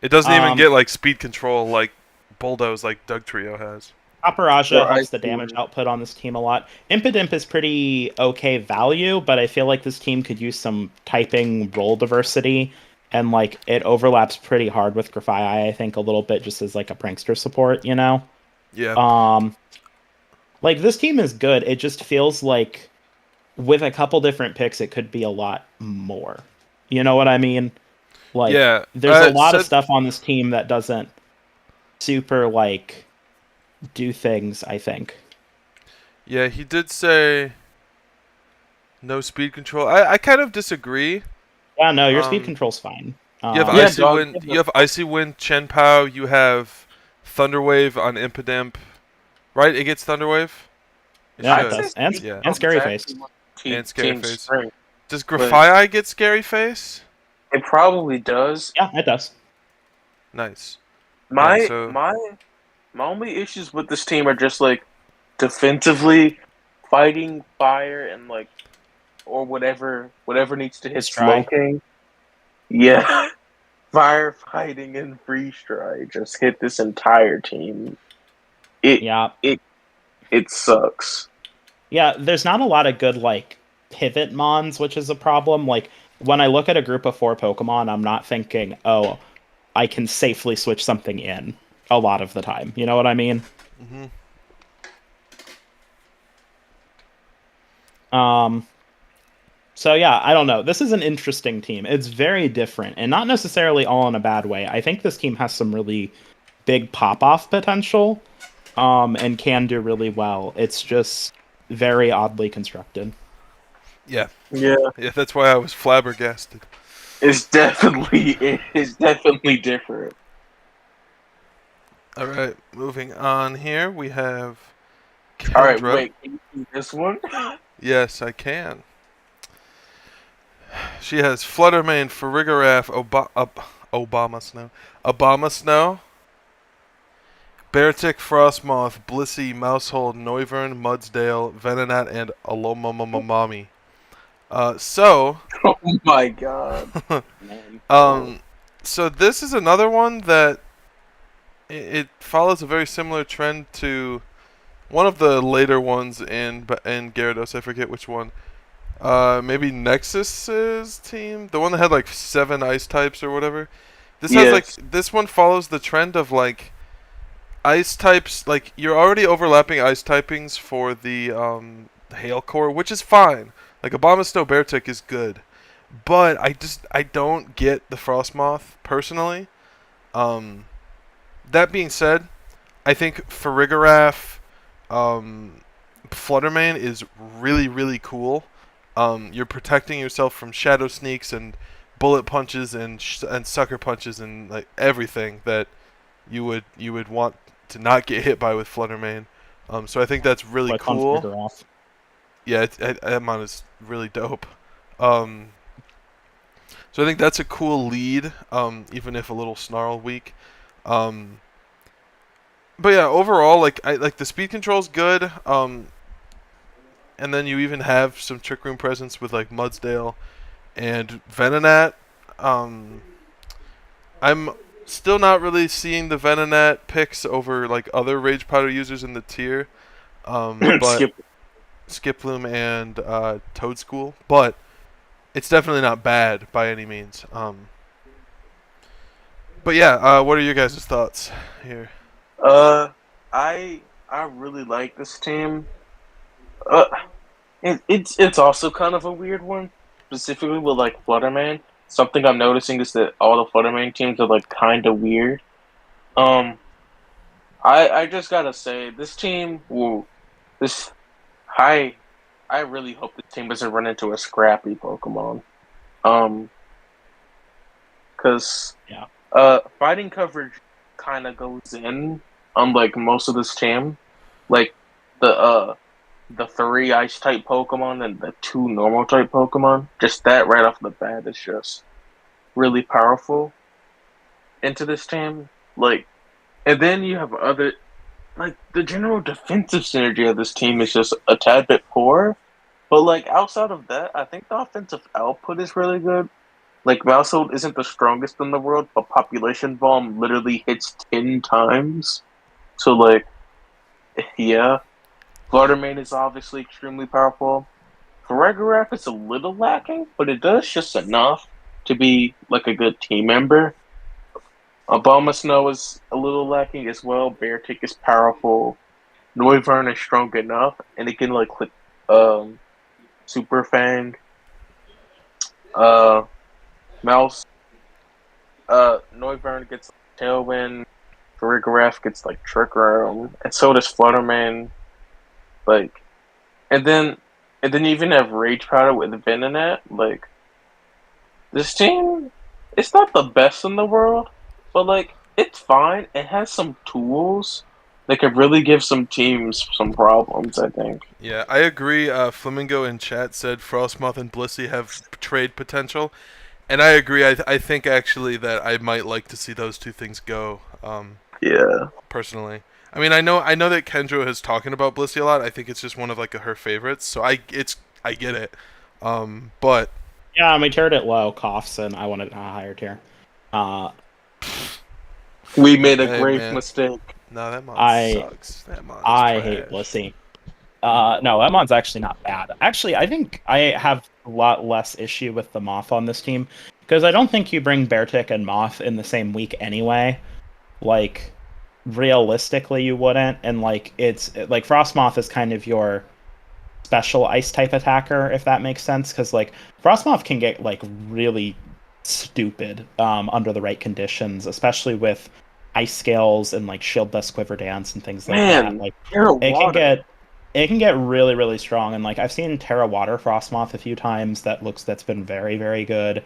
It doesn't even Um, get like speed control like Bulldoze like Doug Trio has. Paparaja Or helps Ice the damage Beam. output on this team a lot. Impidimp is pretty okay value, but I feel like this team could use some typing role diversity, and like it overlaps pretty hard with Grafii, I think, a little bit just as like a prankster support, Yeah. Like this team is good. It just feels like with a couple different picks, it could be a lot more. You know what I mean? Like, Yeah. there's a lot of Said- stuff on this team that doesn't super like do things, I think. Yeah, he did say no speed control. I kind of disagree. Yeah, no, your speed Um, control's fine. You have Yeah, Icy dog, Wind. give You have Icy Wind, Chen Pao. You have Thunderwave on Impidimp. Right? It gets Thunderwave? Yeah, it should. does. And, Yeah. and Scary Face. And Scary Team Face. Strength. Does Grafii get Scary Face? It probably does. Yeah, it does. Nice. My Yeah, so- my my only issues with this team are just like defensively fighting fire and like or whatever needs to hit Freeze dry. smoking. Yeah. Firefighting and freeze dry just hit this entire team. Yeah. It sucks. Yeah, there's not a lot of good, like, pivot mons, which is a problem. Like, when I look at a group of 4 Pokemon, I'm not thinking, oh, I can safely switch something in a lot of the time. You know what I mean? Mm-hmm. So yeah, I don't know. This is an interesting team. It's very different, and not necessarily all in a bad way. I think this team has some really big pop-off potential, and can do really well. It's just very oddly constructed. Yeah. Yeah. Yeah, that's why I was flabbergasted. It's definitely different. All right, moving on here, we have Kendra. All right, wait. Can you see this one? Yes, I can. She has Fluttermane, Farigiraf, Obama Snow, Beartick, Frostmoth, Blissey, Mousehold, Noivern, Mudsdale, Venonat, and Alomamamami. So, Oh my god. so this is another one that it follows a very similar trend to one of the later ones in Gyarados. I forget which one. Maybe Nexus's team, the one that had like 7 ice types or whatever. This has like this one follows the trend of like ice types, like, you're already overlapping ice typings for the Hail Core, which is fine. Like, Abomasnow Beartick is good. But I don't get the Frostmoth, personally. Um, that being said, I think Farigiraf, Fluttermane is really, really cool. You're protecting yourself from Shadow Sneaks and bullet punches and sucker punches and like everything that you would want to not get hit by with Fluttermane. So I think that's really Like on cool. Farigiraf. Yeah, that mon is really dope. Um, so I think that's a cool lead, even if a little snarl weak. Um, but yeah, overall, like I like the speed control's good. And then you even have some Trick Room presence with like Mudsdale and Venonat. Um, I'm still not really seeing the Venonat picks over like other Rage Powder users in the tier. But Skip. Skiploom and Toadschool, but it's definitely not bad by any means. But yeah, what are your guys' thoughts here? Uh, I really like this team. Uh, it's also kind of a weird one, specifically with like Flutterman. Something I'm noticing is that all the Flutterman teams are like kind of weird. Um, I just gotta say this team will this I I really hope this team doesn't run into a scrappy Pokemon. Um, because Yeah. fighting coverage kind of goes in on like most of this team, like the three ice type Pokemon and the two normal type Pokemon. Just that right off the bat is just really powerful into this team. Like, and then you have other like the general defensive synergy of this team is just a tad bit poor. But like outside of that, I think the offensive output is really good. Like Mousehold isn't the strongest in the world, but Population Bomb literally hits 10 times. So like, yeah, Fluttermane is obviously extremely powerful. Farigiraf is a little lacking, but it does just enough to be like a good team member. Abomasnow is a little lacking as well. Beartick is powerful. Noivern is strong enough, and it can like click Super Fang. Uh, Mouse. Noivern gets Tailwind. Farigiraf gets like Trick Room, and so does Flutterman. Like, and then you even have Rage Powder with Venonat. Like, this team, it's not the best in the world, but like it's fine. It has some tools that could really give some teams some problems, I think. Yeah, I agree. Flamingo in chat said Frostmoth and Blissey have trade potential, and I agree. I think actually that I might like to see those two things go. Yeah. Personally, I mean, I know that Kendra has talking about Blissey a lot. I think it's just one of like her favorites, so I get it. But Yeah, we tiered it low, coughs, and I wanted a higher tier. We made a Hey, grave man. mistake. No, that mon sucks. That mon is I trash. hate Blissey. No, Emon's actually not bad. Actually, I think I have a lot less issue with the Moth on this team, because I don't think you bring Beartick and Moth in the same week anyway. Like, realistically, you wouldn't, and like it's like Frostmoth is kind of your special ice type attacker, if that makes sense, because like Frostmoth can get like really stupid under the right conditions, especially with ice scales and like shield dust quiver dance and things like that. Man, Like Terra it can Water. get really really strong, and like I've seen Terra Water Frostmoth a few times that's been very very good.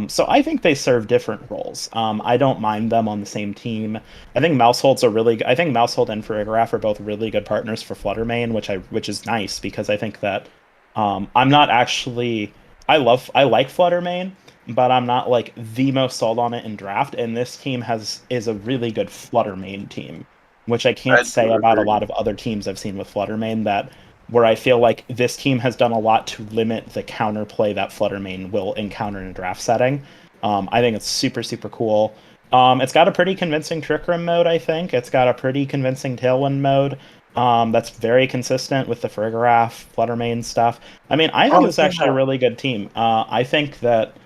So I think they serve different roles. I don't mind them on the same team. I think I think Mousehold and Farigiraf are both really good partners for Fluttermane, which is nice, because I think that I'm not actually I like Fluttermane, but I'm not like the most sold on it in draft. And this team is a really good Fluttermane team, which I can't I say do about a agree. lot of other teams I've seen with Fluttermane, that where I feel like this team has done a lot to limit the counterplay that Fluttermane will encounter in a draft setting. I think it's super, super cool. It's got a pretty convincing Trick Room mode, I think. It's got a pretty convincing Tailwind mode that's very consistent with the Farigiraf, Fluttermane stuff. I mean, I think Oh it's actually a yeah. really good team. I think that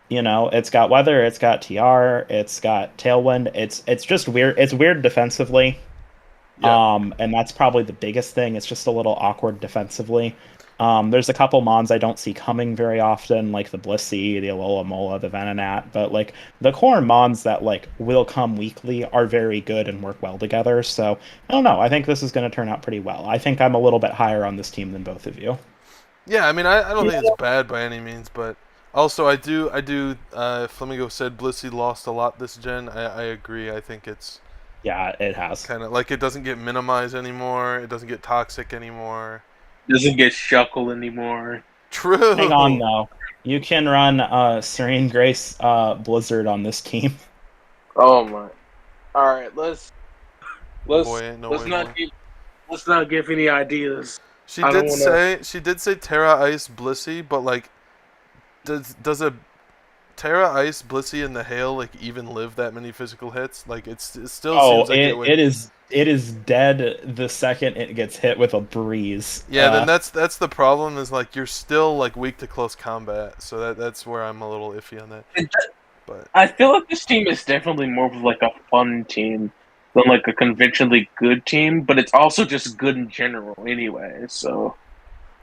You know, it's got weather, it's got TR, it's got tailwind. It's just weird. It's weird defensively. Yeah. And that's probably the biggest thing. It's just a little awkward defensively. There's a couple mons I don't see coming very often, like the Blissey, the Alola Mola, the Venonat, but like the core mons that like will come weekly are very good and work well together. So I don't know. I think this is going to turn out pretty well. I think I'm a little bit higher on this team than both of you. Yeah, I mean, I don't Yeah. think it's bad by any means, but also I do. Flamingo said Blissey lost a lot this gen. I agree. I think it's Yeah, it has. kind of like it doesn't get minimized anymore. It doesn't get toxic anymore. Doesn't get Shuckle anymore. True. Hang on though. You can run Serene Grace Blizzard on this team. Oh my! All right, let's Boy, no let's way, not boy. give let's not give any ideas. She I don't did wanna- say Terra Ice Blissey, but like does a Terra Ice Blissey in the hail like even live that many physical hits? Like it still Oh, seems like it would. it is dead the second it gets hit with a breeze. Yeah, then that's the problem is like you're still like weak to close combat, so that's where I'm a little iffy on that. But I feel like this team is definitely more of like a fun team than like a conventionally good team, but it's also just good in general anyway. So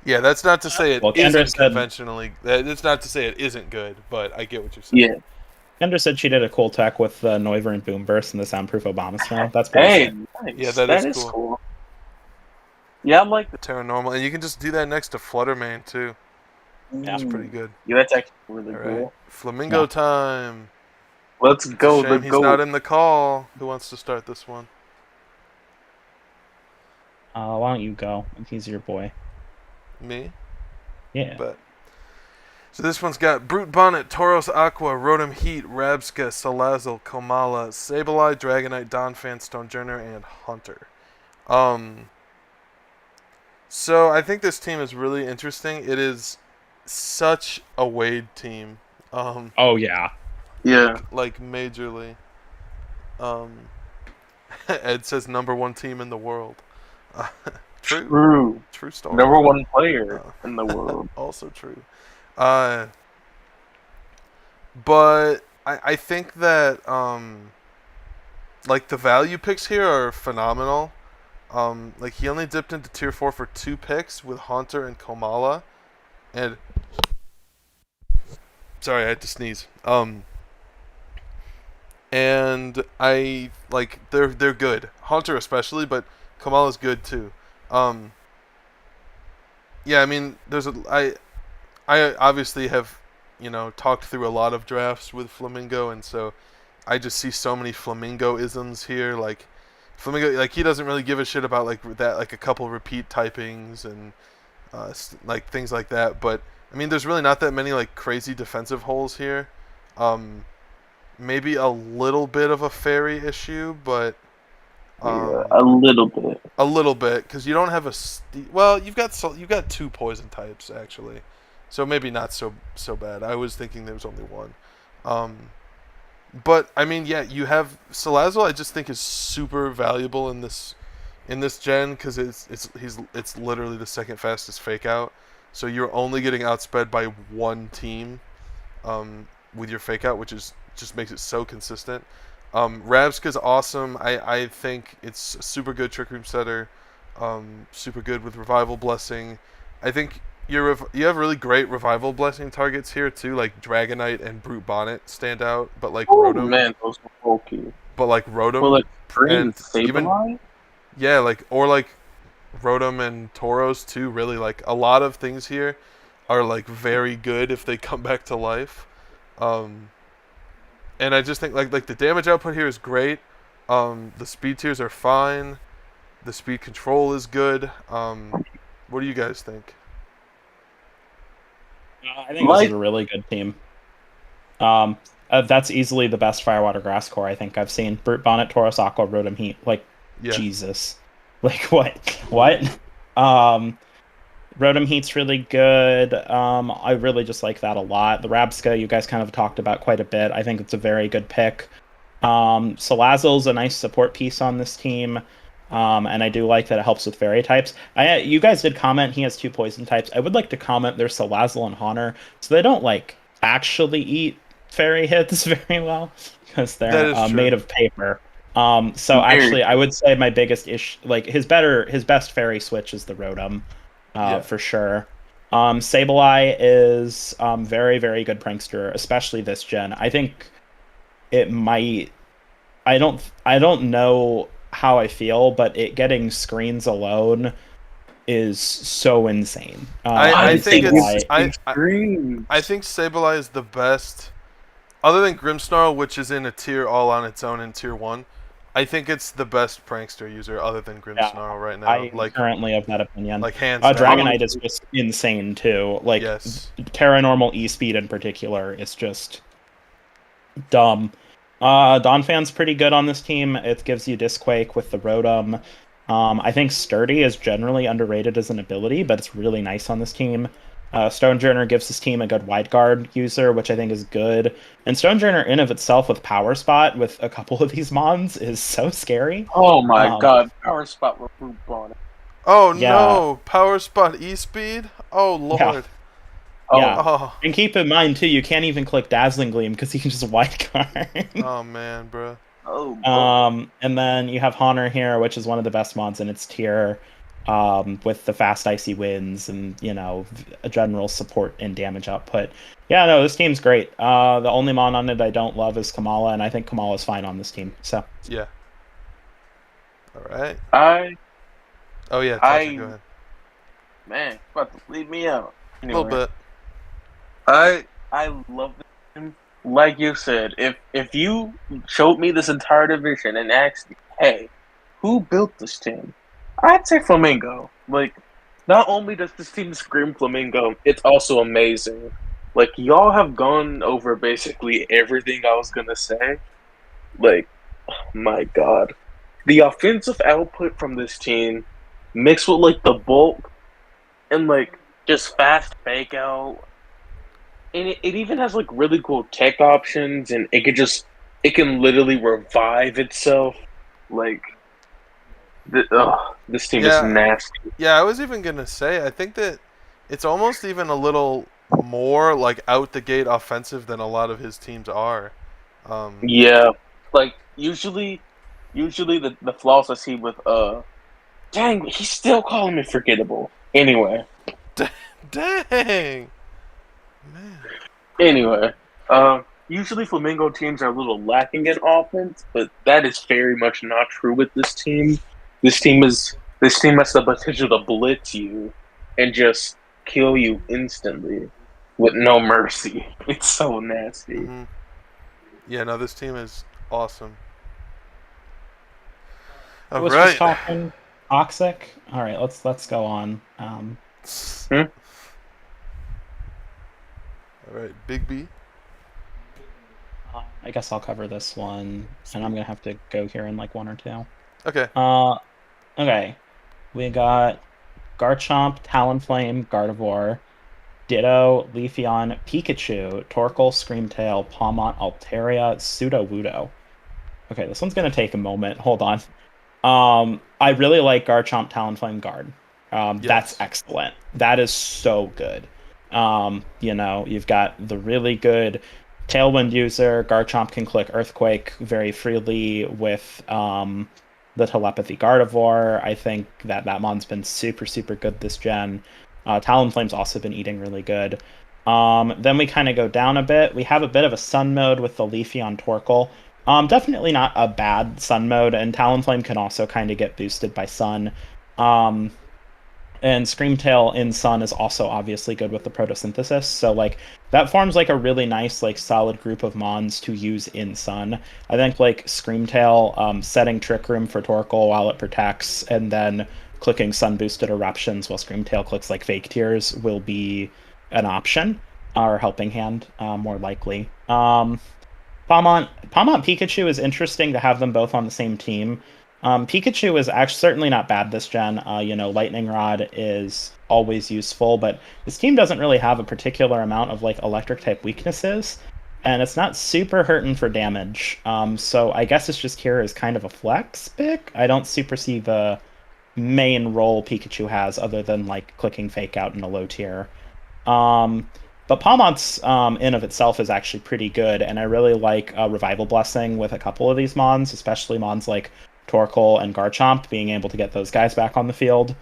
yeah, that's not to say it Well, Kendra isn't said- conventionally. It's not to say it isn't good, but I get what you're saying. yeah. Kendra said she did a cool tech with the Noivern and Boomburst and the soundproof Obama smell. That's pretty Hey, sick. nice. Yeah, that that is is cool. cool. Yeah, I like that. Terra Normal, and you can just do that next to Fluttermane too. That's pretty good. Yeah, that's actually really All cool. right, Flamingo Yeah. time. Let's It's a go. shame The he's goat. not in the call. Who wants to start this one? Why don't you go? He's your boy. Me? Yeah. But so this one's got Brute Bonnet, Tauros Aqua, Rotom Heat, Rabska, Salazzle, Komala, Sableye, Dragonite, Donphan, Stonejourner, and Hunter. So I think this team is really interesting. It is such a Wade team. Oh yeah. Yeah. Like majorly. Ed says #1 team in the world. True. True story. Number one player in the world. Also true. But I think that like the value picks here are phenomenal. Like he only dipped into tier 4 for 2 picks with Haunter and Komala, and sorry, I had to sneeze. And I like they're good. Haunter especially, but Komala's good too. Yeah, I mean, I obviously have, talked through a lot of drafts with Flamingo, and so I just see so many Flamingo-isms here. Like, Flamingo, like, he doesn't really give a shit about, like, that, like, a couple repeat typings and, like, things like that. But, I mean, there's really not that many, like, crazy defensive holes here. Maybe a little bit of a fairy issue, but... Yeah, a little bit. A little bit, because you don't have a well, you've got 2 poison types actually, so maybe not so bad. I was thinking there was only one, but I mean, yeah, you have Salazzle. I just think is super valuable in this gen because it's literally the second fastest fake out, so you're only getting outsped by one team, with your fake out, which just makes it so consistent. Rabska's awesome. I think it's a super good Trick Room setter. Super good with Revival Blessing. I think you have really great Revival Blessing targets here too, like Dragonite and Brute Bonnet stand out, but like Oh Rotom. man, those are bulky. But like Rotom. Well, like Green and even Sableye? yeah, like Rotom and Tauros too. Really, like a lot of things here are like very good if they come back to life. And I just think like the damage output here is great. The speed tiers are fine. The speed control is good. What do you guys think? I think this is a really good team. That's easily the best Firewater Grass core I think I've seen. Brute Bonnet, Tauros Aqua, Rotom Heat. Like, Yeah. Jesus. Like, what? Rotom Heat's really good. I really just like that a lot. The Rabska, you guys kind of talked about quite a bit. I think it's a very good pick. Salazzle's a nice support piece on this team. And I do like that it helps with fairy types. You guys did comment he has 2 poison types. I would like to comment there's Salazzle and Haunter, so they don't like actually eat fairy hits very well because That they're is true. made of paper. So Very actually, I would say my biggest issue, like his best fairy switch is the Rotom, Yeah. for sure. Sableye is very very good prankster, especially this gen. I think it might. I don't know how I feel, but it getting screens alone is so insane. I I Why think did they think give it's Sableye, this thing screams? I think Sableye is the best, other than Grimmsnarl, which is in a tier all on its own in tier 1. I think it's the best prankster user other than yeah, Grimmsnarl right now. I am currently of that opinion. Hands down. Dragonite is just insane too. Like Yes. Terra Normal E Speed in particular is just dumb. Donphan's pretty good on this team. It gives you Disquake with the Rotom. I think Sturdy is generally underrated as an ability, but it's really nice on this team. Stonejourner gives this team a good wide guard user, which I think is good. And Stonejourner in of itself with Power Spot with a couple of these mons is so scary. Oh my Um, god, Power Spot with Root on it. Oh Yeah, no! Power Spot E Speed? Oh yeah, lord. yeah. Oh. And keep in mind too, you can't even click Dazzling Gleam because you can just wide guard. Oh man, bro. Oh boy. And then you have Honor here, which is one of the best mods in its tier, with the fast icy winds and a general support and damage output. Yeah, no, this team's great. The only mon on it I don't love is Kamala, and I think Kamala's fine on this team. So Yeah. Alright. I Oh yeah, Tasha, go ahead. man, about to leave me out. A little bit. I love him. Like you said, if you showed me this entire division and asked me, hey, who built this team? I'd say Flamingo. Like, not only does this team scream Flamingo, it's also amazing. Like, y'all have gone over basically everything I was gonna say. Like, oh my god. The offensive output from this team, mixed with like the bulk and like just fast fake out, and it even has like really cool tech options, and it can literally revive itself. Like this team is Yeah. nasty. Yeah, I was even gonna say, I think that it's almost even a little more like out the gate offensive than a lot of his teams are. Yeah, like usually the flaws I see with dang, he's still calling me forgettable. Dang, man. Anyway, usually Flamingo teams are a little lacking in offense, but that is very much not true with this team. This team has the potential to blitz you and just kill you instantly with no mercy. It's so nasty. Hmm. Yeah, no, this team is awesome. I All was just right. talking toxic. All right, let's go on. Hmm? All right, Big B. I guess I'll cover this one, and I'm gonna have to go here in like one or two. Okay. Okay. We got Garchomp, Talonflame, Gardevoir, Ditto, Leafeon, Pikachu, Torkoal, Screamtail, Pawmont, Altaria, Sudowoodo. Okay, this one's gonna take a moment. Hold on. I really like Garchomp, Talonflame, Guard. That's Yes. excellent. That is so good. You've got the really good Tailwind user. Garchomp can click Earthquake very freely with the Telepathy Gardevoir. I think that mon's been super, super good this gen. Talonflame's also been eating really good. Then we kind of go down a bit. We have a bit of a Sun mode with the Leafeon Torkoal. Definitely not a bad Sun mode, and Talonflame can also kind of get boosted by Sun. And Screamtail in Sun is also obviously good with the photosynthesis, so like that forms like a really nice, like solid group of mons to use in Sun. I think like Screamtail setting Trick Room for Torkoal while it protects, and then clicking Sun boosted eruptions while Screamtail clicks like Fake Tears will be an option or helping hand, more likely. Pawmont Pikachu is interesting to have them both on the same team. Pikachu is actually certainly not bad this gen. Lightning Rod is always useful, but this team doesn't really have a particular amount of like electric type weaknesses, and it's not super hurting for damage. So I guess it's just here as kind of a flex pick. I don't super see the main role Pikachu has other than like clicking Fake Out in a low tier. But Palmont's in of itself is actually pretty good, and I really like Revival Blessing with a couple of these Mons, especially Mons like Torkoal and Garchomp. Being able to get those guys back on the field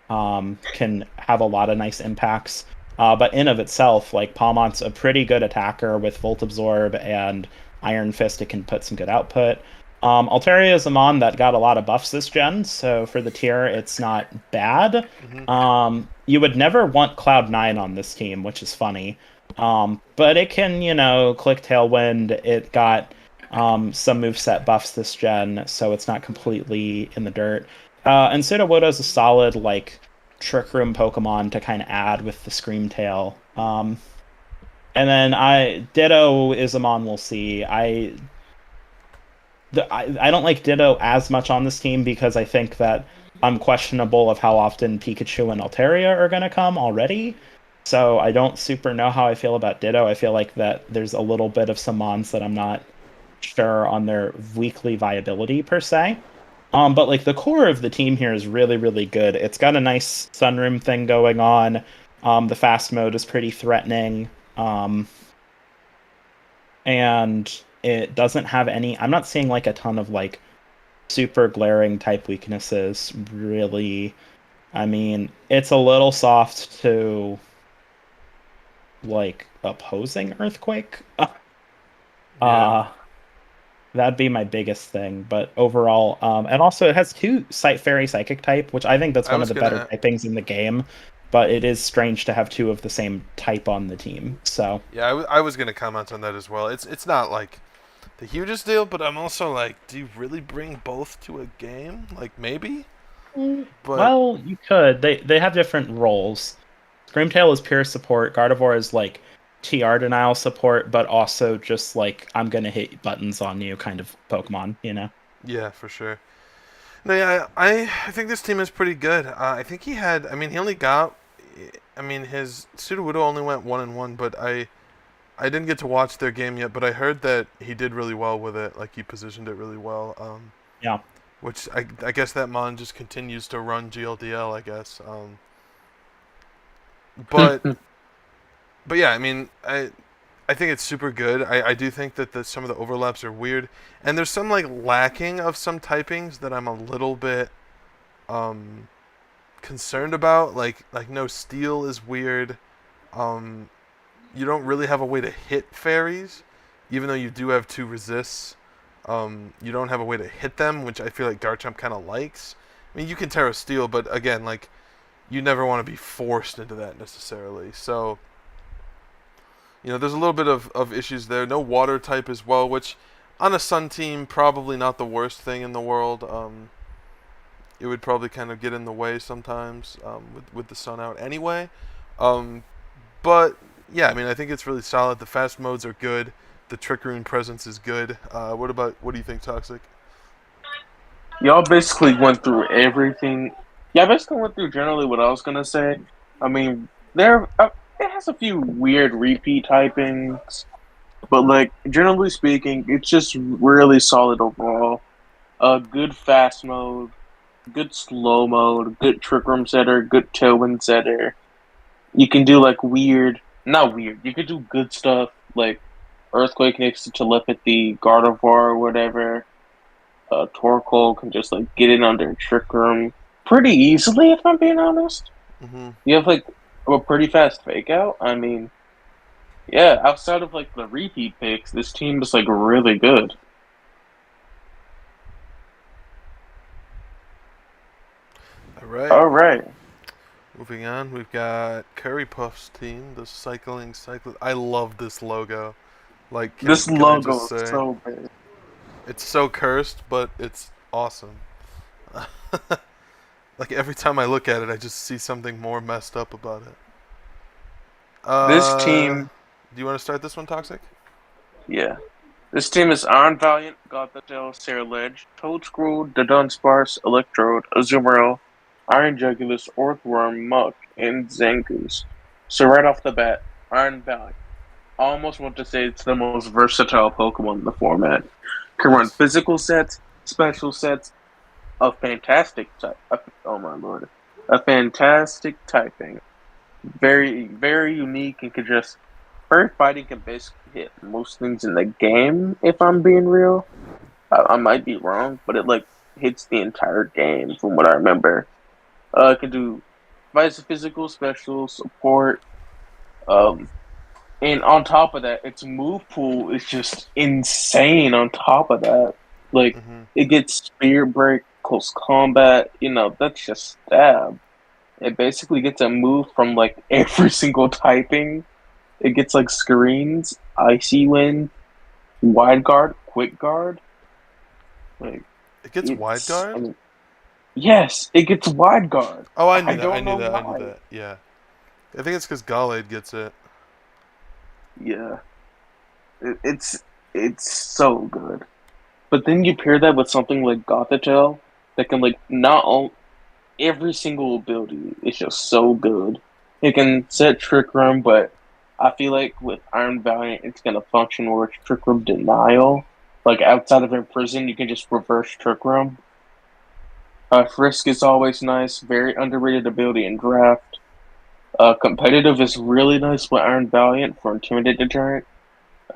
can have a lot of nice impacts. But in of itself, like Palmont's a pretty good attacker with Volt Absorb and Iron Fist. It can put some good output. Altaria is a mon that got a lot of buffs this gen, so for the tier, it's not bad. You would never want Cloud9 on this team, which is funny. But it can, click Tailwind. It got some moveset buffs this gen, so it's not completely in the dirt. And Sudowoodo is a solid, Trick Room Pokemon to kind of add with the Scream Tail. And then Ditto is a mon we'll see. I don't like Ditto as much on this team because I think that I'm questionable of how often Pikachu and Altaria are going to come already. So I don't super know how I feel about Ditto. I feel like that there's a little bit of some mons that I'm not sure on their weekly viability per se. But the core of the team here is really, really good. It's got a nice Sunroom thing going on. The fast mode is pretty threatening. And it doesn't have any... I'm not seeing a ton of super glaring type weaknesses, really. I mean, it's a little soft to opposing Earthquake. That'd be my biggest thing. But overall, and also it has 2 Fairy Psychic type, which I think that's one of the better typings in the game. But it is strange to have 2 of the same type on the team. So yeah, I was gonna comment on that as well. It's not the hugest deal, but I'm also do you really bring both to a game? Maybe? But, well, you could. They have different roles. Screamtail is pure support. Gardevoir is TR denial support, but also just I'm gonna hit buttons on you kind of Pokemon, Yeah, for sure. No, yeah, I think this team is pretty good. I think he only got, his Sudowoodo only went 1-1, but I didn't get to watch their game yet, but I heard that he did really well with it. He positioned it really well. Yeah. Which I guess that mon just continues to run GLDL, I guess. But yeah, I think it's super good. I do think that some of the overlaps are weird, and there's some lacking of some typings that I'm a little bit concerned about. No Steel is weird. You don't really have a way to hit fairies, even though you do have 2 resists. You don't have a way to hit them, which I feel like Garchomp kind of likes. You can Terra Steel, but again, you never want to be forced into that necessarily. So, there's a little bit of issues there. No water type as well, which on a Sun team, probably not the worst thing in the world. It would probably kind of get in the way sometimes with the Sun out anyway. But, yeah, I think it's really solid. The fast modes are good. The Trick Room presence is good. What do you think, Toxic? Y'all basically went through everything. Yeah, I basically went through generally what I was going to say. It has a few weird repeat typings, but generally speaking, it's just really solid overall. Good fast mode, good slow mode, good Trick Room setter, good Tailwind setter. You can do not weird. You could do good stuff like Earthquake next to Telepathy, Gardevoir or whatever. Torkoal can just get in under Trick Room pretty easily, if I'm being honest. Mm-hmm. You have a pretty fast fake out. Yeah, outside of the repeat picks, this team is really good. All right. Moving on, we've got Curry Puff's team, the cycling. I love this logo. This logo is so big. It's so cursed, but it's awesome. Every time I look at it, I just see something more messed up about it. This team... Do you want to start this one, Toxic? Yeah. This team is Iron Valiant, Gothitelle, Saraledge, Toadscrew, Dunsparce, Electrode, Azumarill, Iron Jugulus, Earthworm, Muck, and Zangoose. So right off the bat, Iron Valiant. I almost want to say it's the most versatile Pokemon in the format. Can run physical sets, special sets, a fantastic type. Oh my lord. A fantastic typing. Very, very unique and could just Fairy fighting can basically hit most things in the game. If I'm being real, I might be wrong, but it like hits the entire game from what I remember. It can do vice physical, special, support. Um, and on top of that, its move pool is just insane. On top of that, like Mm-hmm. it gets spirit break, close combat. That's just stab. It basically gets a move from like every single typing. It gets like screens, icy wind, wide guard, quick guard. Like It gets wide I guard. mean, yes, it gets wide guard. Oh, I I knew that. I don't knew know that. I knew why. that. Yeah. I think it's because Gallade gets it. Yeah, it, it's it's so good. But then you pair that with something like Gothitelle that can like not all every single ability is just so good. It can set Trick Room, but I feel like with Iron Valiant it's gonna function where it's Trick Room denial. Like outside of Imprison, you can just reverse Trick Room. Frisk is always nice, very underrated ability in draft. Competitive is really nice with Iron Valiant for Intimidate Deterrent.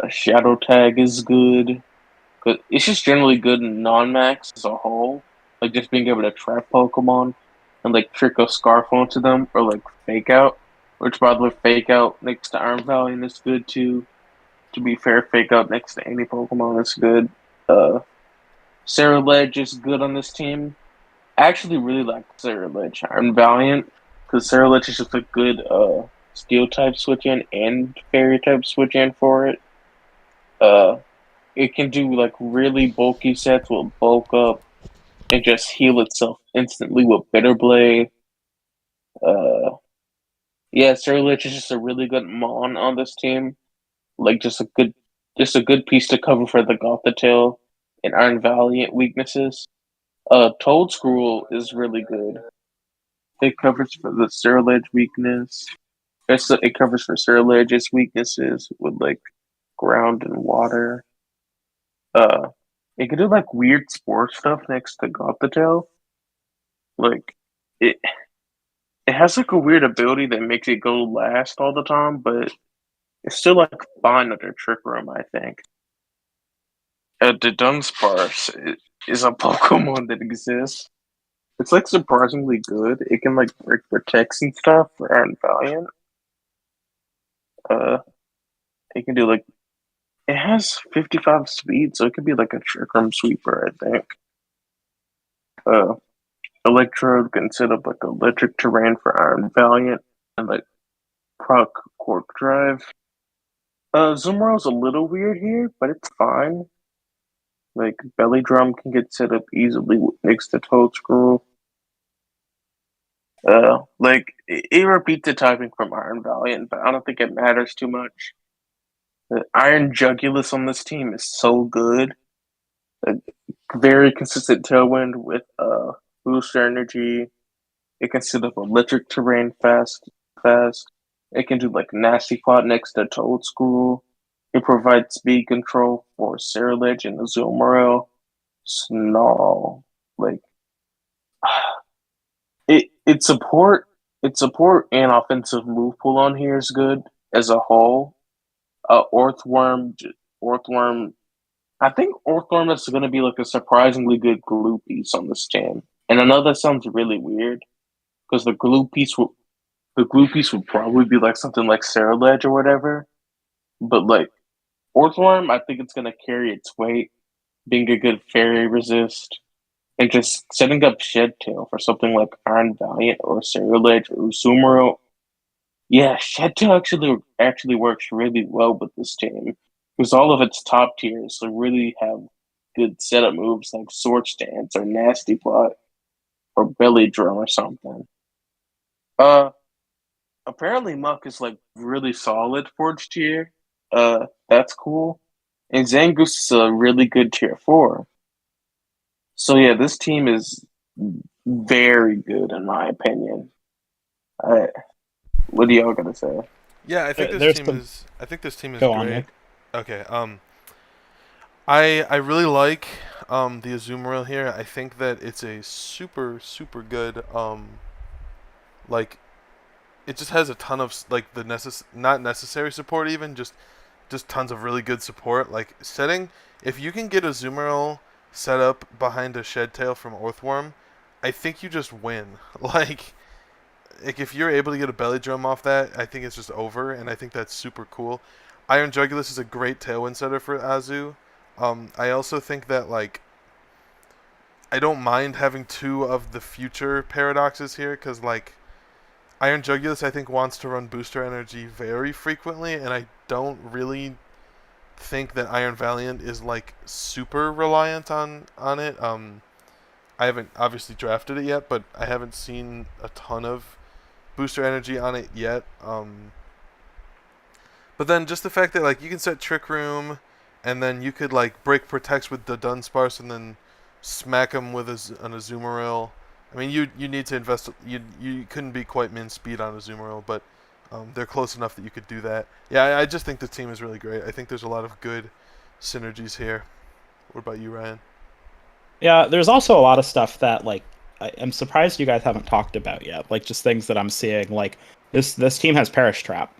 Shadow Tag is good. But it's just generally good in non-max as a whole. Like just being able to trap Pokemon and like trick a Scarf onto them or like Fake Out. Which by the way, Fake Out next to Iron Valiant is good too. To be fair, Fake Out next to any Pokemon is good. Uh Sarah Ledge is good on this team. I actually really like Sarah Ledge. Iron Valiant because Sarah Ledge is just a good Steel type switch in and Fairy type switch in for it. Uh it can do like really bulky sets with bulk up and just heal itself instantly with Bitter Blade. Uh, yeah, Sir Lich is just a really good Mon on this team. Like just a good piece to cover for the Gothitelle and Iron Valiant weaknesses. Toad Scroll is really good. It covers for the Sir Ledge weakness. It covers for Sir Ledge's weaknesses with like ground and water. Uh, it can do like weird spore stuff next to Gothitelle. Like it it has like a weird ability that makes it go last all the time, but it's still like fine under Trick Room, I think. The Dunsparce is a Pokemon that exists. It's like surprisingly good. It can like break protects and stuff for Iron Valiant. Uh, it can do like it has 55 speed, so it could be like a Trick Room sweeper, I think. Uh, Electrode can set up like electric terrain for Iron Valiant and like proc Quark Drive. Zoomero's a little weird here, but it's fine. Like Belly Drum can get set up easily next to Toad Screw. It repeats the typing from Iron Valiant, but I don't think it matters too much. The Iron Jugulus on this team is so good. A very consistent tailwind with booster energy. It can set up electric terrain fast. It can do like nasty plot next to Toad School. It provides speed control for Ceruledge and Azumarill. Snarl. Like it support and offensive move pool on here is good as a whole. Orthworm. I think Orthworm is going to be like a surprisingly good glue piece on this team. And I know that sounds really weird because the glue piece would probably be like something like Ceruledge or whatever. But like Orthworm, I think it's gonna carry its weight, being a good fairy resist, and just setting up Shed Tail for something like Iron Valiant or Ceruledge or Uzumaro. Yeah, Shed Tail actually works really well with this team because all of its top tiers really have good setup moves like Sword Stance or Nasty Plot or Belly Drum or something. Uh, Apparently Muck is like really solid Forge tier. That's cool. And Zangoose is a really good tier 4. So yeah, this team is very good in my opinion. Uh, what do y'all gotta say? Yeah, I think this There's team some. is. I think this team is Go on, great. Nick. Okay. I really like the Azumarill here. I think that it's a super good like it just has a ton of like the not necessary support, even just tons of really good support. Like setting, if you can get a Azumarill set up behind a Shed Tail from Orthworm, I think you just win. Like if you're able to get a Belly Drum off that, I think it's just over, and I think that's super cool. Iron Jugulus is a great Tailwind setter for Azu. I also think that like I don't mind having two of the future paradoxes here, because like Iron Jugulus I think wants to run Booster Energy very frequently, and I don't really think that Iron Valiant is like super reliant on it. I haven't obviously drafted it yet, but I haven't seen a ton of Booster Energy on it yet. But then just the fact that like you can set Trick Room, and then you could like break protects with the Dunsparce, and then smack him with an Azumarill. I mean, you need to invest. You couldn't be quite min speed on Azumarill, but they're close enough that you could do that. Yeah, I just think the team is really great. I think there's a lot of good synergies here. What about you, Ryan? Yeah, there's also a lot of stuff that like I'm surprised you guys haven't talked about yet. Like just things that I'm seeing. Like this team has Perish Trap.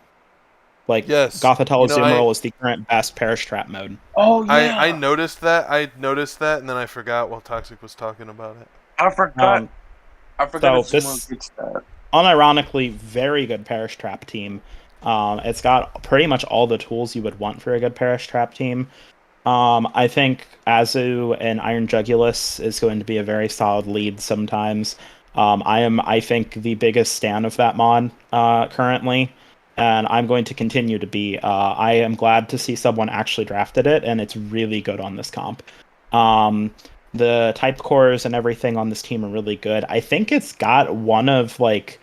Like Yes, Gothitelle Azumarill is the current best Perish Trap mode. Oh I yeah, noticed that. I noticed that, and then I forgot while Toxic was talking about it. I forgot. Um, I forgot so Azumarill this gets that. unironically very good Perish Trap team. It's got pretty much all the tools you would want for a good Perish Trap team. I think Azu and Iron Jugulus is going to be a very solid lead sometimes. I think, the biggest stan of that mod currently, and I'm going to continue to be. I am glad to see someone actually drafted it, and it's really good on this comp. Um, the type cores and everything on this team are really good. I think it's got one of like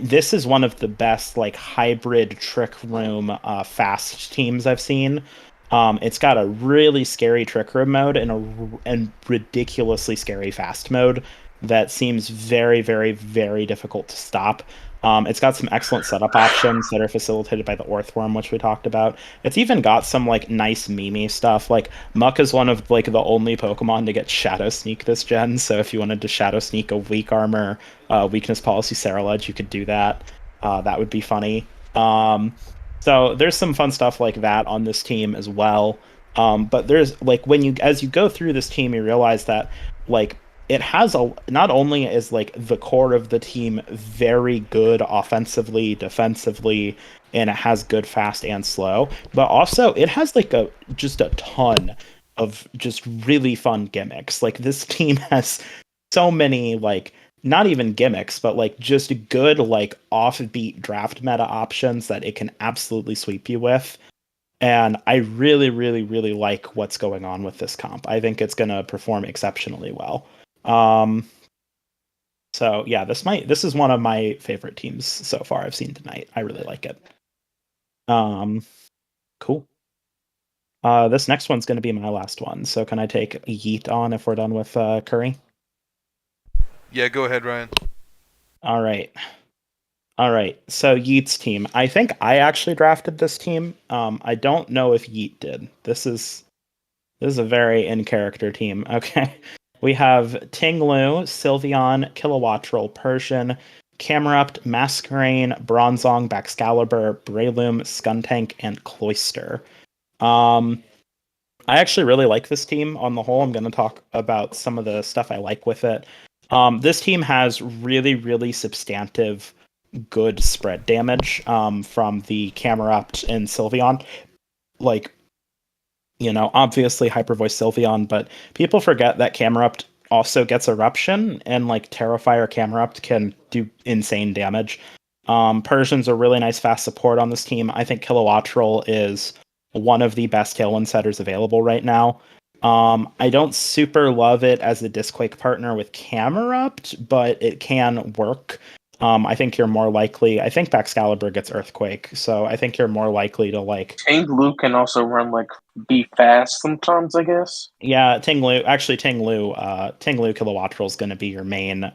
this is one of the best like hybrid trick room fast teams I've seen. It's got a really scary trick room mode and ridiculously scary fast mode that seems very, very, very difficult to stop. It's got some excellent setup options that are facilitated by the Orthworm, which we talked about. It's even got some like nice meme stuff. Like Muck is one of like the only Pokemon to get Shadow Sneak this gen. So if you wanted to Shadow Sneak a weak armor, weakness policy Cerulege, you could do that. That would be funny. So there's some fun stuff like that on this team as well. But there's like as you go through this team, you realize that like it has not only is like the core of the team very good offensively, defensively, and it has good fast and slow, but also it has like just a ton of just really fun gimmicks. Like this team has so many like not even gimmicks, but like just good like offbeat draft meta options that it can absolutely sweep you with. And I really, really, really like what's going on with this comp. I think it's going to perform exceptionally well. Um, so yeah, this is one of my favorite teams so far I've seen tonight. I really like it. Cool. This next one's going to be my last one. So can I take Yeet on if we're done with Curry? Yeah, go ahead, Ryan. All right. All right. So Yeet's team. I think I actually drafted this team. I don't know if Yeet did. This is a very in character team. Okay. We have Tinglu, Sylveon, Kilowattrel, Persian, Camerupt, Masquerain, Bronzong, Baxcalibur, Breloom, Skuntank, and Cloyster. I actually really like this team on the whole. I'm going to talk about some of the stuff I like with it. This team has really, really substantive, good spread damage from the Camerupt and Sylveon. Like, obviously Hyper Voice Sylveon, but people forget that Camerupt also gets Eruption, and like Terrafire Camerupt can do insane damage. Persian's a really nice fast support on this team. I think Kilowattrel is one of the best Tailwind setters available right now. I don't super love it as a Disquake partner with Camerupt, but it can work. I think Baxcalibur gets Earthquake, so I think you're more likely to like. Tinglu can also run like be fast sometimes, I guess. Yeah, Tinglu Kilowattrel is going to be your main,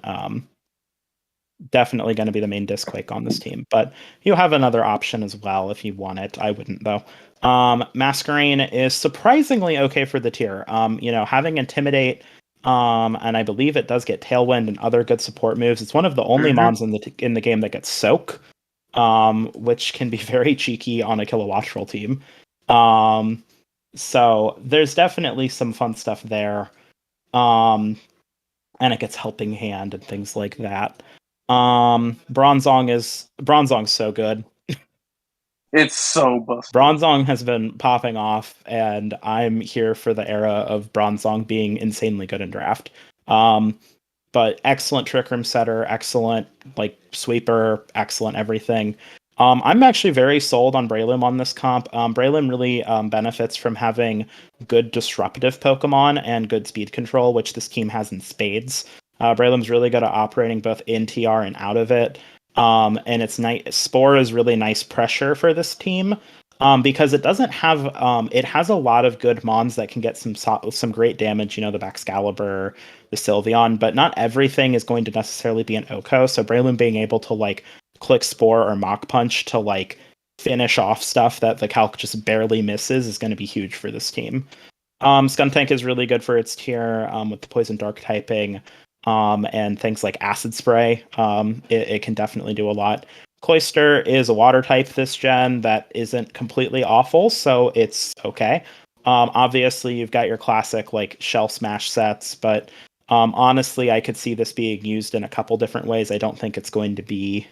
definitely going to be the main Disquake on this team. But you have another option as well if you want it. I wouldn't though. Masquerain is surprisingly okay for the tier. Having Intimidate And I believe it does get Tailwind and other good support moves. It's one of the only Mhm. mons in the game that gets Soak, which can be very cheeky on a Kilowattrel team. So there's definitely some fun stuff there. And it gets Helping Hand and things like that. Bronzong's so good. It's so busted. Bronzong has been popping off, and I'm here for the era of Bronzong being insanely good in draft. But excellent Trick Room setter, excellent like sweeper, excellent everything. I'm actually very sold on Breloom on this comp. Breloom really benefits from having good disruptive Pokemon and good speed control, which this team has in spades. Breloom's really good at operating both in TR and out of it. And it's nice. Spore is really nice pressure for this team. Because it doesn't have, it has a lot of good mons that can get some great damage. You know, the Baxcalibur, the Sylveon, but not everything is going to necessarily be an Oko. So Breloom being able to like click Spore or Mach Punch to like finish off stuff that the Calc just barely misses is going to be huge for this team. Skuntank is really good for its tier with the Poison Dark typing and things like Acid Spray. It can definitely do a lot. Cloyster is a water type this gen that isn't completely awful, so it's okay. Obviously, you've got your classic like Shell Smash sets, but honestly, I could see this being used in a couple different ways. I don't think it's going to be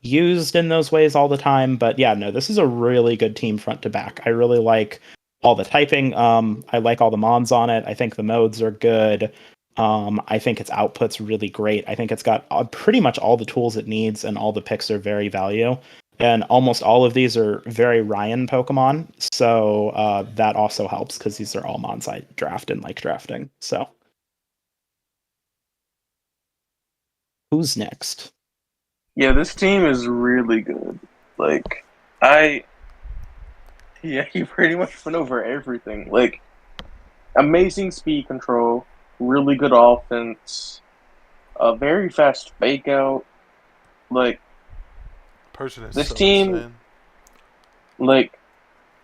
used in those ways all the time, but yeah, no, this is a really good team front to back. I really like all the typing. I like all the mons on it. I think the modes are good. I think its output's really great. I think it's got pretty much all the tools it needs, and all the picks are very value. And almost all of these are very Ryan Pokemon, so that also helps because these are all mons I draft and like drafting. So, who's next? Yeah, this team is really good. Like, I. Yeah, he pretty much went over everything. Like, amazing speed control, really good offense, a very fast fake out. Like, Person is this so team, insane. like,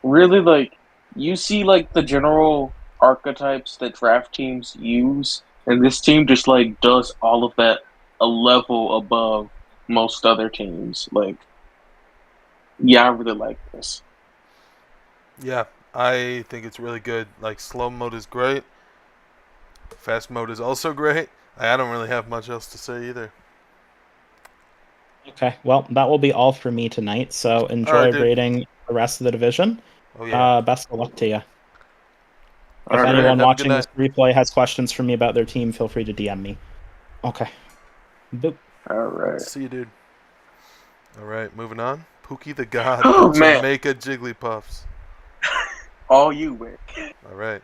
really, like, you see, like, the general archetypes that draft teams use, and this team just, like, does all of that a level above most other teams. Like, yeah, I really like this. Yeah, I think it's really good. Like, slow mode is great. Fast mode is also great. I don't really have much else to say either. Okay, well, that will be all for me tonight. So All enjoy right, dude. raiding the rest of the division. Oh yeah. Best of luck to you. All If All right. right. anyone Have a good watching this night. replay has questions for me about their team, feel free to DM me. Okay. Boop. All right. See you, dude. All right, moving on. Pookie the God, the Oh, man. Jamaica Jigglypuffs. All you, Wick. All right.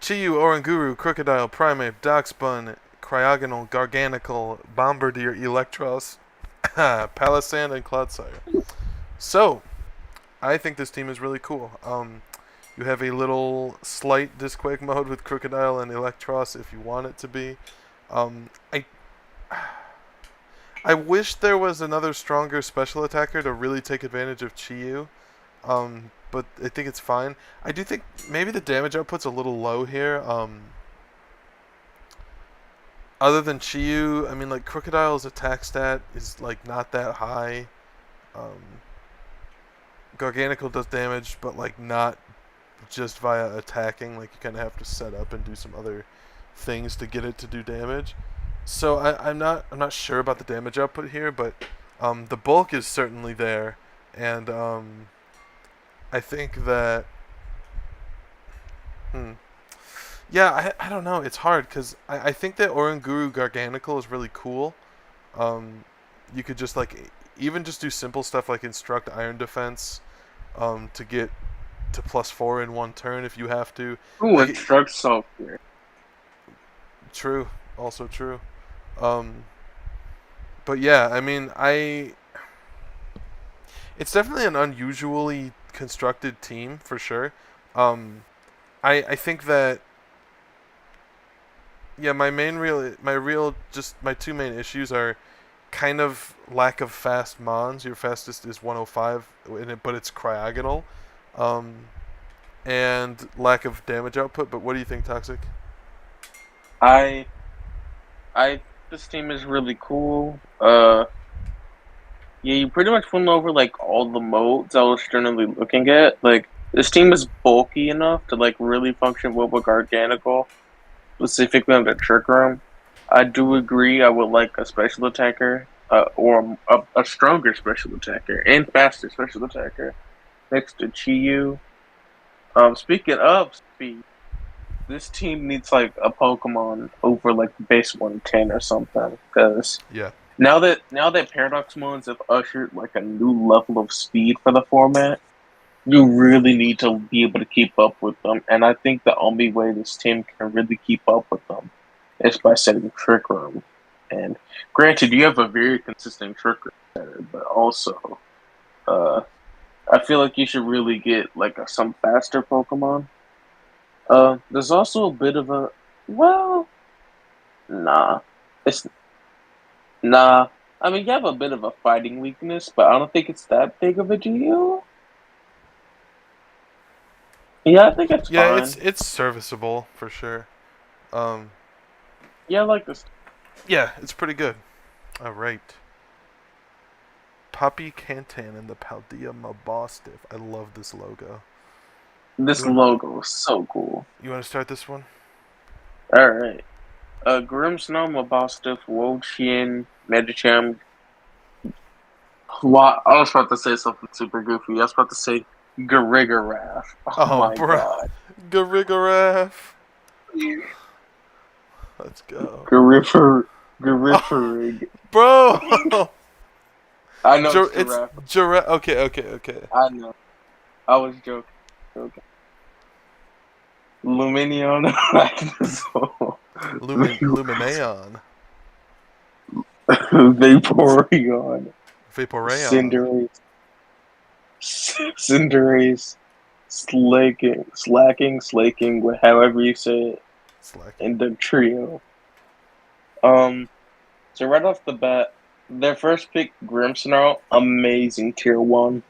Chiyu, Oranguru, Crocodile, Primeape, Darkspun, Cryogonal, Garganical, Bombardier, Electros, Palisand, and Clodsire. So, I think this team is really cool. You have a little slight Disquake mode with Crocodile and Electros if you want it to be. Um, I I wish there was another stronger special attacker to really take advantage of Chiyu. But I think it's fine. I do think maybe the damage output's a little low here. Other than Chiyu, I mean, like, Crocodile's attack stat is, like, not that high. Garganical does damage, but, like, not just via attacking. Like, you kind of have to set up and do some other things to get it to do damage. So I'm not sure about the damage output here, but the bulk is certainly there, and I think that yeah, I don't know. It's hard because I think that Oranguru Garganical is really cool. You could just like even just do simple stuff like instruct Iron Defense to get to +4 in one turn if you have to. Ooh, Like, instruct software. true, also true. But yeah, I mean, it's definitely an unusually constructed team for sure. I think that yeah, my two main issues are kind of lack of fast mons. Your fastest is 105, but it's cryogonal, and lack of damage output. But what do you think, Toxic? I this team is really cool. Yeah, you pretty much went over like all the modes I was generally looking at. Like this team is bulky enough to like really function well with Garganical, specifically on the trick room. I do agree. I would like a special attacker, or a stronger special attacker and faster special attacker next to Chiyu. Speaking of speed, this team needs like a Pokemon over like base 110 or something. Because Yeah. now that Paradox Mons have ushered like a new level of speed for the format, you really need to be able to keep up with them. And I think the only way this team can really keep up with them is by setting Trick Room. And granted, you have a very consistent Trick Room setter, but also, I feel like you should really get like some faster Pokemon. There's also a bit of a well, nah, it's nah. I mean, you have a bit of a fighting weakness, but I don't think it's that big of a deal. Yeah, I think it's Yeah, fine. it's serviceable for sure. Um, Yeah, I like this. yeah, it's pretty good. All right. Poppy Cantan and the Paldea Mabostiff. I love this logo. This You want, logo is so cool. you want to start this one? All right. Grimmsnarl, Mabostiff, Wo-Chien, Medicham. What? I was about to say something super goofy. I was about to say Garigarath. Oh my bro. god. Garigarath. Let's go. Garifarig. Bro! I know it's It's giraffe. giraffe. Okay. I know. I was joking. Luminion, Magnesoul, Lumineon. Vaporeon, Vaporeon. Cinderace, Slaking, however you say it, Slack. and the trio. So right off the bat, their first pick, Grimmsnarl, amazing tier 1.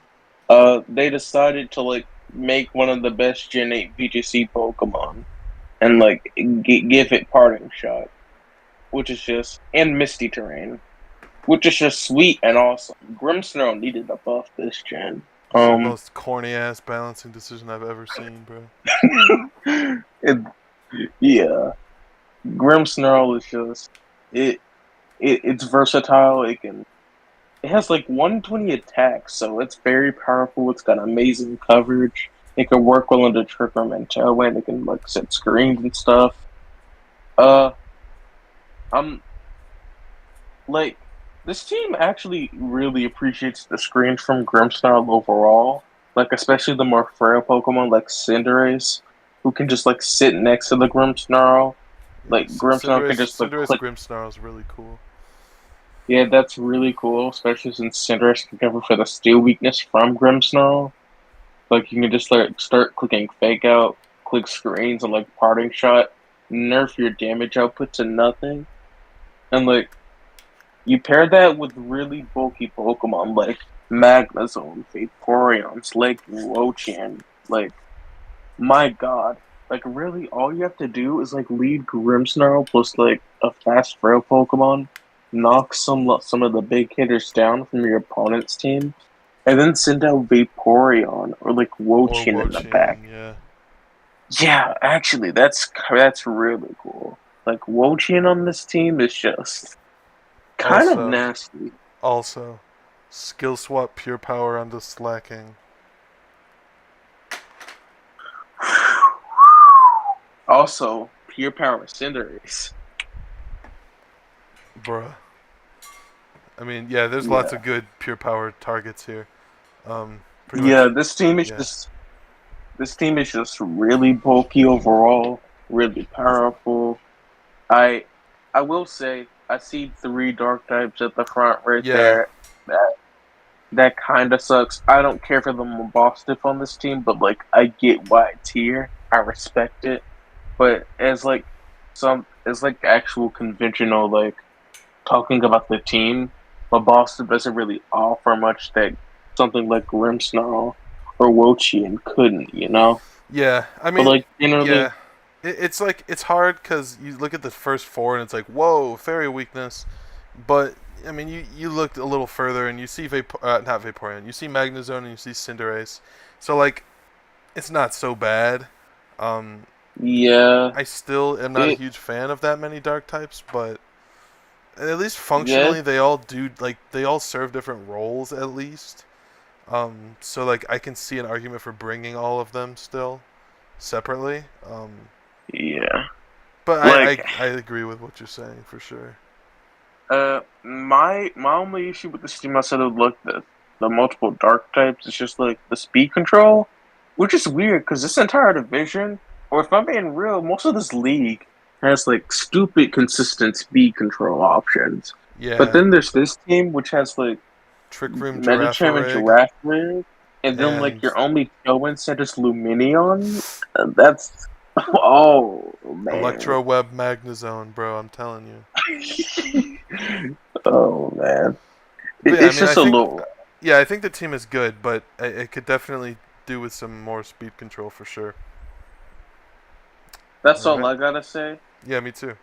They decided to like make one of the best Gen 8 VGC Pokemon and like give it Parting Shot, which is just and Misty Terrain, which is just sweet and awesome. Grimmsnarl needed a buff this gen. This is the most corny ass balancing decision I've ever seen, bro. Yeah, Grimmsnarl is just it's versatile. It has like 120 attacks, so it's very powerful. It's got amazing coverage. It can work well into Trick Room and Tailwind. It can like set screens and stuff. I'm like this team actually really appreciates the screens from Grimmsnarl overall. Like especially the more frail Pokemon like Cinderace, who can just like sit next to the Grimmsnarl. Like Grimmsnarl can just like Cinderace click. Grimmsnarl is really cool. Yeah, that's really cool, especially since Cinderace can cover for the steel weakness from Grimmsnarl. Like you can just like start clicking Fake Out, click screens, and like Parting Shot, nerf your damage output to nothing, and like you pair that with really bulky Pokemon like Magnezone, Vaporeon, Slaking, Wo-Chien. Like, my god. Like, really, all you have to do is, like, lead Grimmsnarl plus, like, a fast frail Pokemon, knock some of the big hitters down from your opponent's team, and then send out Vaporeon or, like, Wo-Chien in the back. Yeah. Yeah, actually, that's really cool. Like, Wo-Chien on this team is just kind of nasty. Also, skill swap Pure Power onto Slacking. Also, Pure Power Cinderace. Bruh. I mean, yeah, there's lots of good Pure Power targets here. This team is just really bulky overall, really powerful. I will say I see 3 dark types at the front right there. That kind of sucks. I don't care for the Mabostiff on this team, but like I get why it's here. I respect it. But as actual conventional like talking about the team, Mabostiff doesn't really offer much that something like Grimmsnarl or Wo-Chien couldn't, you know? Yeah, I mean, but like generally, it's like it's hard because you look at the first four and it's like, whoa, fairy weakness, but I mean, you looked a little further and you see not Vaporeon, you see Magnezone and you see Cinderace, so like it's not so bad. Um, Yeah, I still am not a it huge fan of that many dark types, but at least yeah functionally they all do like they all serve different roles at least. So like I can see an argument for bringing all of them still separately. yeah. But Like I agree with what you're saying for sure. my only issue with this team outside of like the multiple dark types is just like the speed control, which is weird because this entire division, or if I'm being real, most of this league has like stupid consistent speed control options. But Yeah, then there's this team which has like Trick Room Medicham and Girafarig Giraffe Rig, and then like and your only showing set is Luminion. That's oh man. Electro Web Magnezone, bro. I'm telling you. Oh man, But yeah, I it's mean, just a little. I think the team is good, but it could definitely do with some more speed control for sure. That's All all right. I gotta say. Yeah, me too.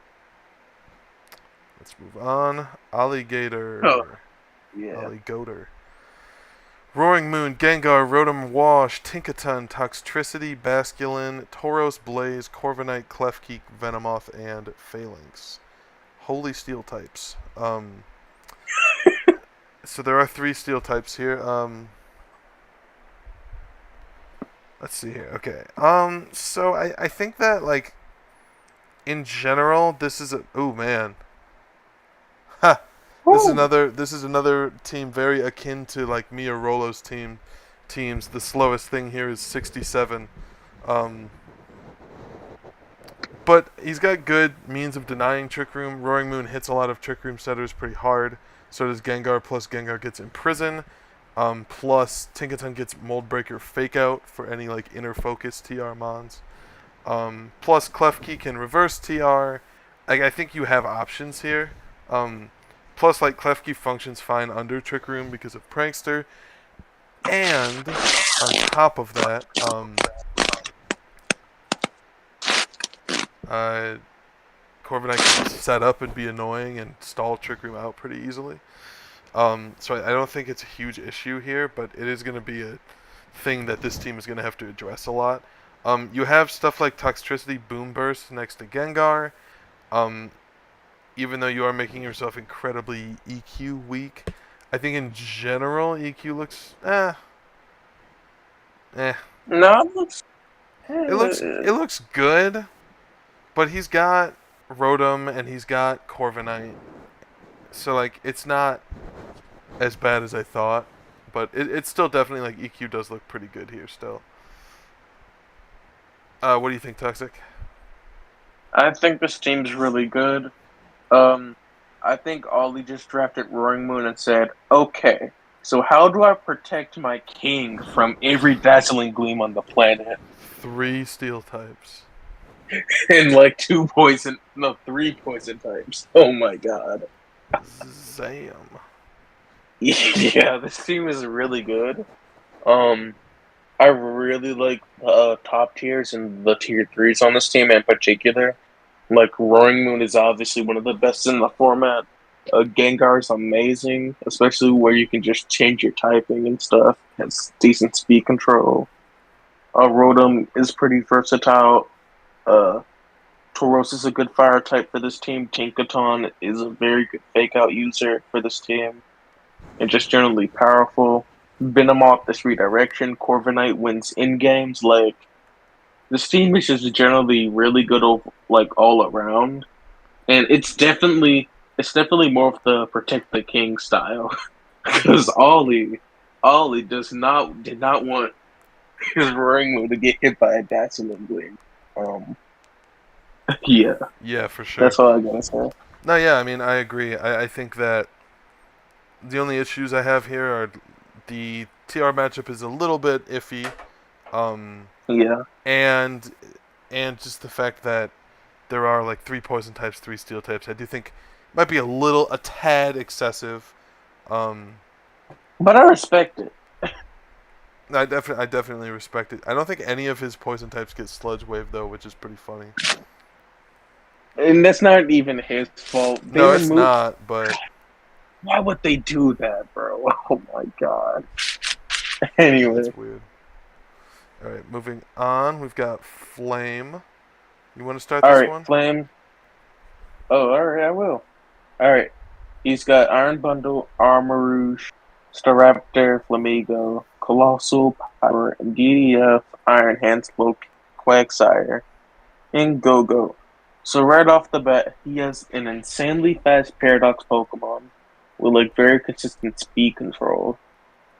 Let's move on. Oh Alligator. yeah. Alligator. Roaring Moon, Gengar, Rotom Wash, Tinkaton, Toxtricity, Basculin, Tauros, Blaze, Corviknight, Klefki, Venomoth, and Phalanx. Holy steel types. So there are 3 steel types here. Let's see here. Okay. So I think that like in general this is a oh man. Ha. Woo. This is another team very akin to like me or Rolo's teams. The slowest thing here is 67. Um but he's got good means of denying Trick Room. Roaring Moon hits a lot of Trick Room setters pretty hard. So does Gengar, plus Gengar gets Imprison. Plus Tinkaton gets Mold Breaker Fake Out for any like inner focus TR mons. Plus Klefki can reverse TR. Like I think you have options here. Plus like Klefki functions fine under Trick Room because of Prankster. And on top of that, Corviknight can set up and be annoying and stall Trick Room out pretty easily. So I don't think it's a huge issue here, but it is going to be a thing that this team is going to have to address a lot. You have stuff like Toxtricity, Boom Burst next to Gengar. Even though you are making yourself incredibly EQ weak, I think in general EQ looks eh. No, It looks good, but he's got Rotom and he's got Corviknight, so like it's not as bad as I thought, but it's still definitely like EQ does look pretty good here still. What do you think, Toxic? I think this team's really good. Um, I think Ollie just drafted Roaring Moon and said, "Okay, so how do I protect my king from every dazzling gleam on the planet?" 3 steel types. And like 3 poison types. Oh my god. Zam. Yeah, this team is really good. Um, I really like top tiers and the tier threes on this team in particular. Like Roaring Moon is obviously one of the best in the format. Gengar is amazing, especially where you can just change your typing and stuff. Has decent speed control. Rotom is pretty versatile. Uh, Tauros is a good fire type for this team. Tinkaton is a very good fake out user for this team, and just generally powerful. Venomoth this redirection. Corviknight wins in games. Like this team is just generally really good, like all around, and it's definitely more of the protect the king style because Ollie did not want his Roaring Moon to get hit by a Dazzling Gleam. Um, yeah, Yeah, for sure. that's all I gotta say. No, yeah, I mean I agree. I think that the only issues I have here are the TR matchup is a little bit iffy, Yeah, and just the fact that there are like 3 poison types, 3 steel types. I do think might be a tad excessive. Um, but I respect it. I definitely respect it. I don't think any of his poison types get Sludge Wave though, which is pretty funny. And that's not even his fault. They No, it's removed. not. But Why would they do that, bro? Oh my god. yeah, Anyway, it's weird. All right, moving on. We've got Flame. You want to start all this right, one? Flame. Oh, all right, I will. All right, he's got Iron Bundle, Armarouge, Staraptor, Flamigo, Colossal, Power, and DDF, Iron Hands, Loki, Quagsire, and Go-Go. So right off the bat, he has an insanely fast Paradox Pokemon with like very consistent speed control.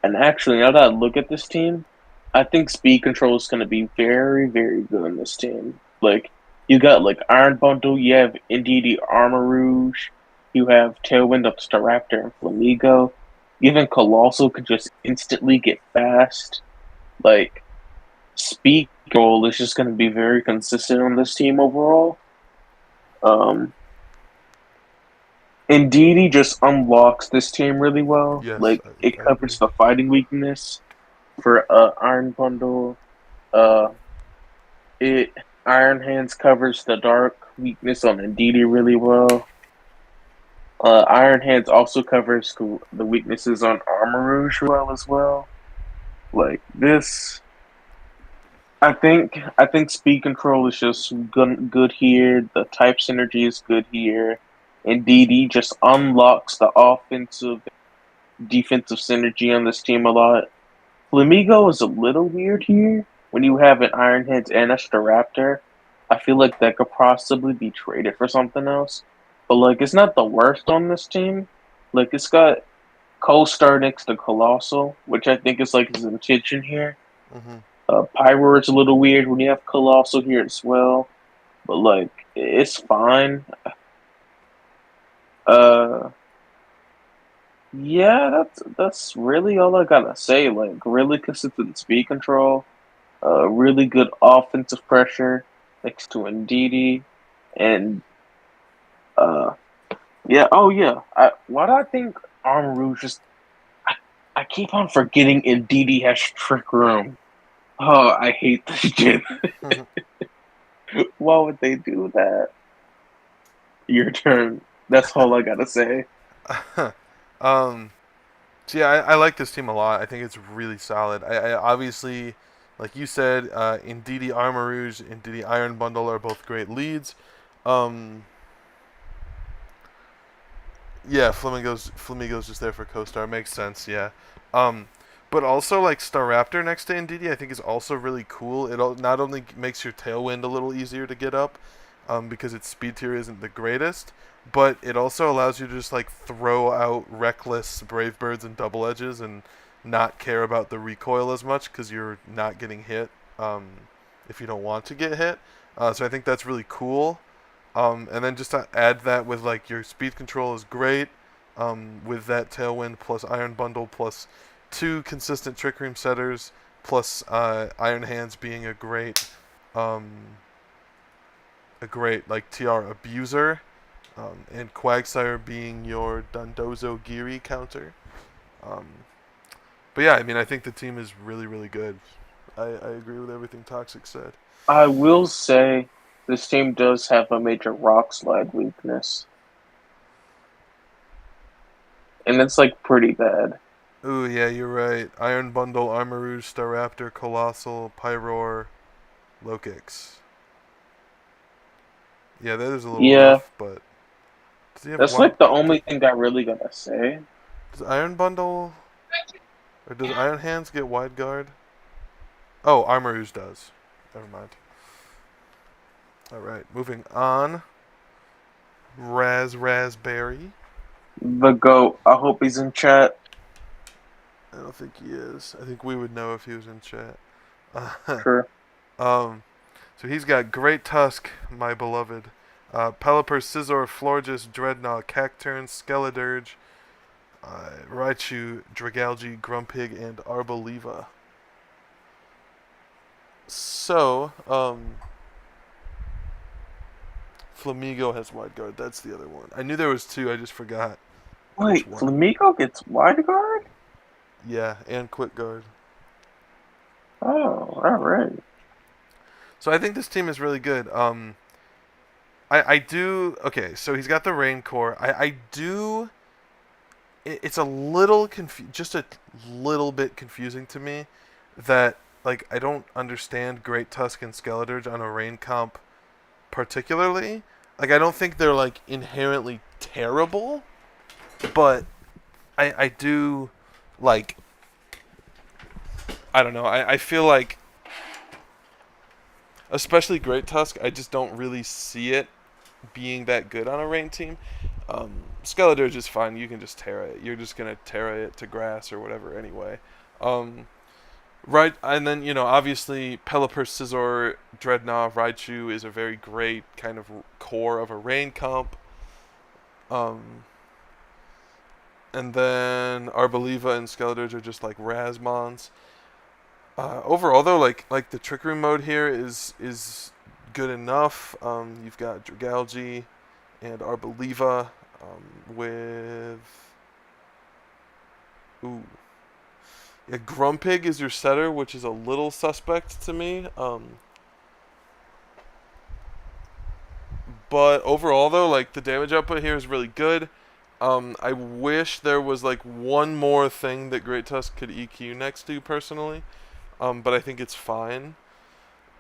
And actually, now that I look at this team, I think speed control is going to be very, very good in this team. Like, you got like Iron Bundle, you have Indeedee Armor Rouge, you have Tailwind of Staraptor and Flamigo. Even Colossal could just instantly get fast. Like, speed control is just going to be very consistent on this team overall. Um, Indeedee just unlocks this team really well. Yes, Like, it I agree. covers the fighting weakness for Iron Bundle. Uh, it Iron Hands covers the dark weakness on Indeedee really well. Iron Hands also covers the weaknesses on Armor Rouge well as well. Like this, I think speed control is just good here. The type synergy is good here. Indeedee just unlocks the offensive defensive synergy on this team a lot. Flamigo is a little weird here. When you have an Iron Hands and a Staraptor, I feel like that could possibly be traded for something else. But like, it's not the worst on this team. Like, it's got Co-Star next to Colossal, which I think is like his intention here. Mm-hmm. Pyro is a little weird when you have Colossal here as well, but like, it's fine. Uh, yeah, that's really all I gotta say. Like, really consistent speed control. Really good offensive pressure next to Ndidi, and uh, yeah, oh yeah. Why do I think Armor Rouge just? I keep on forgetting Ndidi has Trick Room. Oh, I hate this gym. Why would they do that? Your turn. That's all I gotta say. um, so yeah, I like this team a lot. I think it's really solid. I obviously, like you said, Indeedee Armarouge and Indeedee Iron Bundle are both great leads. Um, yeah, Flamigo's just there for co-star. Makes sense. Yeah. Um, but also like Staraptor next to Indeedee, I think is also really cool. Not only makes your Tailwind a little easier to get up, because its speed tier isn't the greatest, but it also allows you to just like throw out reckless Brave Birds and Double Edges and not care about the recoil as much because you're not getting hit, if you don't want to get hit. So I think that's really cool. And then just to add that with like your speed control is great, with that Tailwind plus Iron Bundle plus 2 consistent Trick Room setters plus Iron Hands being a great like TR abuser, and Quagsire being your Dundozo Geary counter. Um, but yeah, I mean I think the team is really really good. I agree with everything Toxic said. I will say this team does have a major rock slide weakness, and it's like pretty bad. Ooh, yeah, you're right. Iron Bundle, Armarouge, Staraptor, Colossal, Pyroar, Lokix. Yeah, that is a little Yeah, rough, but does he have that's wide? like the only thing I really gotta say. Does Iron Bundle or does Iron Hands get wide guard? Oh, Armarouge does. Never mind. All right, moving on. Raspberry. The GOAT. I hope he's in chat. I don't think he is. I think we would know if he was in chat. Sure. um, so he's got Great Tusk, my beloved. Pelipper, Scizor, Florges, Dreadnought, Cacturn, Skeledirge, Raichu, Dragalge, Grumpig, and Arboliva. So, Flamigo has wide guard. That's the other one. I knew there was 2. I just forgot which Wait, one. Flamigo gets wide guard? Yeah, and quick guard. Oh, all right. So I think this team is really good. I do. Okay, so he's got the Rain Core. I do. It's a little just a little bit confusing to me that like I don't understand Great Tusk and Skeledirge on a Rain comp particularly. Like I don't think they're like inherently terrible, but I do like I don't know. I feel like especially Great Tusk, I just don't really see it being that good on a rain team. Skeledirge is fine. You can just Terra it. You're just gonna Terra it to grass or whatever anyway. Right, and then obviously Pelipper, Scizor, Dreadnought, Raichu is a very great kind of core of a rain comp. And then Arboliva and Skeledirge are just like Razmons. Overall, though, like the Trick Room mode here is good enough. You've got Dragalge and Arboliva with ooh yeah, Grumpig is your setter, which is a little suspect to me. But overall, though, like the damage output here is really good. I wish there was like one more thing that Great Tusk could EQ next to personally. But I think it's fine.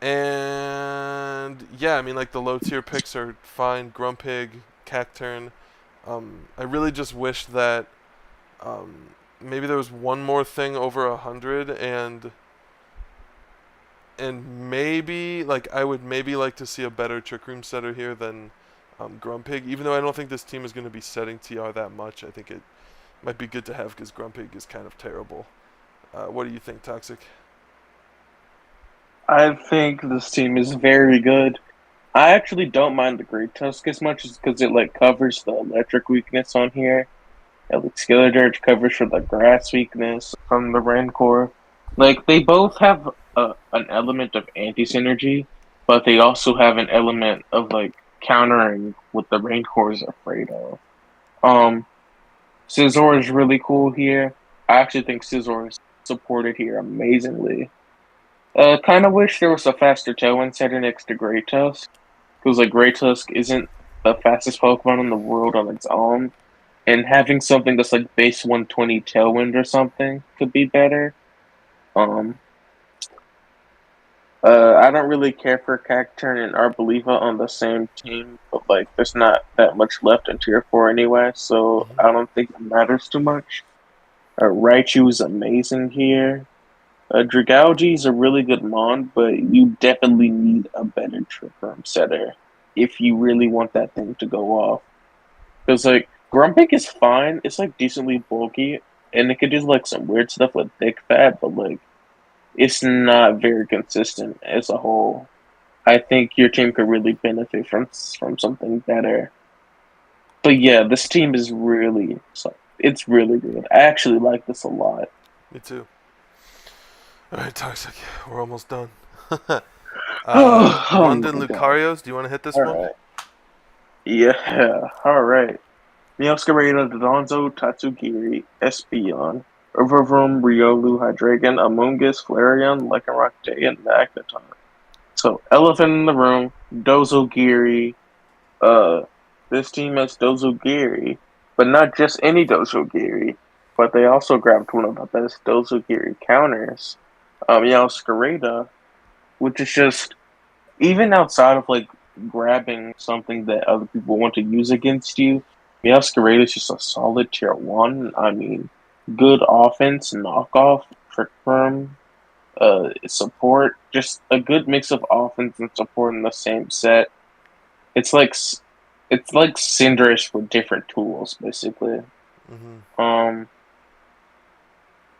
And yeah, I mean like the low tier picks are fine. Grumpig, Cacturn. I really just wish that maybe there was one more thing over 100 and maybe like I would maybe like to see a better Trick Room setter here than Grumpig. Even though I don't think this team is going to be setting TR that much, I think it might be good to have because Grumpig is kind of terrible. What do you think, Toxic? I think this team is very good. I actually don't mind the Great Tusk as much as because it like covers the electric weakness on here. And like Skeledirge covers for the grass weakness from the Rancor. Like they both have an element of anti synergy, but they also have an element of like countering what the Rancor is afraid of. Um, Scizor is really cool here. I actually think Scizor is supported here amazingly. Kind of wish there was a faster Tailwind setter next to Great Tusk, because like Great Tusk isn't the fastest Pokemon in the world on its own, and having something that's like base 120 Tailwind or something could be better. Um, I don't really care for Cacturn and Arboliva on the same team, but like there's not that much left in Tier 4 anyway, so Mm-hmm. I don't think it matters too much. Raichu is amazing here. Dragalge is a really good mon, but you definitely need a better Trick Room setter if you really want that thing to go off. Because like Grumpig is fine, it's like decently bulky, and it could do like some weird stuff with thick fat, but like it's not very consistent as a whole. I think your team could really benefit from something better. But yeah, this team is really it's really good. I actually like this a lot. Me too. All right, Toxic. We're almost done. Oh London my god! Lucarios. Do you want to hit this All one? right, yeah, all right. Meowscarada, Donzo, Tatsugiri, Espeon, Riverroom, Riolu, Hydreigon, Amoonguss, Flareon, Lycanroc Day, and Magneton. So, Elephant in the Room, Dozogiri. Uh, this team has Dozogiri, but not just any Dozogiri, but they also grabbed one of the best Dozogiri counters, Meowscarada, which is just, even outside of like grabbing something that other people want to use against you, Meowscarada is just a solid tier 1. I mean, good offense, knockoff, trick firm, support, just a good mix of offense and support in the same set. It's like it's like Cinderace with different tools, basically. Mm-hmm.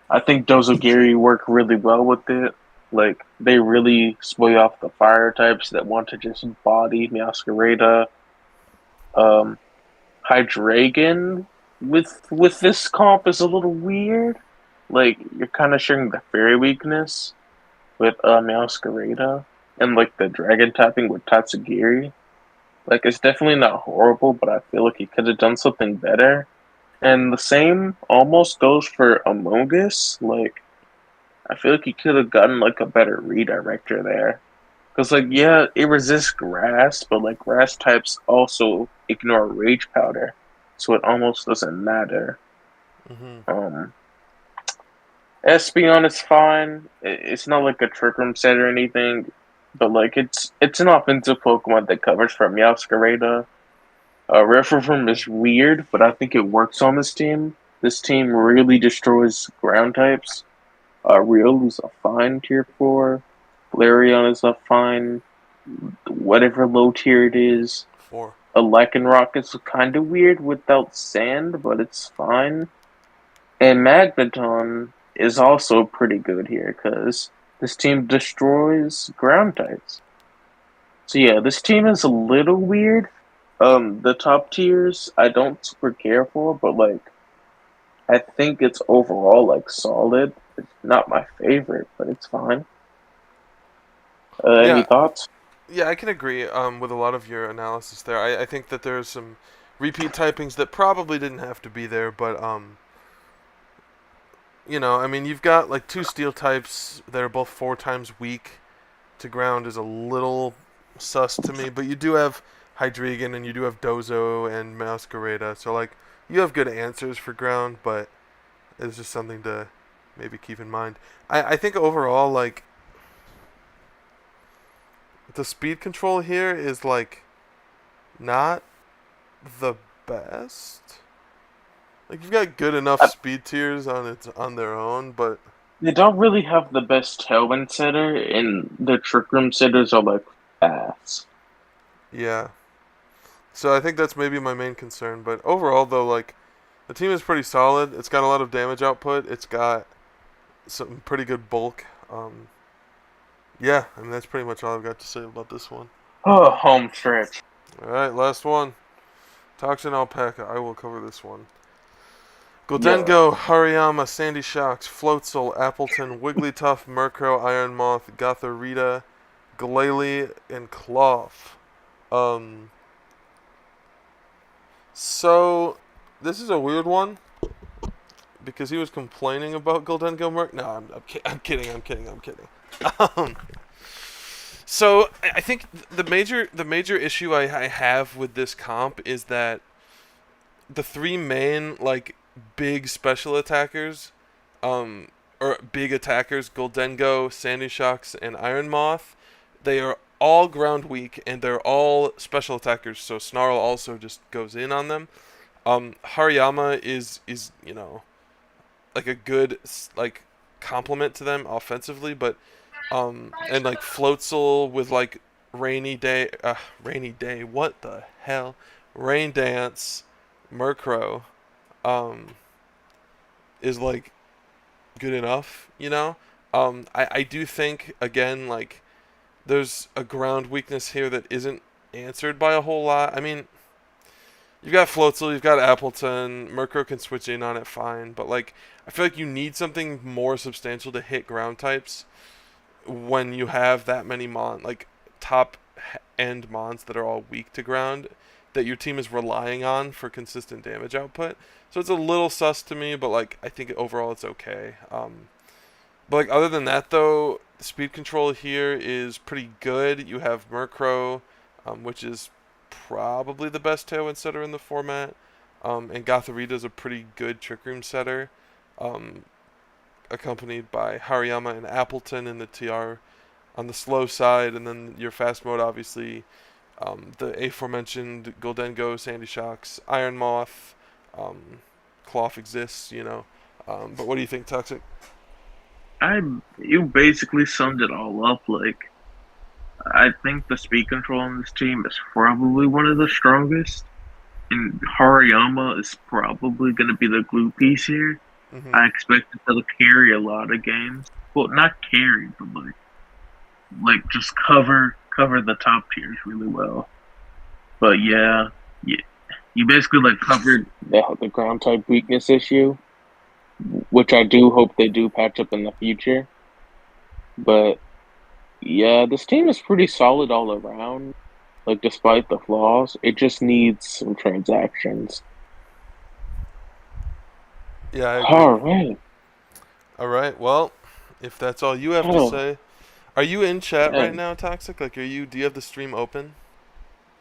I think Dozogiri work really well with it. Like they really spoil off the fire types that want to just body Meowscarada. Um, Hydreigon with this comp is a little weird. Like you're kind of sharing the fairy weakness with Meowscarada and like the dragon typing with Tatsugiri. Like it's definitely not horrible, but I feel like he could have done something better. And the same almost goes for Amogus. Like I feel like he could have gotten like a better redirector there. Because like yeah, it resists grass, but like grass types also ignore rage powder, so it almost doesn't matter. Mm-hmm. Um, Espeon is fine. It's not like a Trick Room set or anything, but like it's an offensive Pokemon that covers from Meowscarada. Riffleform is weird, but I think it works on this team. This team really destroys ground types. Riolu's a fine tier 4. Flareon is a fine, whatever low tier it is. 4. A Lycanroc is kind of weird without sand, but it's fine. And Magneton is also pretty good here because this team destroys ground types. So yeah, this team is a little weird. The top tiers I don't super care for, but like I think it's overall like solid. It's not my favorite, but it's fine. Any Yeah, thoughts? yeah, I can agree with a lot of your analysis there. I think that there's some repeat typings that probably didn't have to be there, but I mean, you've got like 2 steel types that are both 4 times weak to ground is a little sus to me, but you do have Hydreigon and you do have Dozo and Masquerada, so like you have good answers for ground, but it's just something to maybe keep in mind. I think overall, like, the speed control here is like not the best. Like you've got good enough speed tiers on their own, but They don't really have the best Tailwind setter, and the Trick Room setters are like fast. yeah. So I think that's maybe my main concern. But overall, though, like the team is pretty solid. It's got a lot of damage output. It's got some pretty good bulk. Yeah, I mean that's pretty much all I've got to say about this one. Oh, home stretch. All right, last one. Toxin Alpaca. I will cover this one. Yeah. Goldengo, Hariyama, Sandy Shocks, Floatzel, Appleton, Wigglytuff, Murkrow, Iron Moth, Gothorita, Glalie, and Cloth. So this is a weird one because he was complaining about Goldengo Murk. No, I'm kidding. Um, so I think the major issue I have with this comp is that the 3 main like big special attackers, or big attackers, Goldengo, Sandy Shocks, and Iron Moth, they are all ground weak and they're all special attackers. So Snarl also just goes in on them. Hariyama is like a good like complement to them offensively, but and like Floatzel with like rainy day, what the hell, Rain Dance, Murkrow, is like good enough. I do think again like there's a ground weakness here that isn't answered by a whole lot. I mean, you've got Floatzel, you've got Appleton, Murkrow can switch in on it fine, but like I feel like you need something more substantial to hit ground types when you have that many like top end mons that are all weak to ground that your team is relying on for consistent damage output. So it's a little sus to me, but like I think overall it's okay. But like other than that though, the speed control here is pretty good. You have Murkrow, which is probably the best Tailwind setter in the format, and Gothorita is a pretty good Trick Room setter, accompanied by Hariyama and Appleton in the TR on the slow side, and then your fast mode obviously, the aforementioned Goldengo, Sandy Shocks, Iron Moth, Cloth exists. But what do you think, Toxic? You basically summed it all up. Like, I think the speed control on this team is probably one of the strongest, and Hariyama is probably going to be the glue piece here. Mm-hmm. I expect it to carry a lot of games. Well, not carry, but like just cover the top tiers really well. But yeah, you basically like covered the ground type weakness issue, which I do hope they do patch up in the future. But yeah, this team is pretty solid all around. Like despite the flaws, it just needs some transactions. Yeah, I agree. All right. All right. Well, if that's all you have to Oh, say. Are you in chat right and now, Toxic? Like, do you have the stream open?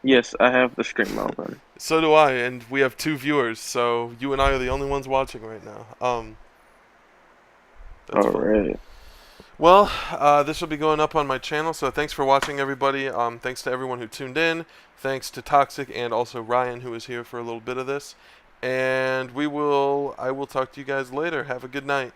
Yes, I have the stream open. So do I, and we have 2 viewers, so you and I are the only ones watching right now. That's All fun. right. Well, this will be going up on my channel, so thanks for watching, everybody. Thanks to everyone who tuned in. Thanks to Toxic and also Ryan, who was here for a little bit of this. And I will talk to you guys later. Have a good night.